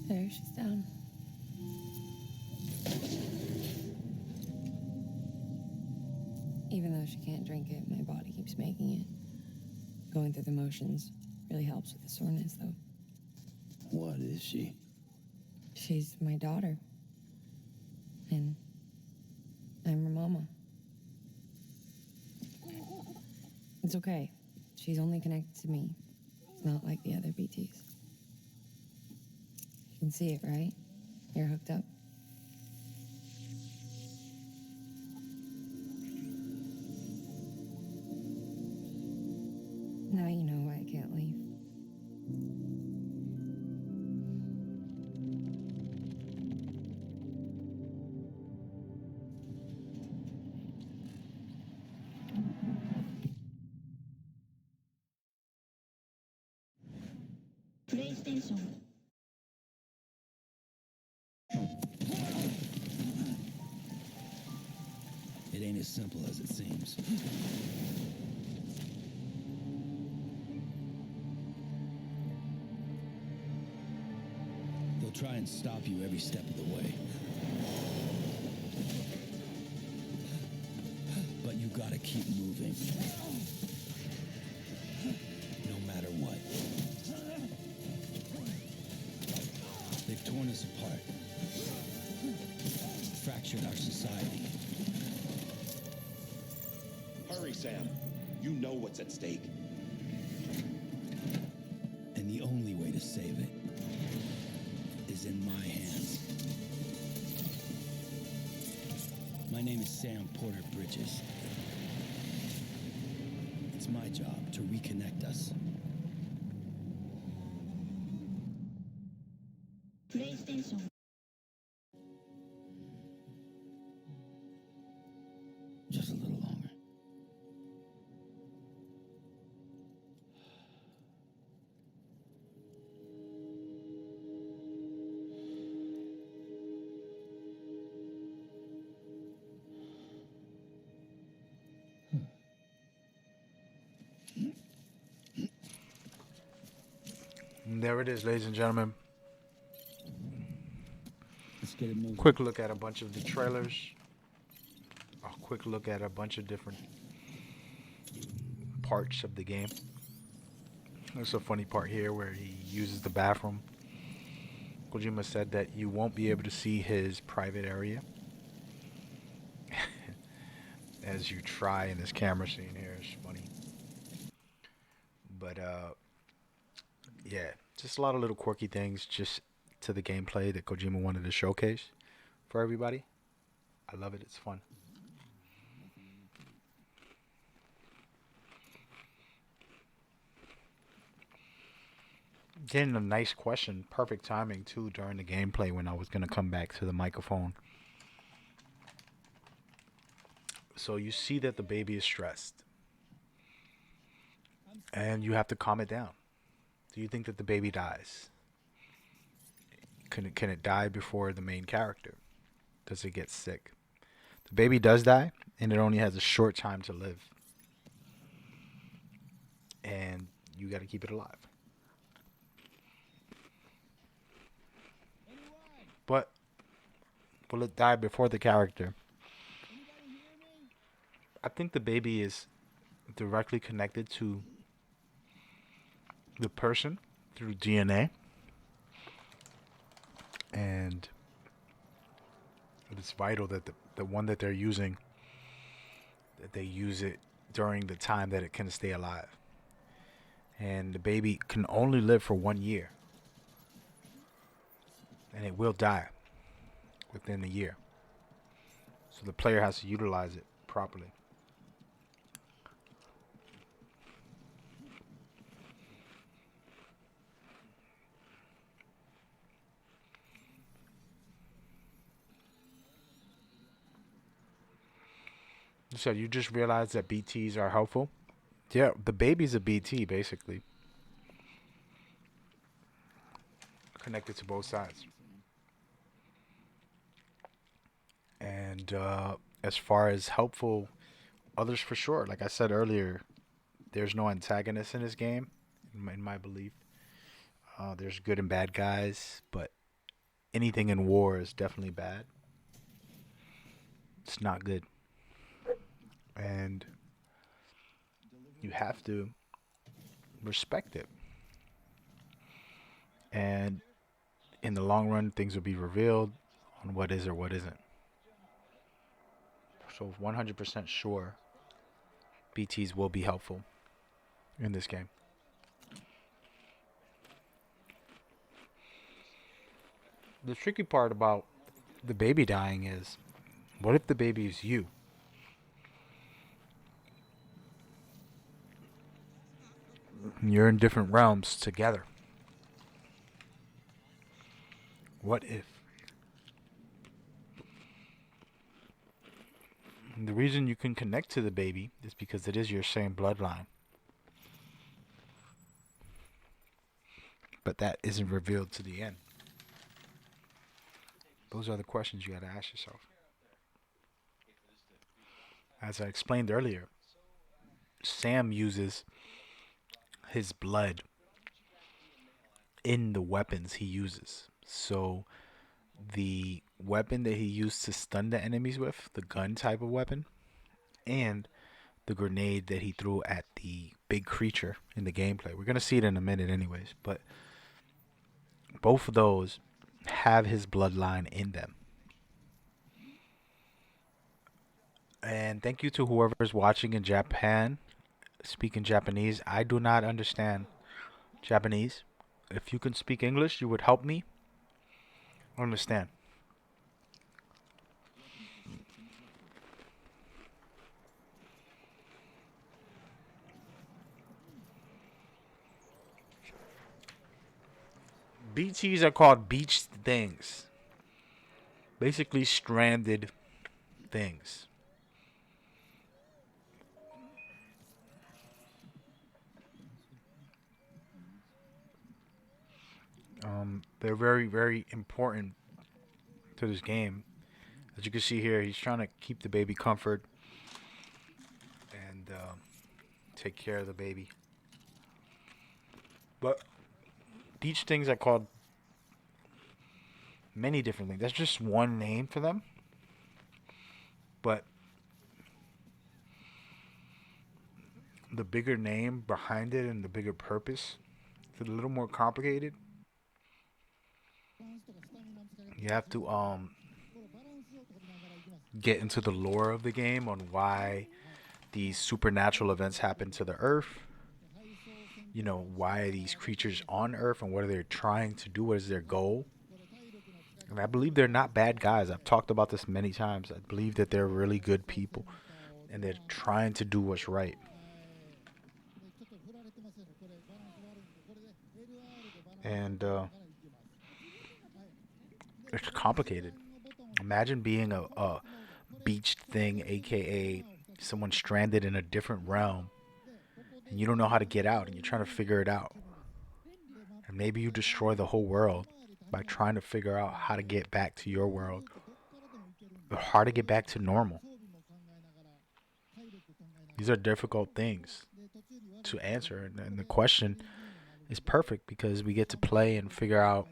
There, she's down. Even though she can't drink it, my body keeps making it. Going through the motions really helps with the soreness, though. What is she? She's my daughter. And I'm her mama. It's okay. She's only connected to me. It's not like the other BTs. You can see it, right? You're hooked up. Now you know why I can't leave. PlayStation It ain't as simple as it seems. They'll try and stop you every step of the way. But you gotta keep moving. No matter what. They've torn us apart. Fractured our society. Hurry, Sam. You know what's at stake. And the only way to save it is in my hands. My name is Sam Porter Bridges. It's my job to reconnect us. PlayStation Just a little longer. And there it is, ladies and gentlemen. Let's get it moving. Quick look at a bunch of the trailers. A quick look at a bunch of different parts of the game. There's a funny part here where he uses the bathroom. Kojima said that you won't be able to see his private area. As as you try in this camera scene here. It's funny. But yeah, just a lot of little quirky things just to the gameplay that Kojima wanted to showcase for everybody. I love it. It's fun. Getting a nice question. Perfect timing, too, during the gameplay when I was going to come back to the microphone. So you see that the baby is stressed. And you have to calm it down. Do you think that the baby dies? Can it die before the main character? Does it get sick? The baby does die, and it only has a short time to live. And you got to keep it alive. But will it die before the character? I think the baby is directly connected to the person through DNA. And it's vital that the one that they're using, that they use it during the time that it can stay alive. And the baby can only live for 1 year. And it will die within a year. So the player has to utilize it properly. You said you just realized that BTs are helpful? Yeah, the baby's a BT, basically. Connected to both sides. And as far as helpful, others for sure. Like I said earlier, there's no antagonist in this game, in my belief. There's good and bad guys, but anything in war is definitely bad. It's not good. And you have to respect it. And in the long run, things will be revealed on what is or what isn't. So 100% sure BTs will be helpful in this game. The tricky part about the baby dying is, what if the baby is you? You're in different realms together. What if? And the reason you can connect to the baby is because it is your same bloodline. But that isn't revealed to the end. Those are the questions you got to ask yourself. As I explained earlier, Sam uses his blood in the weapons he uses. So the weapon that he used to stun the enemies with, the gun type of weapon, and the grenade that he threw at the big creature in the gameplay. We're going to see it in a minute anyways, but both of those have his bloodline in them. And thank you to whoever's watching in Japan, speaking Japanese. I do not understand Japanese. If you can speak English, you would help me understand. BTs are called beached things. Basically stranded things. They're very, very important to this game. As you can see here, he's trying to keep the baby comfort and take care of the baby. But beach things are called many different things. That's just one name for them. But the bigger name behind it and the bigger purpose is a little more complicated. You have to get into the lore of the game on why these supernatural events happen to the Earth. You know, why are these creatures on Earth and what are they trying to do? What is their goal? And I believe they're not bad guys. I've talked about this many times. I believe that they're really good people and they're trying to do what's right. And it's complicated. Imagine being a beached thing, aka someone stranded in a different realm, and you don't know how to get out, and you're trying to figure it out. And maybe you destroy the whole world by trying to figure out how to get back to your world, or how to get back to normal. These are difficult things to answer, and the question is perfect because we get to play and figure out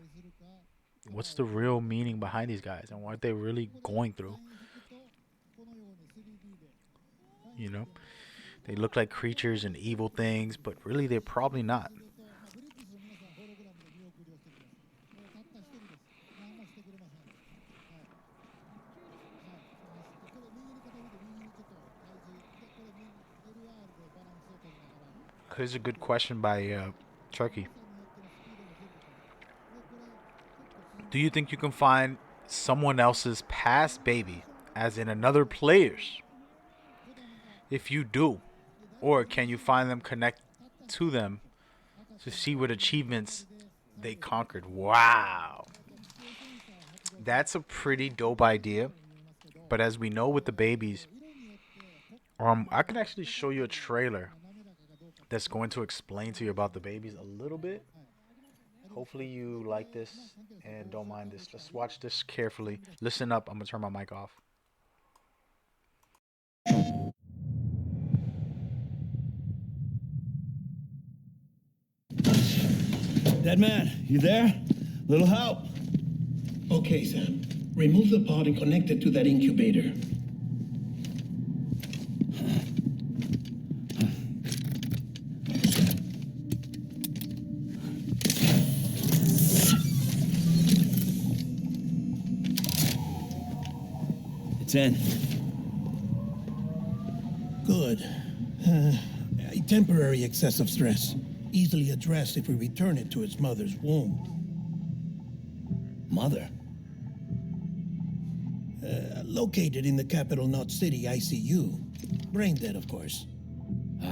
what's the real meaning behind these guys and what they're really going through. You know, they look like creatures and evil things, but really they're probably not. Here's a good question by Turkey. Do you think you can find someone else's past baby, as in another player's? If you do, or can you find them, connect to them to see what achievements they conquered? Wow. That's a pretty dope idea. But as we know with the babies, I can actually show you a trailer that's going to explain to you about the babies a little bit. Hopefully you like this and don't mind this. Let's watch this carefully. Listen up. I'm going to turn my mic off. Dead man, you there? Little help? Okay, Sam. Remove the pod and connect it to that incubator. It's in. Good. A temporary excessive stress. Easily addressed if we return it to its mother's womb. Mother? Located in the capital Knot City ICU. Brain dead, of course.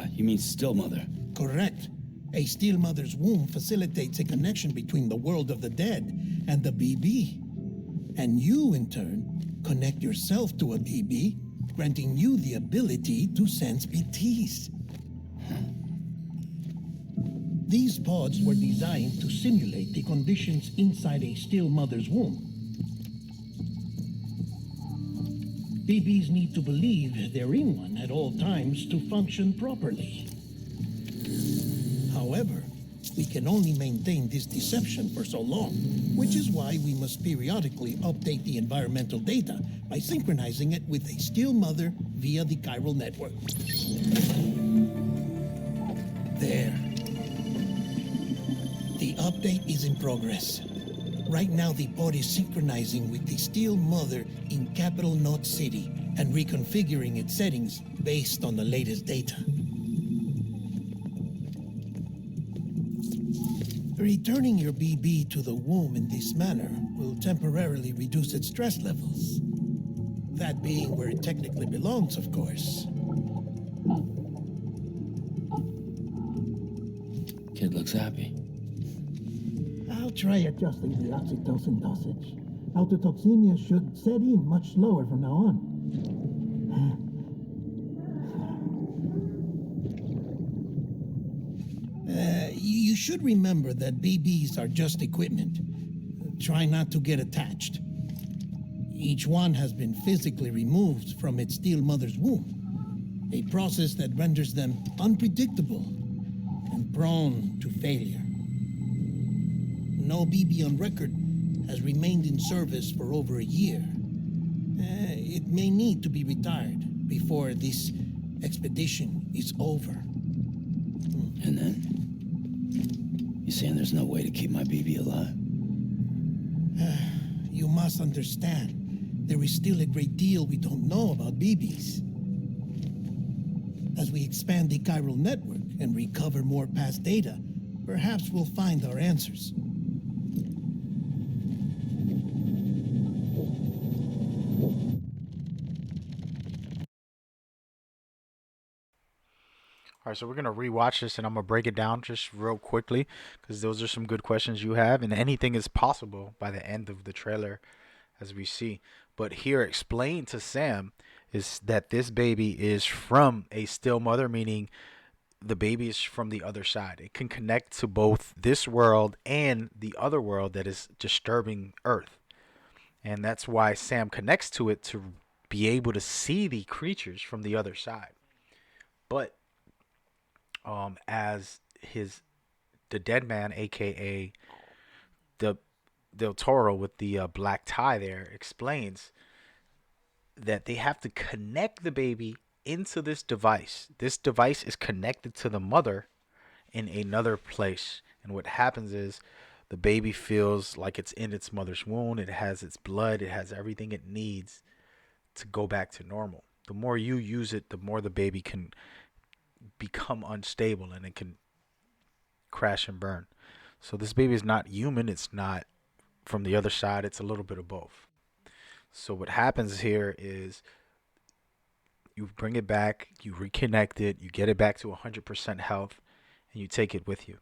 You mean still mother? Correct. A still mother's womb facilitates a connection between the world of the dead and the BB. And you, in turn, connect yourself to a BB, granting you the ability to sense BTs. These pods were designed to simulate the conditions inside a still mother's womb. BBs need to believe they're in one at all times to function properly. However, we can only maintain this deception for so long, which is why we must periodically update the environmental data by synchronizing it with a still mother via the chiral network. There. The update is in progress. Right now, the pod is synchronizing with the still mother in capital Knot City and reconfiguring its settings based on the latest data. Returning your BB to the womb in this manner will temporarily reduce its stress levels. That being where it technically belongs, of course. Kid looks happy. I'll try adjusting the oxytocin dosage. Autotoxemia should set in much slower from now on. You should remember that BBs are just equipment. Try not to get attached. Each one has been physically removed from its still mother's womb, a process that renders them unpredictable and prone to failure. No BB on record has remained in service for over a year. It may need to be retired before this expedition is over. And then? You saying there's no way to keep my BB alive? You must understand, there is still a great deal we don't know about BBs. As we expand the chiral network and recover more past data, perhaps we'll find our answers. All right, so we're gonna rewatch this, and I'm gonna break it down just real quickly because those are some good questions you have, and anything is possible by the end of the trailer, as we see. But here, explained to Sam is that this baby is from a still mother, meaning the baby is from the other side. It can connect to both this world and the other world that is disturbing Earth, and that's why Sam connects to it to be able to see the creatures from the other side. But as the dead man, aka the Del Toro with the black tie there, explains that they have to connect the baby into this device. This device is connected to the mother in another place, and what happens is the baby feels like it's in its mother's womb. It has its blood. It has everything it needs to go back to normal. The more you use it, the more the baby can become unstable and it can crash and burn. So this baby is not human. It's not from the other side. It's a little bit of both. So what happens here is you bring it back, you reconnect it, you get it back to 100% health, and you take it with you.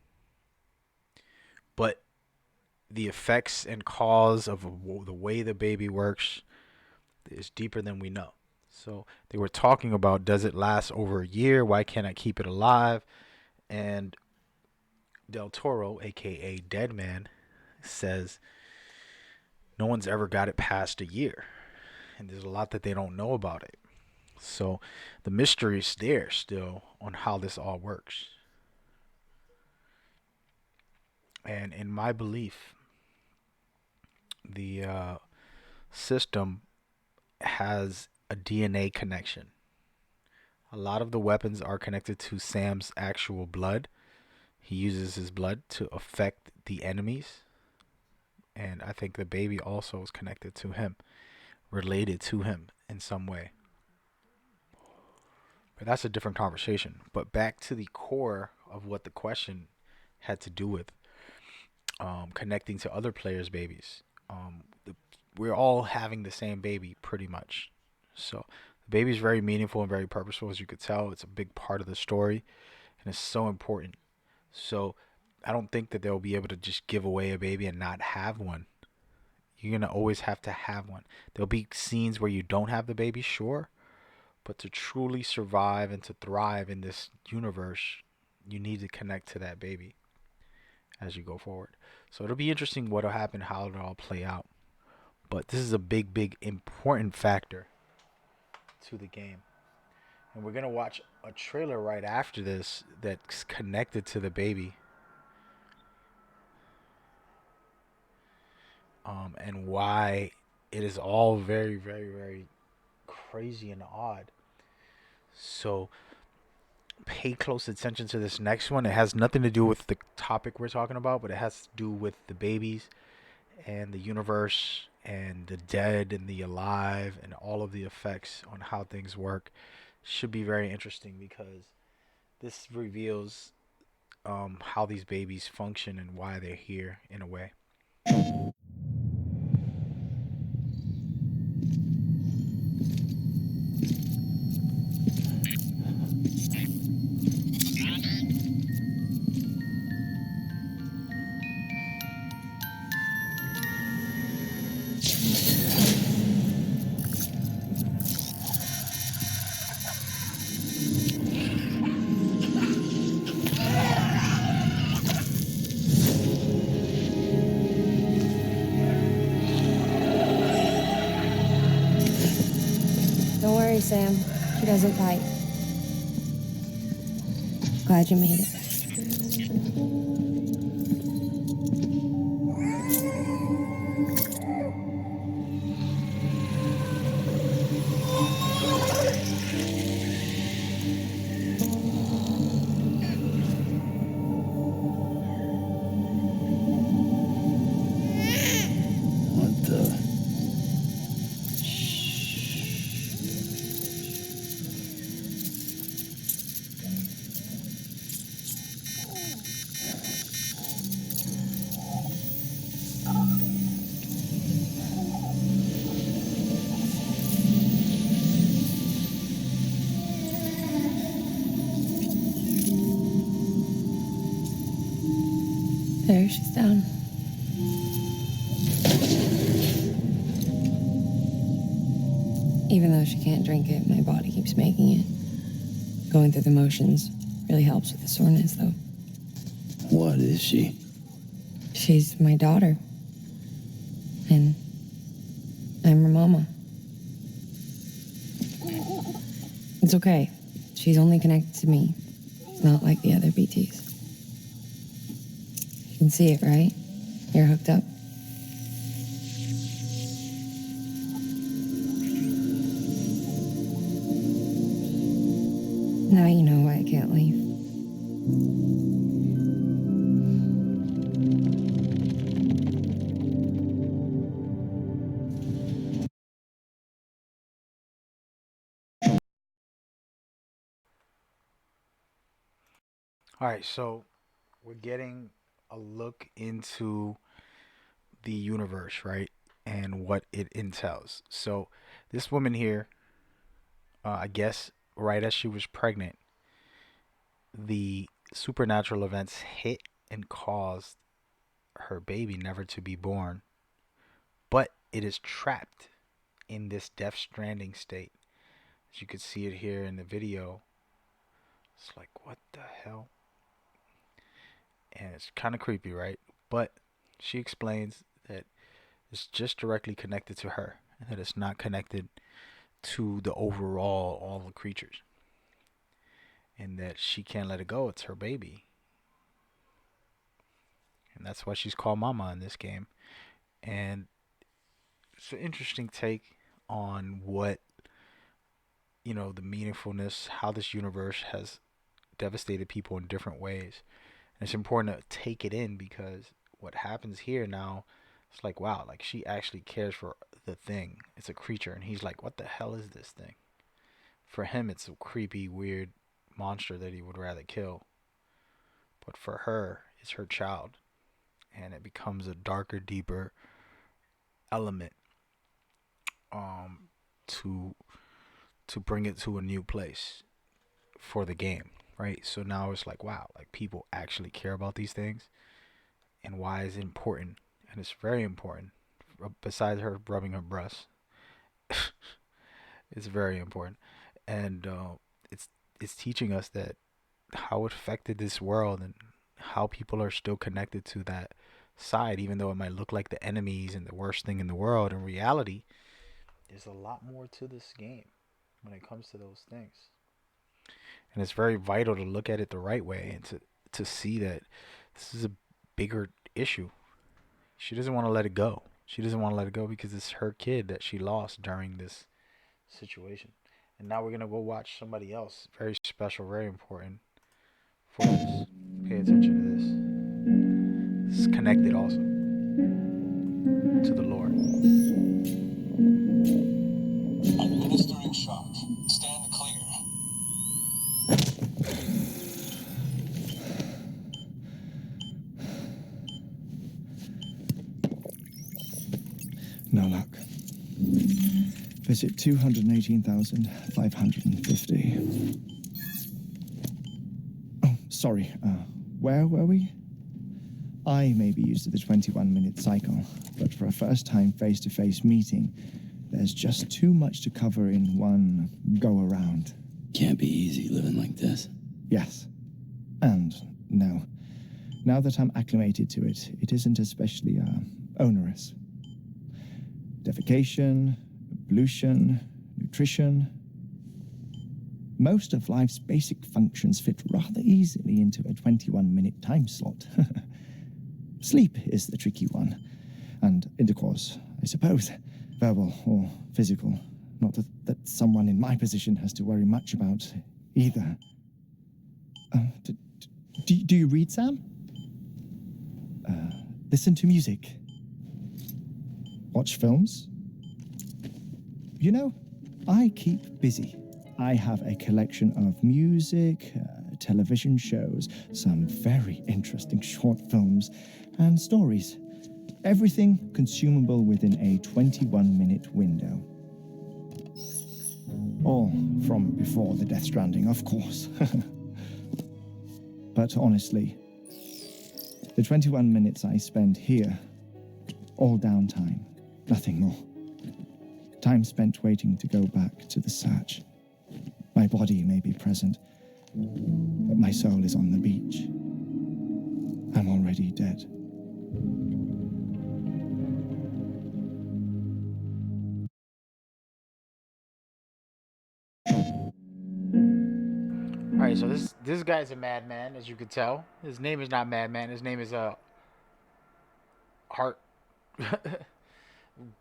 But the effects and cause of the way the baby works is deeper than we know. So they were talking about, does it last over a year? Why can't I keep it alive? And Del Toro, aka Dead Man, says no one's ever got it past a year, and there's a lot that they don't know about it. So the mystery is there still on how this all works. And in my belief, the system has a DNA connection. A lot of the weapons are connected to Sam's actual blood. He uses his blood to affect the enemies. And I think the baby also is connected to him, related to him in some way. But that's a different conversation. But back to the core of what the question had to do with, connecting to other players' babies. We're all having the same baby pretty much. So the baby is very meaningful and very purposeful, as you could tell. It's a big part of the story, and it's so important. So I don't think that they'll be able to just give away a baby and not have one. You're going to always have to have one. There'll be scenes where you don't have the baby, sure. But to truly survive and to thrive in this universe, you need to connect to that baby as you go forward. So it'll be interesting what'll happen, how it'll all play out. But this is a big, big, important factor to the game. And we're going to watch a trailer right after this that's connected to the baby. And why it is all very, very, very crazy and odd. So pay close attention to this next one. It has nothing to do with the topic we're talking about, but it has to do with the babies and the universe and the dead and the alive and all of the effects on how things work. Should be very interesting because this reveals how these babies function and why they're here in a way. Don't worry, Sam. She doesn't bite. Glad you made it. What the? There, she's down. Even though she can't drink it, my body keeps making it. Going through the motions really helps with the soreness, though. What is she? She's my daughter. And I'm her mama. It's okay. She's only connected to me. It's not like the other BTs. You can see it, right? You're hooked up. Now you know why I can't leave. All right, so we're getting a look into the universe, right? And what it entails. So, this woman here, I guess, right as she was pregnant, the supernatural events hit and caused her baby never to be born, but it is trapped in this Death Stranding state. As you could see it here in the video, it's like, what the hell? And it's kind of creepy, right? But she explains that it's just directly connected to her, and that it's not connected to the overall, all the creatures. And that she can't let it go. It's her baby. And that's why she's called Mama in this game. And it's an interesting take on what, the meaningfulness, how this universe has devastated people in different ways. And it's important to take it in because what happens here now, it's like, wow, like she actually cares for the thing. It's a creature. And he's like, what the hell is this thing? For him, it's a creepy, weird monster that he would rather kill. But for her, it's her child. And it becomes a darker, deeper element to bring it to a new place for the game, right? So now it's like, wow, like people actually care about these things, and why is it important? And it's very important. Besides her rubbing her breasts, it's very important, and it's teaching us that how it affected this world and how people are still connected to that side, even though it might look like the enemies and the worst thing in the world. In reality, there's a lot more to this game when it comes to those things. And it's very vital to look at it the right way and to see that this is a bigger issue. She doesn't want to let it go. She doesn't want to let it go because it's her kid that she lost during this situation. And now we're going to go watch somebody else, very special, very important for this. Pay attention to this. It's connected also to the Lord. Administering shock. Stand clear. No luck. Visit 218,550. Oh, sorry. Where were we? I may be used to the 21-minute cycle, but for a first-time face-to-face meeting, there's just too much to cover in one go-around. Can't be easy living like this. Yes. And no. Now that I'm acclimated to it, it isn't especially, onerous. Defecation, pollution, nutrition. Most of life's basic functions fit rather easily into a 21-minute time slot. Sleep is the tricky one. And intercourse, I suppose. Verbal or physical. Not that someone in my position has to worry much about either. Do you read, Sam? Listen to music. Watch films. You know, I keep busy. I have a collection of music, television shows, some very interesting short films, and stories. Everything consumable within a 21-minute window. All from before the Death Stranding, of course. But honestly, The 21 minutes I spend here, all downtime, nothing more. Time spent waiting to go back to the Satch. My body may be present, but my soul is on the beach. I'm already dead. All right, so this guy's a madman, as you could tell. His name is not Madman. His name is Heart,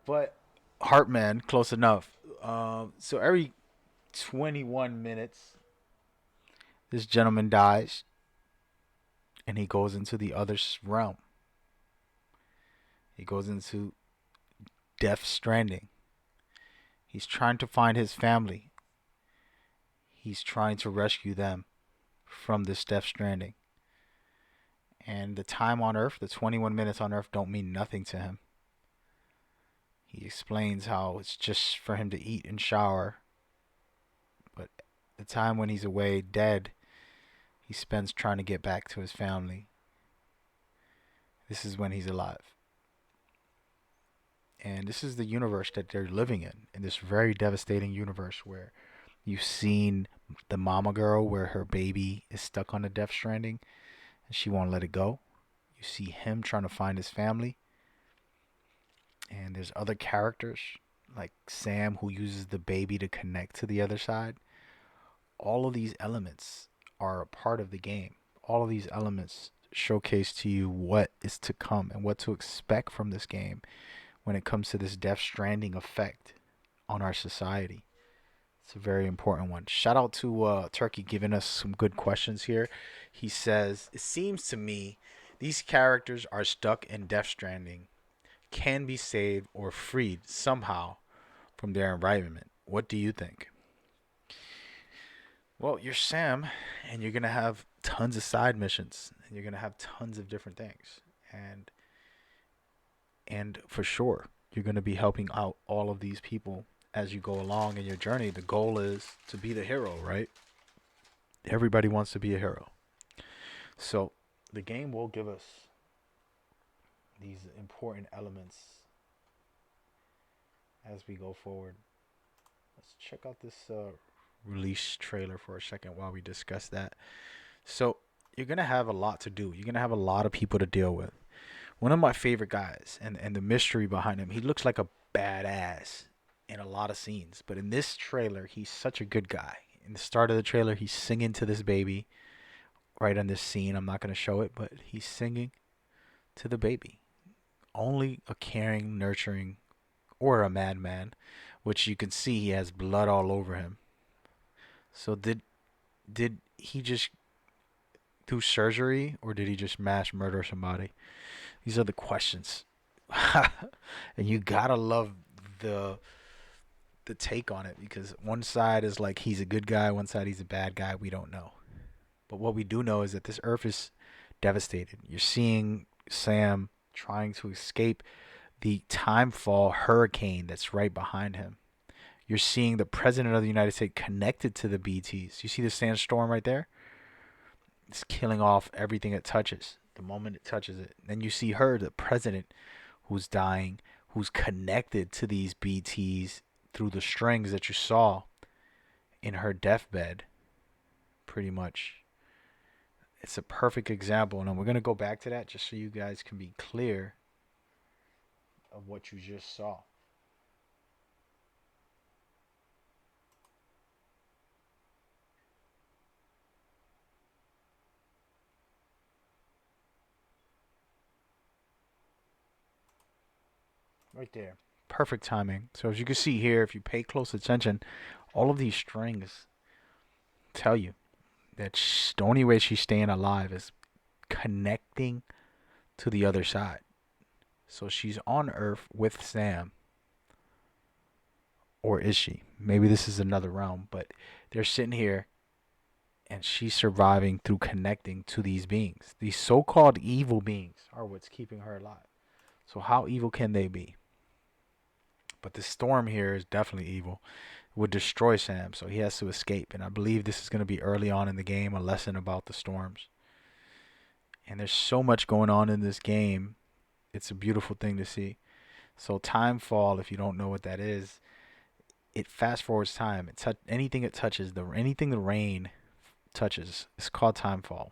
but Heartman, close enough. So every 21 minutes, this gentleman dies, and he goes into the other realm. He goes into Death Stranding. He's trying to find his family. He's trying to rescue them from this Death Stranding. And the time on Earth, the 21 minutes on Earth, don't mean nothing to him. He explains how it's just for him to eat and shower. But the time when he's away, dead, he spends trying to get back to his family. This is when he's alive. And this is the universe that they're living in this very devastating universe where you've seen the mama girl where her baby is stuck on the Death Stranding and she won't let it go. You see him trying to find his family. And there's other characters like Sam who uses the baby to connect to the other side. All of these elements are a part of the game. All of these elements showcase to you what is to come and what to expect from this game when it comes to this Death Stranding effect on our society. It's a very important one. Shout out to Turkey giving us some good questions here. He says, it seems to me these characters are stuck in Death Stranding, can be saved or freed somehow from their environment. What do you think? Well, you're Sam, and you're going to have tons of side missions, and you're going to have tons of different things. And for sure, you're going to be helping out all of these people as you go along in your journey. The goal is to be the hero, right? Everybody wants to be a hero. So the game will give us these important elements as we go forward. Let's check out this release trailer for a second while we discuss that. So you're going to have a lot to do. You're going to have a lot of people to deal with. One of my favorite guys, and the mystery behind him, he looks like a badass in a lot of scenes. But in this trailer, he's such a good guy. In the start of the trailer, he's singing to this baby right on this scene. I'm not going to show it, but he's singing to the baby. Only a caring, nurturing, or a madman, which you can see he has blood all over him. So did he just do surgery, or did he just mass murder somebody? These are the questions. And you gotta love the take on it, because one side is like he's a good guy, one side he's a bad guy. We don't know. But what we do know is that this earth is devastated. You're seeing Sam trying to escape the timefall hurricane that's right behind him. You're seeing the president of the United States connected to the BTs. You see the sandstorm right there? It's killing off everything it touches the moment it touches it. Then you see her, the president, who's dying, who's connected to these BTs through the strings that you saw in her deathbed, pretty much. It's a perfect example, and we're going to go back to that just so you guys can be clear of what you just saw. Right there. Perfect timing. So as you can see here, if you pay close attention, all of these strings tell you that the only way she's staying alive is connecting to the other side. So she's on Earth with Sam. Or is she? Maybe this is another realm, but they're sitting here and she's surviving through connecting to these beings. These so-called evil beings are what's keeping her alive. So how evil can they be? But the storm here is definitely evil. It would destroy Sam, so he has to escape. And I believe this is going to be early on in the game, a lesson about the storms. And there's so much going on in this game. It's a beautiful thing to see. So timefall, if you don't know what that is, it fast forwards time. Anything it touches, anything the rain touches, is called timefall.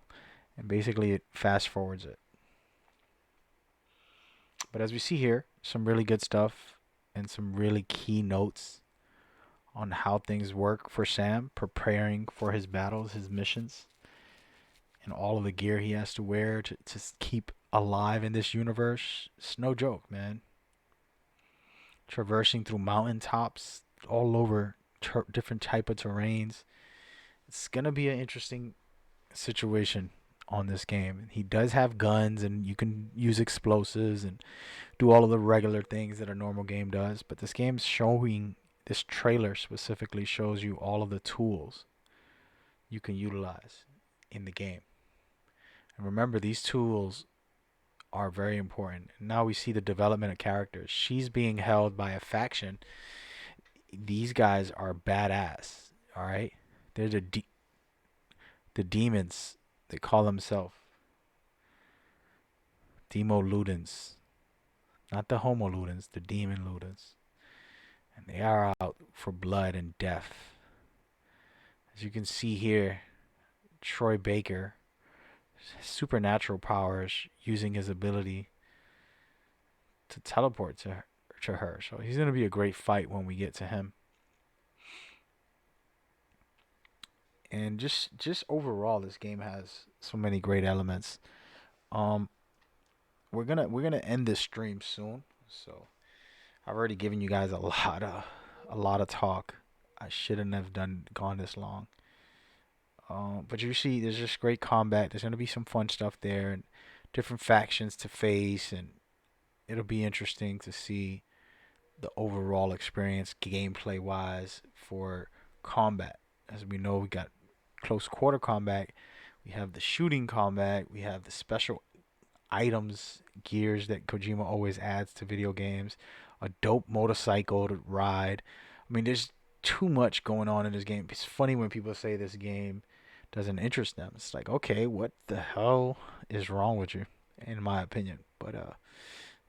And basically it fast forwards it. But as we see here, some really good stuff and some really key notes on how things work for Sam, preparing for his battles, his missions, and all of the gear he has to wear to keep alive in this universe. It's no joke, man. Traversing through mountaintops all over different type of terrains. It's going to be an interesting situation on this game. He does have guns, and you can use explosives and do all of the regular things that a normal game does. But this game's showing, this trailer specifically shows you all of the tools you can utilize in the game. And remember, these tools are very important. Now we see the development of characters. She's being held by a faction. These guys are badass. All right, they're the demons. They call themselves Demo Ludens, not the Homo Ludens, the Demon Ludens, and they are out for blood and death. As you can see here, Troy Baker, supernatural powers, using his ability to teleport to her. So he's going to be a great fight when we get to him. And just overall, this game has so many great elements. We're gonna end this stream soon, so I've already given you guys a lot of talk. I shouldn't have gone this long. But you see, there's just great combat. There's gonna be some fun stuff there, and different factions to face, and it'll be interesting to see the overall experience gameplay wise for combat. As we know, we got close quarter combat, we have the shooting combat, we have the special items, gears that Kojima always adds to video games, a dope motorcycle to ride. I mean, there's too much going on in this game. It's funny when people say this game doesn't interest them. It's like, okay, what the hell is wrong with you, in my opinion? But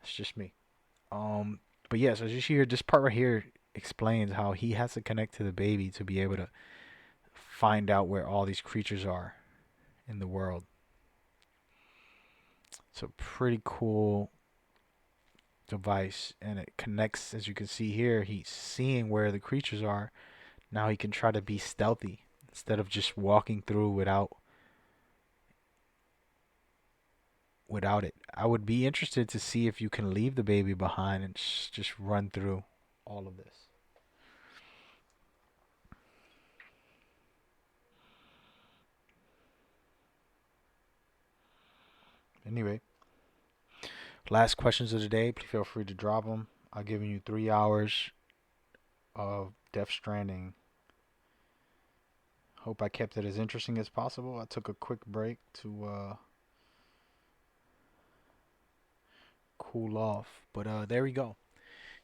it's just me. But yeah, so as you see here, this part right here explains how he has to connect to the baby to be able to find out where all these creatures are in the world. It's a pretty cool device, and it connects, as you can see here, he's seeing where the creatures are. Now he can try to be stealthy instead of just walking through without it. I would be interested to see if you can leave the baby behind and just run through all of this. Anyway, last questions of the day. Please feel free to drop them. I've given you 3 hours of Death Stranding. Hope I kept it as interesting as possible. I took a quick break to cool off. But there we go.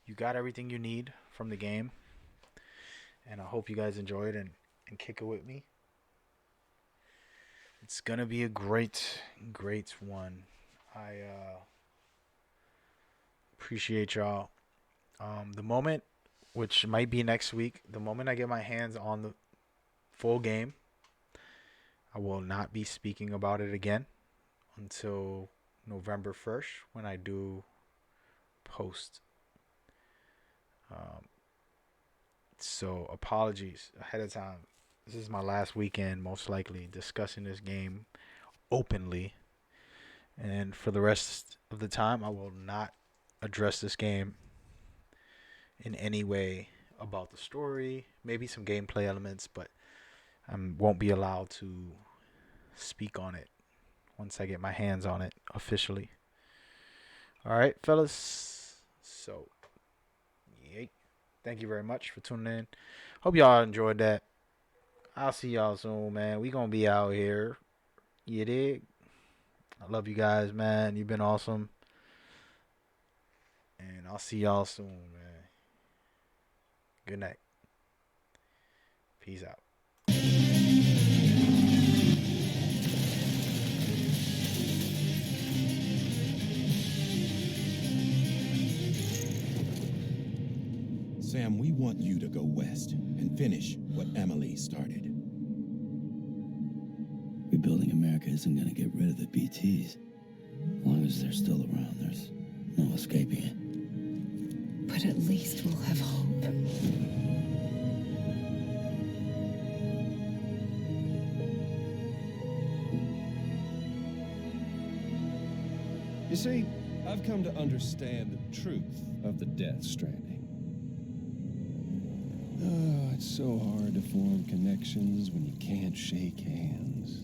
You got everything you need from the game. And I hope you guys enjoyed and kick it with me. It's going to be a great one. I appreciate y'all. The moment, which might be next week, the moment I get my hands on the full game, I will not be speaking about it again until November 1st when I do post. So apologies ahead of time. This is my last weekend, most likely, discussing this game openly. And for the rest of the time, I will not address this game in any way about the story, maybe some gameplay elements, but I won't be allowed to speak on it once I get my hands on it officially. All right, fellas. So, yay. Thank you very much for tuning in. Hope y'all enjoyed that. I'll see y'all soon, man. We gonna be out here. You dig? I love you guys, man. You've been awesome. And I'll see y'all soon, man. Good night. Peace out. Sam, we want you to go west and finish what Emily started. Rebuilding America isn't gonna get rid of the BTs. As long as they're still around, there's no escaping it. But at least we'll have hope. You see, I've come to understand the truth of the Death Stranding. Oh, it's so hard to form connections when you can't shake hands.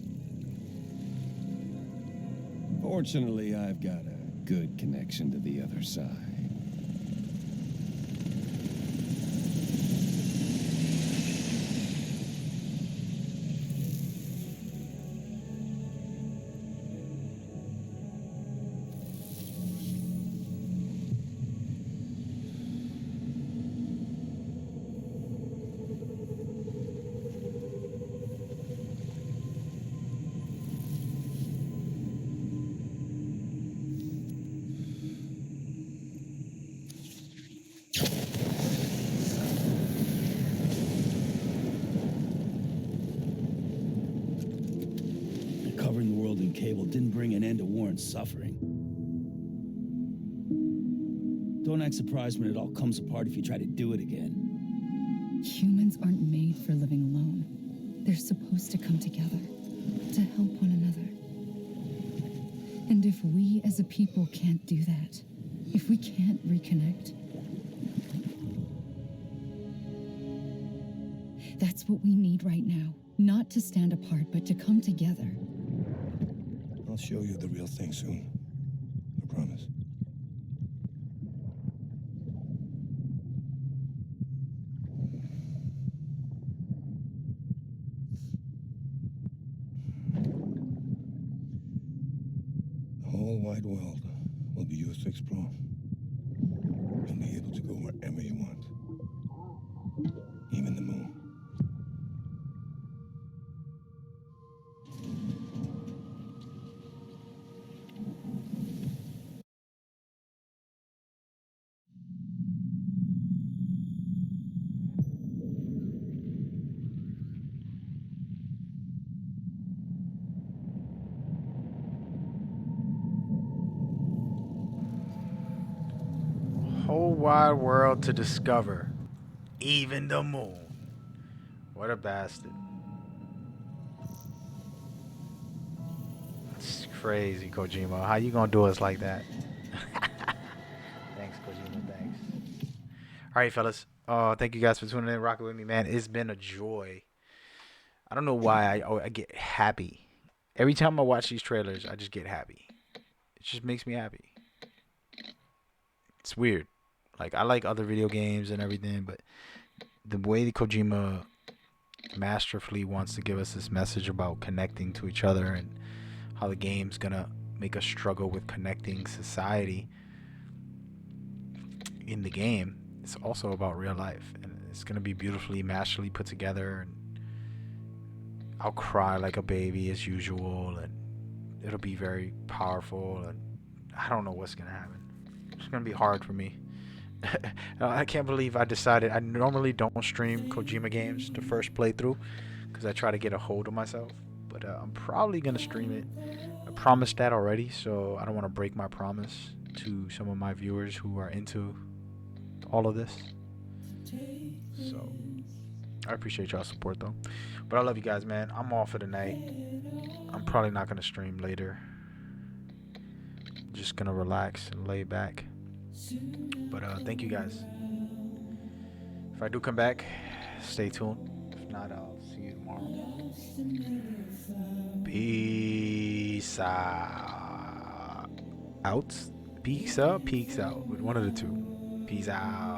Fortunately, I've got a good connection to the other side. Covering the world in cable didn't bring an end to war and suffering. Don't act surprised when it all comes apart if you try to do it again. Humans aren't made for living alone. They're supposed to come together to help one another. And if we as a people can't do that, if we can't reconnect, that's what we need right now. Not to stand apart, but to come together. I'll show you the real thing soon. I promise. The whole wide world will be yours to explore. You'll be able to go wherever you want. Even the moon. Whole wide world to discover. Even the moon. What a bastard. That's crazy, Kojima. How you gonna do us like that? Thanks, Kojima. Thanks. All right, fellas. Thank you guys for tuning in, rocking with me, man. It's been a joy. I don't know why I get happy. Every time I watch these trailers, I just get happy. It just makes me happy. It's weird. Like, I like other video games and everything, but the way that Kojima masterfully wants to give us this message about connecting to each other and how the game's gonna make us struggle with connecting society in the game, it's also about real life, and it's gonna be beautifully, masterfully put together, and I'll cry like a baby as usual, and it'll be very powerful, and I don't know what's gonna happen. It's gonna be hard for me. I can't believe I decided. I normally don't stream Kojima games the first playthrough because I try to get a hold of myself, but I'm probably gonna stream it. I promised that already, so I don't want to break my promise to some of my viewers who are into all of this. So I appreciate y'all's support though. But I love you guys, man. I'm off for the night. I'm probably not gonna stream later. Just gonna relax and lay back. But thank you guys. If I do come back, stay tuned. If not, I'll see you tomorrow. Peace out. Peace up, peace out. With one of the two. Peace out.